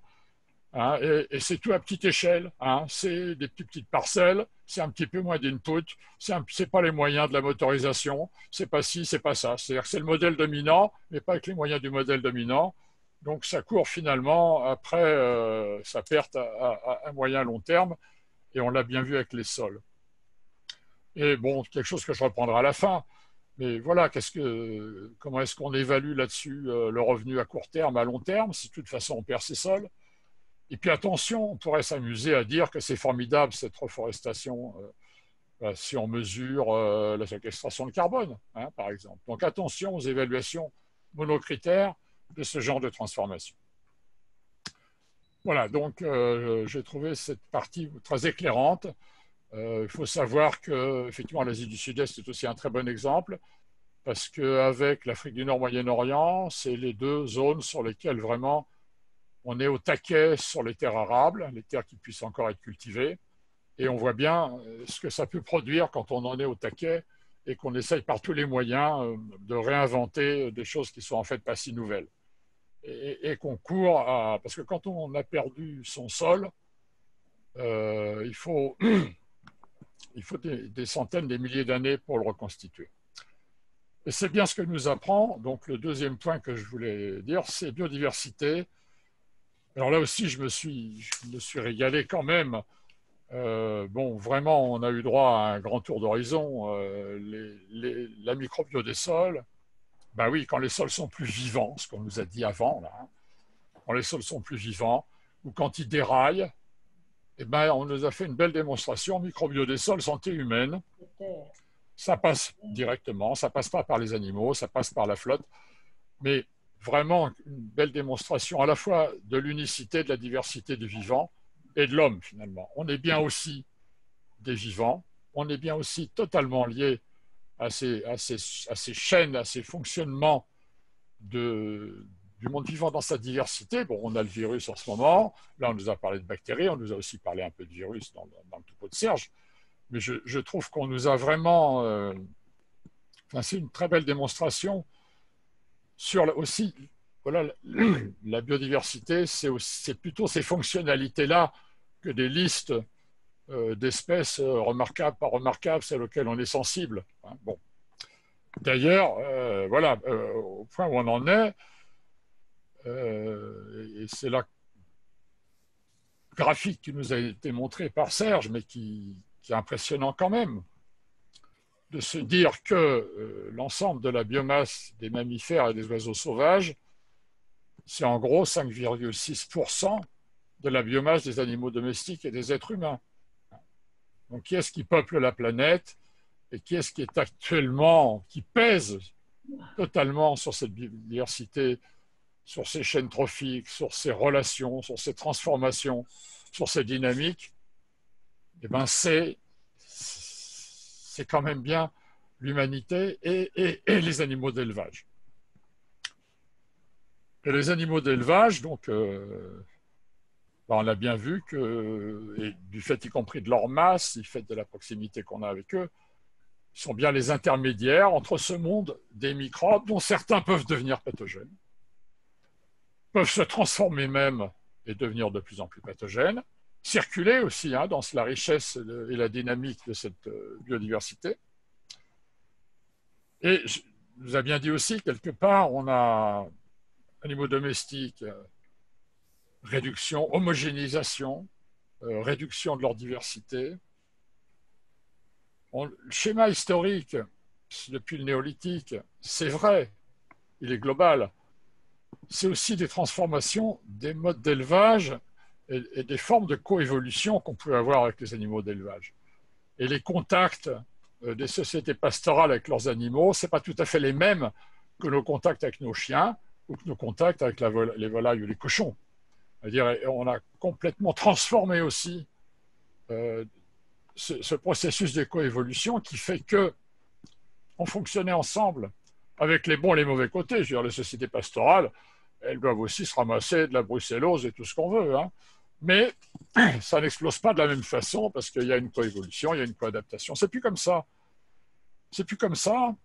Hein, et c'est tout à petite échelle. Hein, c'est des petites parcelles. C'est un petit peu moins d'input. C'est pas les moyens de la motorisation. C'est pas ci, c'est pas ça. C'est-à-dire que c'est le modèle dominant, mais pas avec les moyens du modèle dominant. Donc ça court finalement après sa perte à moyen long terme. Et on l'a bien vu avec les sols. Et bon, quelque chose que je reprendrai à la fin. Mais voilà, comment est-ce qu'on évalue là-dessus le revenu à court terme, à long terme, si de toute façon on perd ses sols? Et puis attention, on pourrait s'amuser à dire que c'est formidable cette reforestation si on mesure la séquestration de carbone, hein, par exemple. Donc attention aux évaluations monocritères de ce genre de transformation. Voilà, donc j'ai trouvé cette partie très éclairante. Il faut savoir qu'effectivement l'Asie du Sud-Est est aussi un très bon exemple, parce qu'avec l'Afrique du Nord, Moyen-Orient, c'est les deux zones sur lesquelles vraiment on est au taquet sur les terres arables, les terres qui puissent encore être cultivées, et on voit bien ce que ça peut produire quand on en est au taquet et qu'on essaye par tous les moyens de réinventer des choses qui sont en fait pas si nouvelles. Et qu'on court à... Parce que quand on a perdu son sol, il faut des centaines, des milliers d'années pour le reconstituer. Et c'est bien ce que nous apprend, donc le deuxième point que je voulais dire, c'est biodiversité. Alors là aussi, je me suis régalé quand même. Bon, vraiment, on a eu droit à un grand tour d'horizon. La microbio des sols, ben oui, quand les sols sont plus vivants, ce qu'on nous a dit avant, là, hein, quand les sols sont plus vivants, ou quand ils déraillent, eh ben, on nous a fait une belle démonstration. Microbio des sols, santé humaine. Ça passe directement, ça passe pas par les animaux, ça passe par la flotte. Mais vraiment une belle démonstration à la fois de l'unicité, de la diversité du vivant et de l'homme finalement. On est bien aussi des vivants, on est bien aussi totalement lié à ces chaînes, à ces fonctionnements du monde vivant dans sa diversité. Bon, on a le virus en ce moment, là on nous a parlé de bactéries, on nous a aussi parlé un peu de virus dans le topo de Serge, mais je trouve qu'on nous a vraiment... enfin, c'est une très belle démonstration sur aussi, voilà, la biodiversité, c'est plutôt ces fonctionnalités-là que des listes d'espèces remarquables, pas remarquables, celles auxquelles on est sensible. Hein, bon. D'ailleurs, voilà, au point où on en est, et c'est là graphique qui nous a été montré par Serge, mais qui est impressionnant quand même, de se dire que l'ensemble de la biomasse des mammifères et des oiseaux sauvages, c'est en gros 5,6% de la biomasse des animaux domestiques et des êtres humains. Donc, qui est-ce qui peuple la planète et qui est-ce qui est actuellement, qui pèse totalement sur cette biodiversité, sur ces chaînes trophiques, sur ces relations, sur ces transformations, sur ces dynamiques? Eh bien, c'est quand même bien l'humanité et les animaux d'élevage. Et les animaux d'élevage, donc, on a bien vu que, et du fait y compris de leur masse, du fait de la proximité qu'on a avec eux, sont bien les intermédiaires entre ce monde des microbes, dont certains peuvent devenir pathogènes, peuvent se transformer même et devenir de plus en plus pathogènes, circuler aussi dans la richesse et la dynamique de cette biodiversité. Et je vous ai bien dit aussi, quelque part, on a animaux domestiques, réduction, homogénéisation, réduction de leur diversité. Le schéma historique, depuis le néolithique, c'est vrai, il est global. C'est aussi des transformations des modes d'élevage et des formes de coévolution qu'on pouvait avoir avec les animaux d'élevage. Et les contacts des sociétés pastorales avec leurs animaux, ce n'est pas tout à fait les mêmes que nos contacts avec nos chiens ou que nos contacts avec les volailles ou les cochons. C'est-à-dire, on a complètement transformé aussi ce processus de coévolution qui fait que on fonctionnait ensemble avec les bons et les mauvais côtés. Je veux dire, les sociétés pastorales, elles doivent aussi se ramasser de la brucellose et tout ce qu'on veut. Mais ça n'explose pas de la même façon parce qu'il y a une coévolution, il y a une coadaptation. C'est plus comme ça. C'est plus comme ça.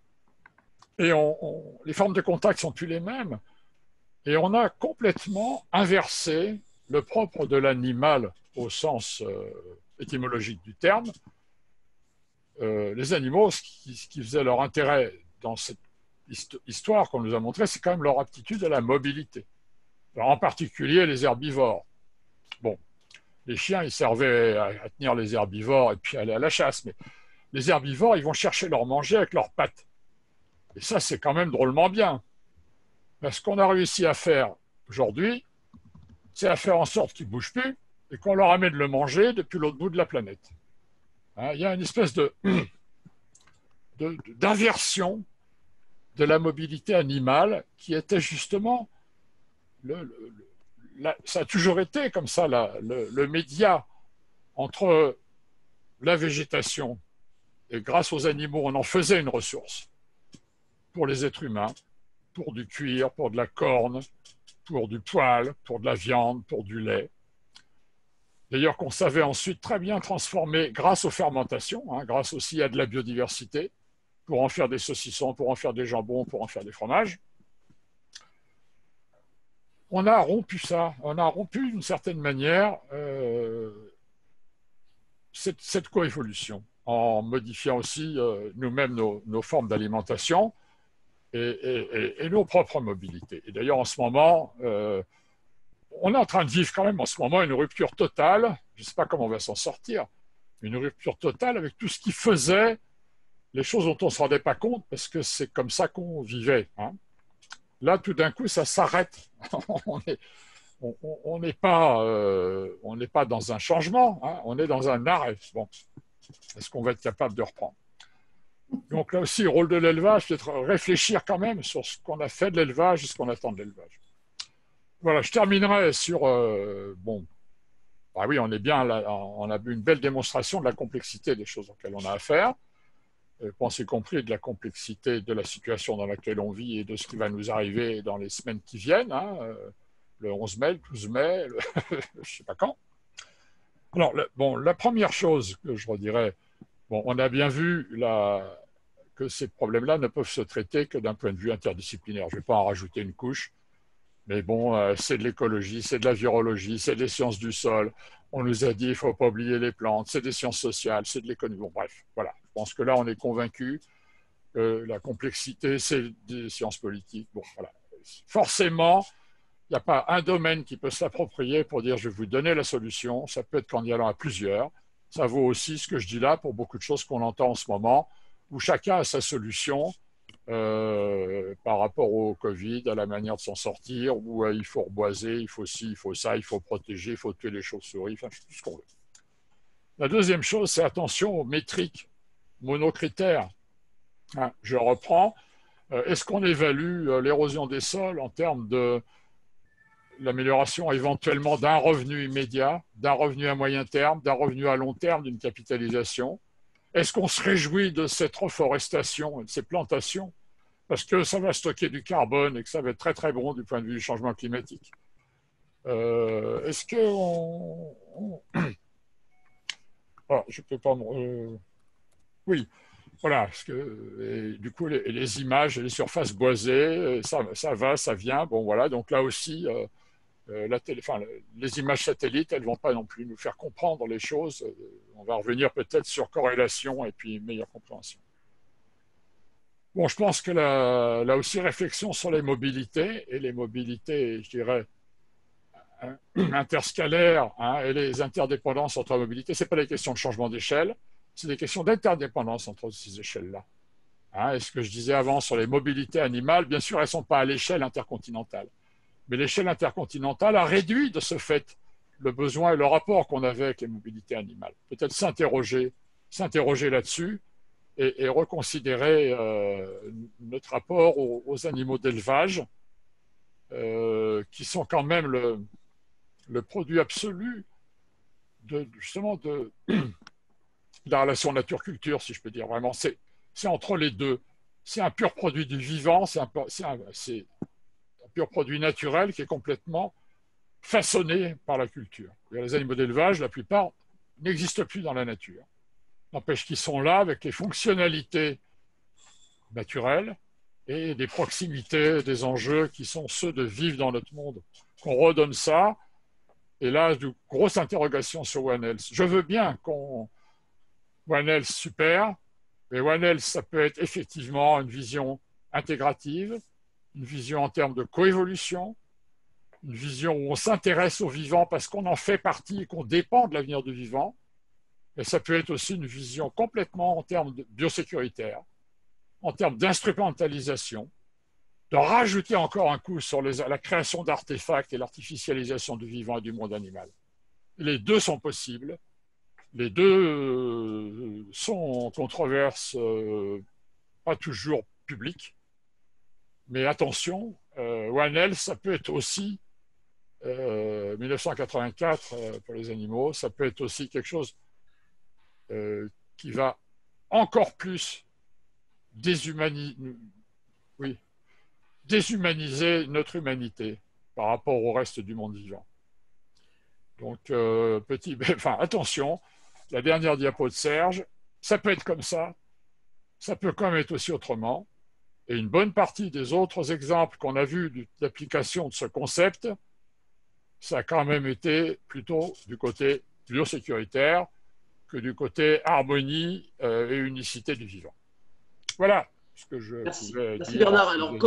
Et les formes de contact sont plus les mêmes. Et on a complètement inversé le propre de l'animal au sens étymologique du terme. Les animaux, ce qui faisait leur intérêt dans cette histoire qu'on nous a montrée, c'est quand même leur aptitude à la mobilité. Alors, en particulier les herbivores. Bon, les chiens, ils servaient à tenir les herbivores et puis aller à la chasse, mais les herbivores, ils vont chercher leur manger avec leurs pattes. Et ça, c'est quand même drôlement bien. Mais ce qu'on a réussi à faire aujourd'hui, c'est à faire en sorte qu'ils ne bougent plus et qu'on leur amène le manger depuis l'autre bout de la planète. Il y a une espèce d'inversion de la mobilité animale qui était justement, ça a toujours été comme ça, le média entre la végétation et grâce aux animaux, on en faisait une ressource pour les êtres humains, pour du cuir, pour de la corne, pour du poil, pour de la viande, pour du lait. D'ailleurs qu'on savait ensuite très bien transformer grâce aux fermentations, grâce aussi à de la biodiversité, pour en faire des saucissons, pour en faire des jambons, pour en faire des fromages. On a rompu ça, on a rompu d'une certaine manière cette coévolution, en modifiant aussi nous-mêmes nos formes d'alimentation et nos propres mobilités. Et d'ailleurs, en ce moment, on est en train de vivre quand même en ce moment une rupture totale, je ne sais pas comment on va s'en sortir, une rupture totale avec tout ce qui faisait les choses dont on ne se rendait pas compte parce que c'est comme ça qu'on vivait. Là, tout d'un coup, ça s'arrête. on n'est pas dans un changement, on est dans un arrêt. Bon. Est-ce qu'on va être capable de reprendre? Donc là aussi, le rôle de l'élevage, c'est de réfléchir quand même sur ce qu'on a fait de l'élevage et ce qu'on attend de l'élevage. Voilà, je terminerai sur... oui, on est bien là, on a vu une belle démonstration de la complexité des choses auxquelles on a affaire. Je pense y compris de la complexité de la situation dans laquelle on vit et de ce qui va nous arriver dans les semaines qui viennent, le 11 mai, le 12 mai, je ne sais pas quand. Alors, la première chose que je redirais, on a bien vu que ces problèmes-là ne peuvent se traiter que d'un point de vue interdisciplinaire. Je ne vais pas en rajouter une couche, mais c'est de l'écologie, c'est de la virologie, c'est des sciences du sol. On nous a dit qu'il ne faut pas oublier les plantes, c'est des sciences sociales, c'est de l'économie. Bon, bref, voilà. Je pense que là, on est convaincu que la complexité, c'est des sciences politiques. Bon, voilà. Forcément, il n'y a pas un domaine qui peut s'approprier pour dire je vais vous donner la solution. Ça peut être qu'en y allant à plusieurs. Ça vaut aussi ce que je dis là pour beaucoup de choses qu'on entend en ce moment, où chacun a sa solution par rapport au Covid, à la manière de s'en sortir, où il faut reboiser, il faut ci, il faut ça, il faut protéger, il faut tuer les chauves-souris, enfin, tout ce qu'on veut. La deuxième chose, c'est attention aux métriques monocritères. Je reprends. Est-ce qu'on évalue l'érosion des sols en termes de l'amélioration éventuellement d'un revenu immédiat, d'un revenu à moyen terme, d'un revenu à long terme, d'une capitalisation? Est-ce qu'on se réjouit de cette reforestation et de ces plantations parce que ça va stocker du carbone et que ça va être très très bon du point de vue du changement climatique? Est-ce que Ah, je peux pas oui, voilà. Parce que, et du coup, les images, les surfaces boisées, ça va, ça vient. Bon, voilà. Donc là aussi, les images satellites, elles ne vont pas non plus nous faire comprendre les choses. On va revenir peut-être sur corrélation et puis meilleure compréhension. Bon, je pense que là aussi, réflexion sur les mobilités, et les mobilités, je dirais, interscalaires, hein, et les interdépendances entre mobilités. Ce n'est pas des questions de changement d'échelle, c'est des questions d'interdépendance entre ces échelles-là. Hein, et ce que je disais avant sur les mobilités animales, bien sûr, elles ne sont pas à l'échelle intercontinentale. Mais l'échelle intercontinentale a réduit de ce fait le besoin et le rapport qu'on avait avec les mobilités animales. Peut-être s'interroger là-dessus et reconsidérer notre rapport aux animaux d'élevage, qui sont quand même le produit absolu justement de la relation nature-culture, si je peux dire. Vraiment, c'est entre les deux. C'est un pur produit du vivant, c'est un pur produit naturel qui est complètement façonné par la culture. Les animaux d'élevage, la plupart, n'existent plus dans la nature. N'empêche qu'ils sont là avec les fonctionnalités naturelles et des proximités, des enjeux qui sont ceux de vivre dans notre monde. Qu'on redonne ça, et là, de grosses interrogations sur One Health. Je veux bien qu'on... One Health, super, mais One Health, ça peut être effectivement une vision intégrative, une vision en termes de coévolution, une vision où on s'intéresse au vivant parce qu'on en fait partie et qu'on dépend de l'avenir du vivant. Mais ça peut être aussi une vision complètement en termes de biosécuritaire, en termes d'instrumentalisation, de rajouter encore un coup sur la création d'artefacts et l'artificialisation du vivant et du monde animal. Les deux sont possibles. Les deux sont en controverse, pas toujours publique. Mais attention, One Health, ça peut être aussi 1984 pour les animaux, ça peut être aussi quelque chose qui va encore plus déshumaniser notre humanité par rapport au reste du monde vivant. Donc, attention, la dernière diapo de Serge, ça peut être comme ça peut quand même être aussi autrement. Et une bonne partie des autres exemples qu'on a vus d'application de ce concept, ça a quand même été plutôt du côté biosécuritaire que du côté harmonie et unicité du vivant. Voilà ce que je pouvais Merci dire. Bernard. Alors,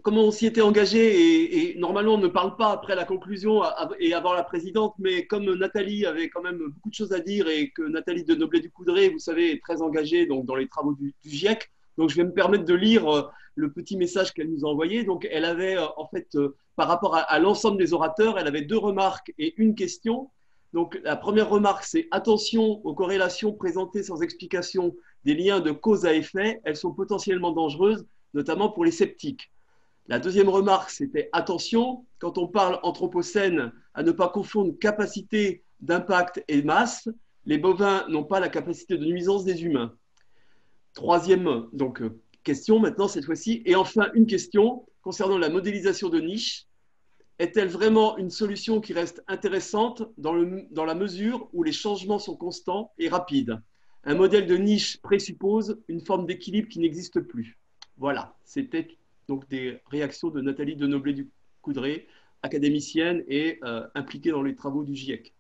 comment on s'y était engagé et normalement on ne parle pas après la conclusion et avant la présidente, mais comme Nathalie avait quand même beaucoup de choses à dire et que Nathalie de Noblet-du-Coudray, vous savez, est très engagée donc, dans les travaux du GIEC, donc je vais me permettre de lire le petit message qu'elle nous a envoyé. Donc elle avait en fait, par rapport à l'ensemble des orateurs, elle avait 2 remarques et une question. Donc la première remarque, c'est attention aux corrélations présentées sans explication des liens de cause à effet, elles sont potentiellement dangereuses, notamment pour les sceptiques. La deuxième remarque, c'était attention, quand on parle anthropocène, à ne pas confondre capacité d'impact et masse. Les bovins n'ont pas la capacité de nuisance des humains. Troisième question maintenant cette fois-ci. Et enfin, une question concernant la modélisation de niche. Est-elle vraiment une solution qui reste intéressante dans la mesure où les changements sont constants et rapides? Un modèle de niche présuppose une forme d'équilibre qui n'existe plus. Voilà, c'était donc des réactions de Nathalie de Noblet-du-Coudray, académicienne et impliquée dans les travaux du GIEC.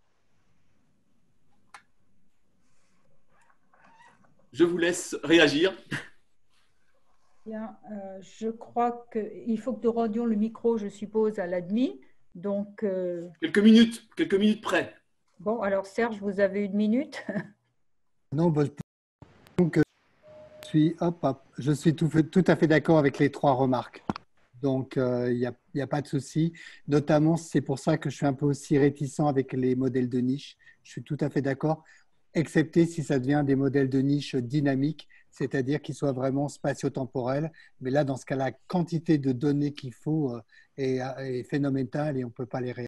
Je vous laisse réagir. Bien, je crois qu'il faut que nous rendions le micro, je suppose, à l'admin. Donc, quelques minutes près. Bon, alors Serge, vous avez 1 minute. Non, donc je suis tout à fait d'accord avec les 3 remarques. Donc, il n'y a pas de souci. Notamment, c'est pour ça que je suis un peu aussi réticent avec les modèles de niche. Je suis tout à fait d'accord, excepté si ça devient des modèles de niche dynamiques, c'est-à-dire qu'ils soient vraiment spatio-temporels. Mais là, dans ce cas, la quantité de données qu'il faut est phénoménale et on ne peut pas les réaliser.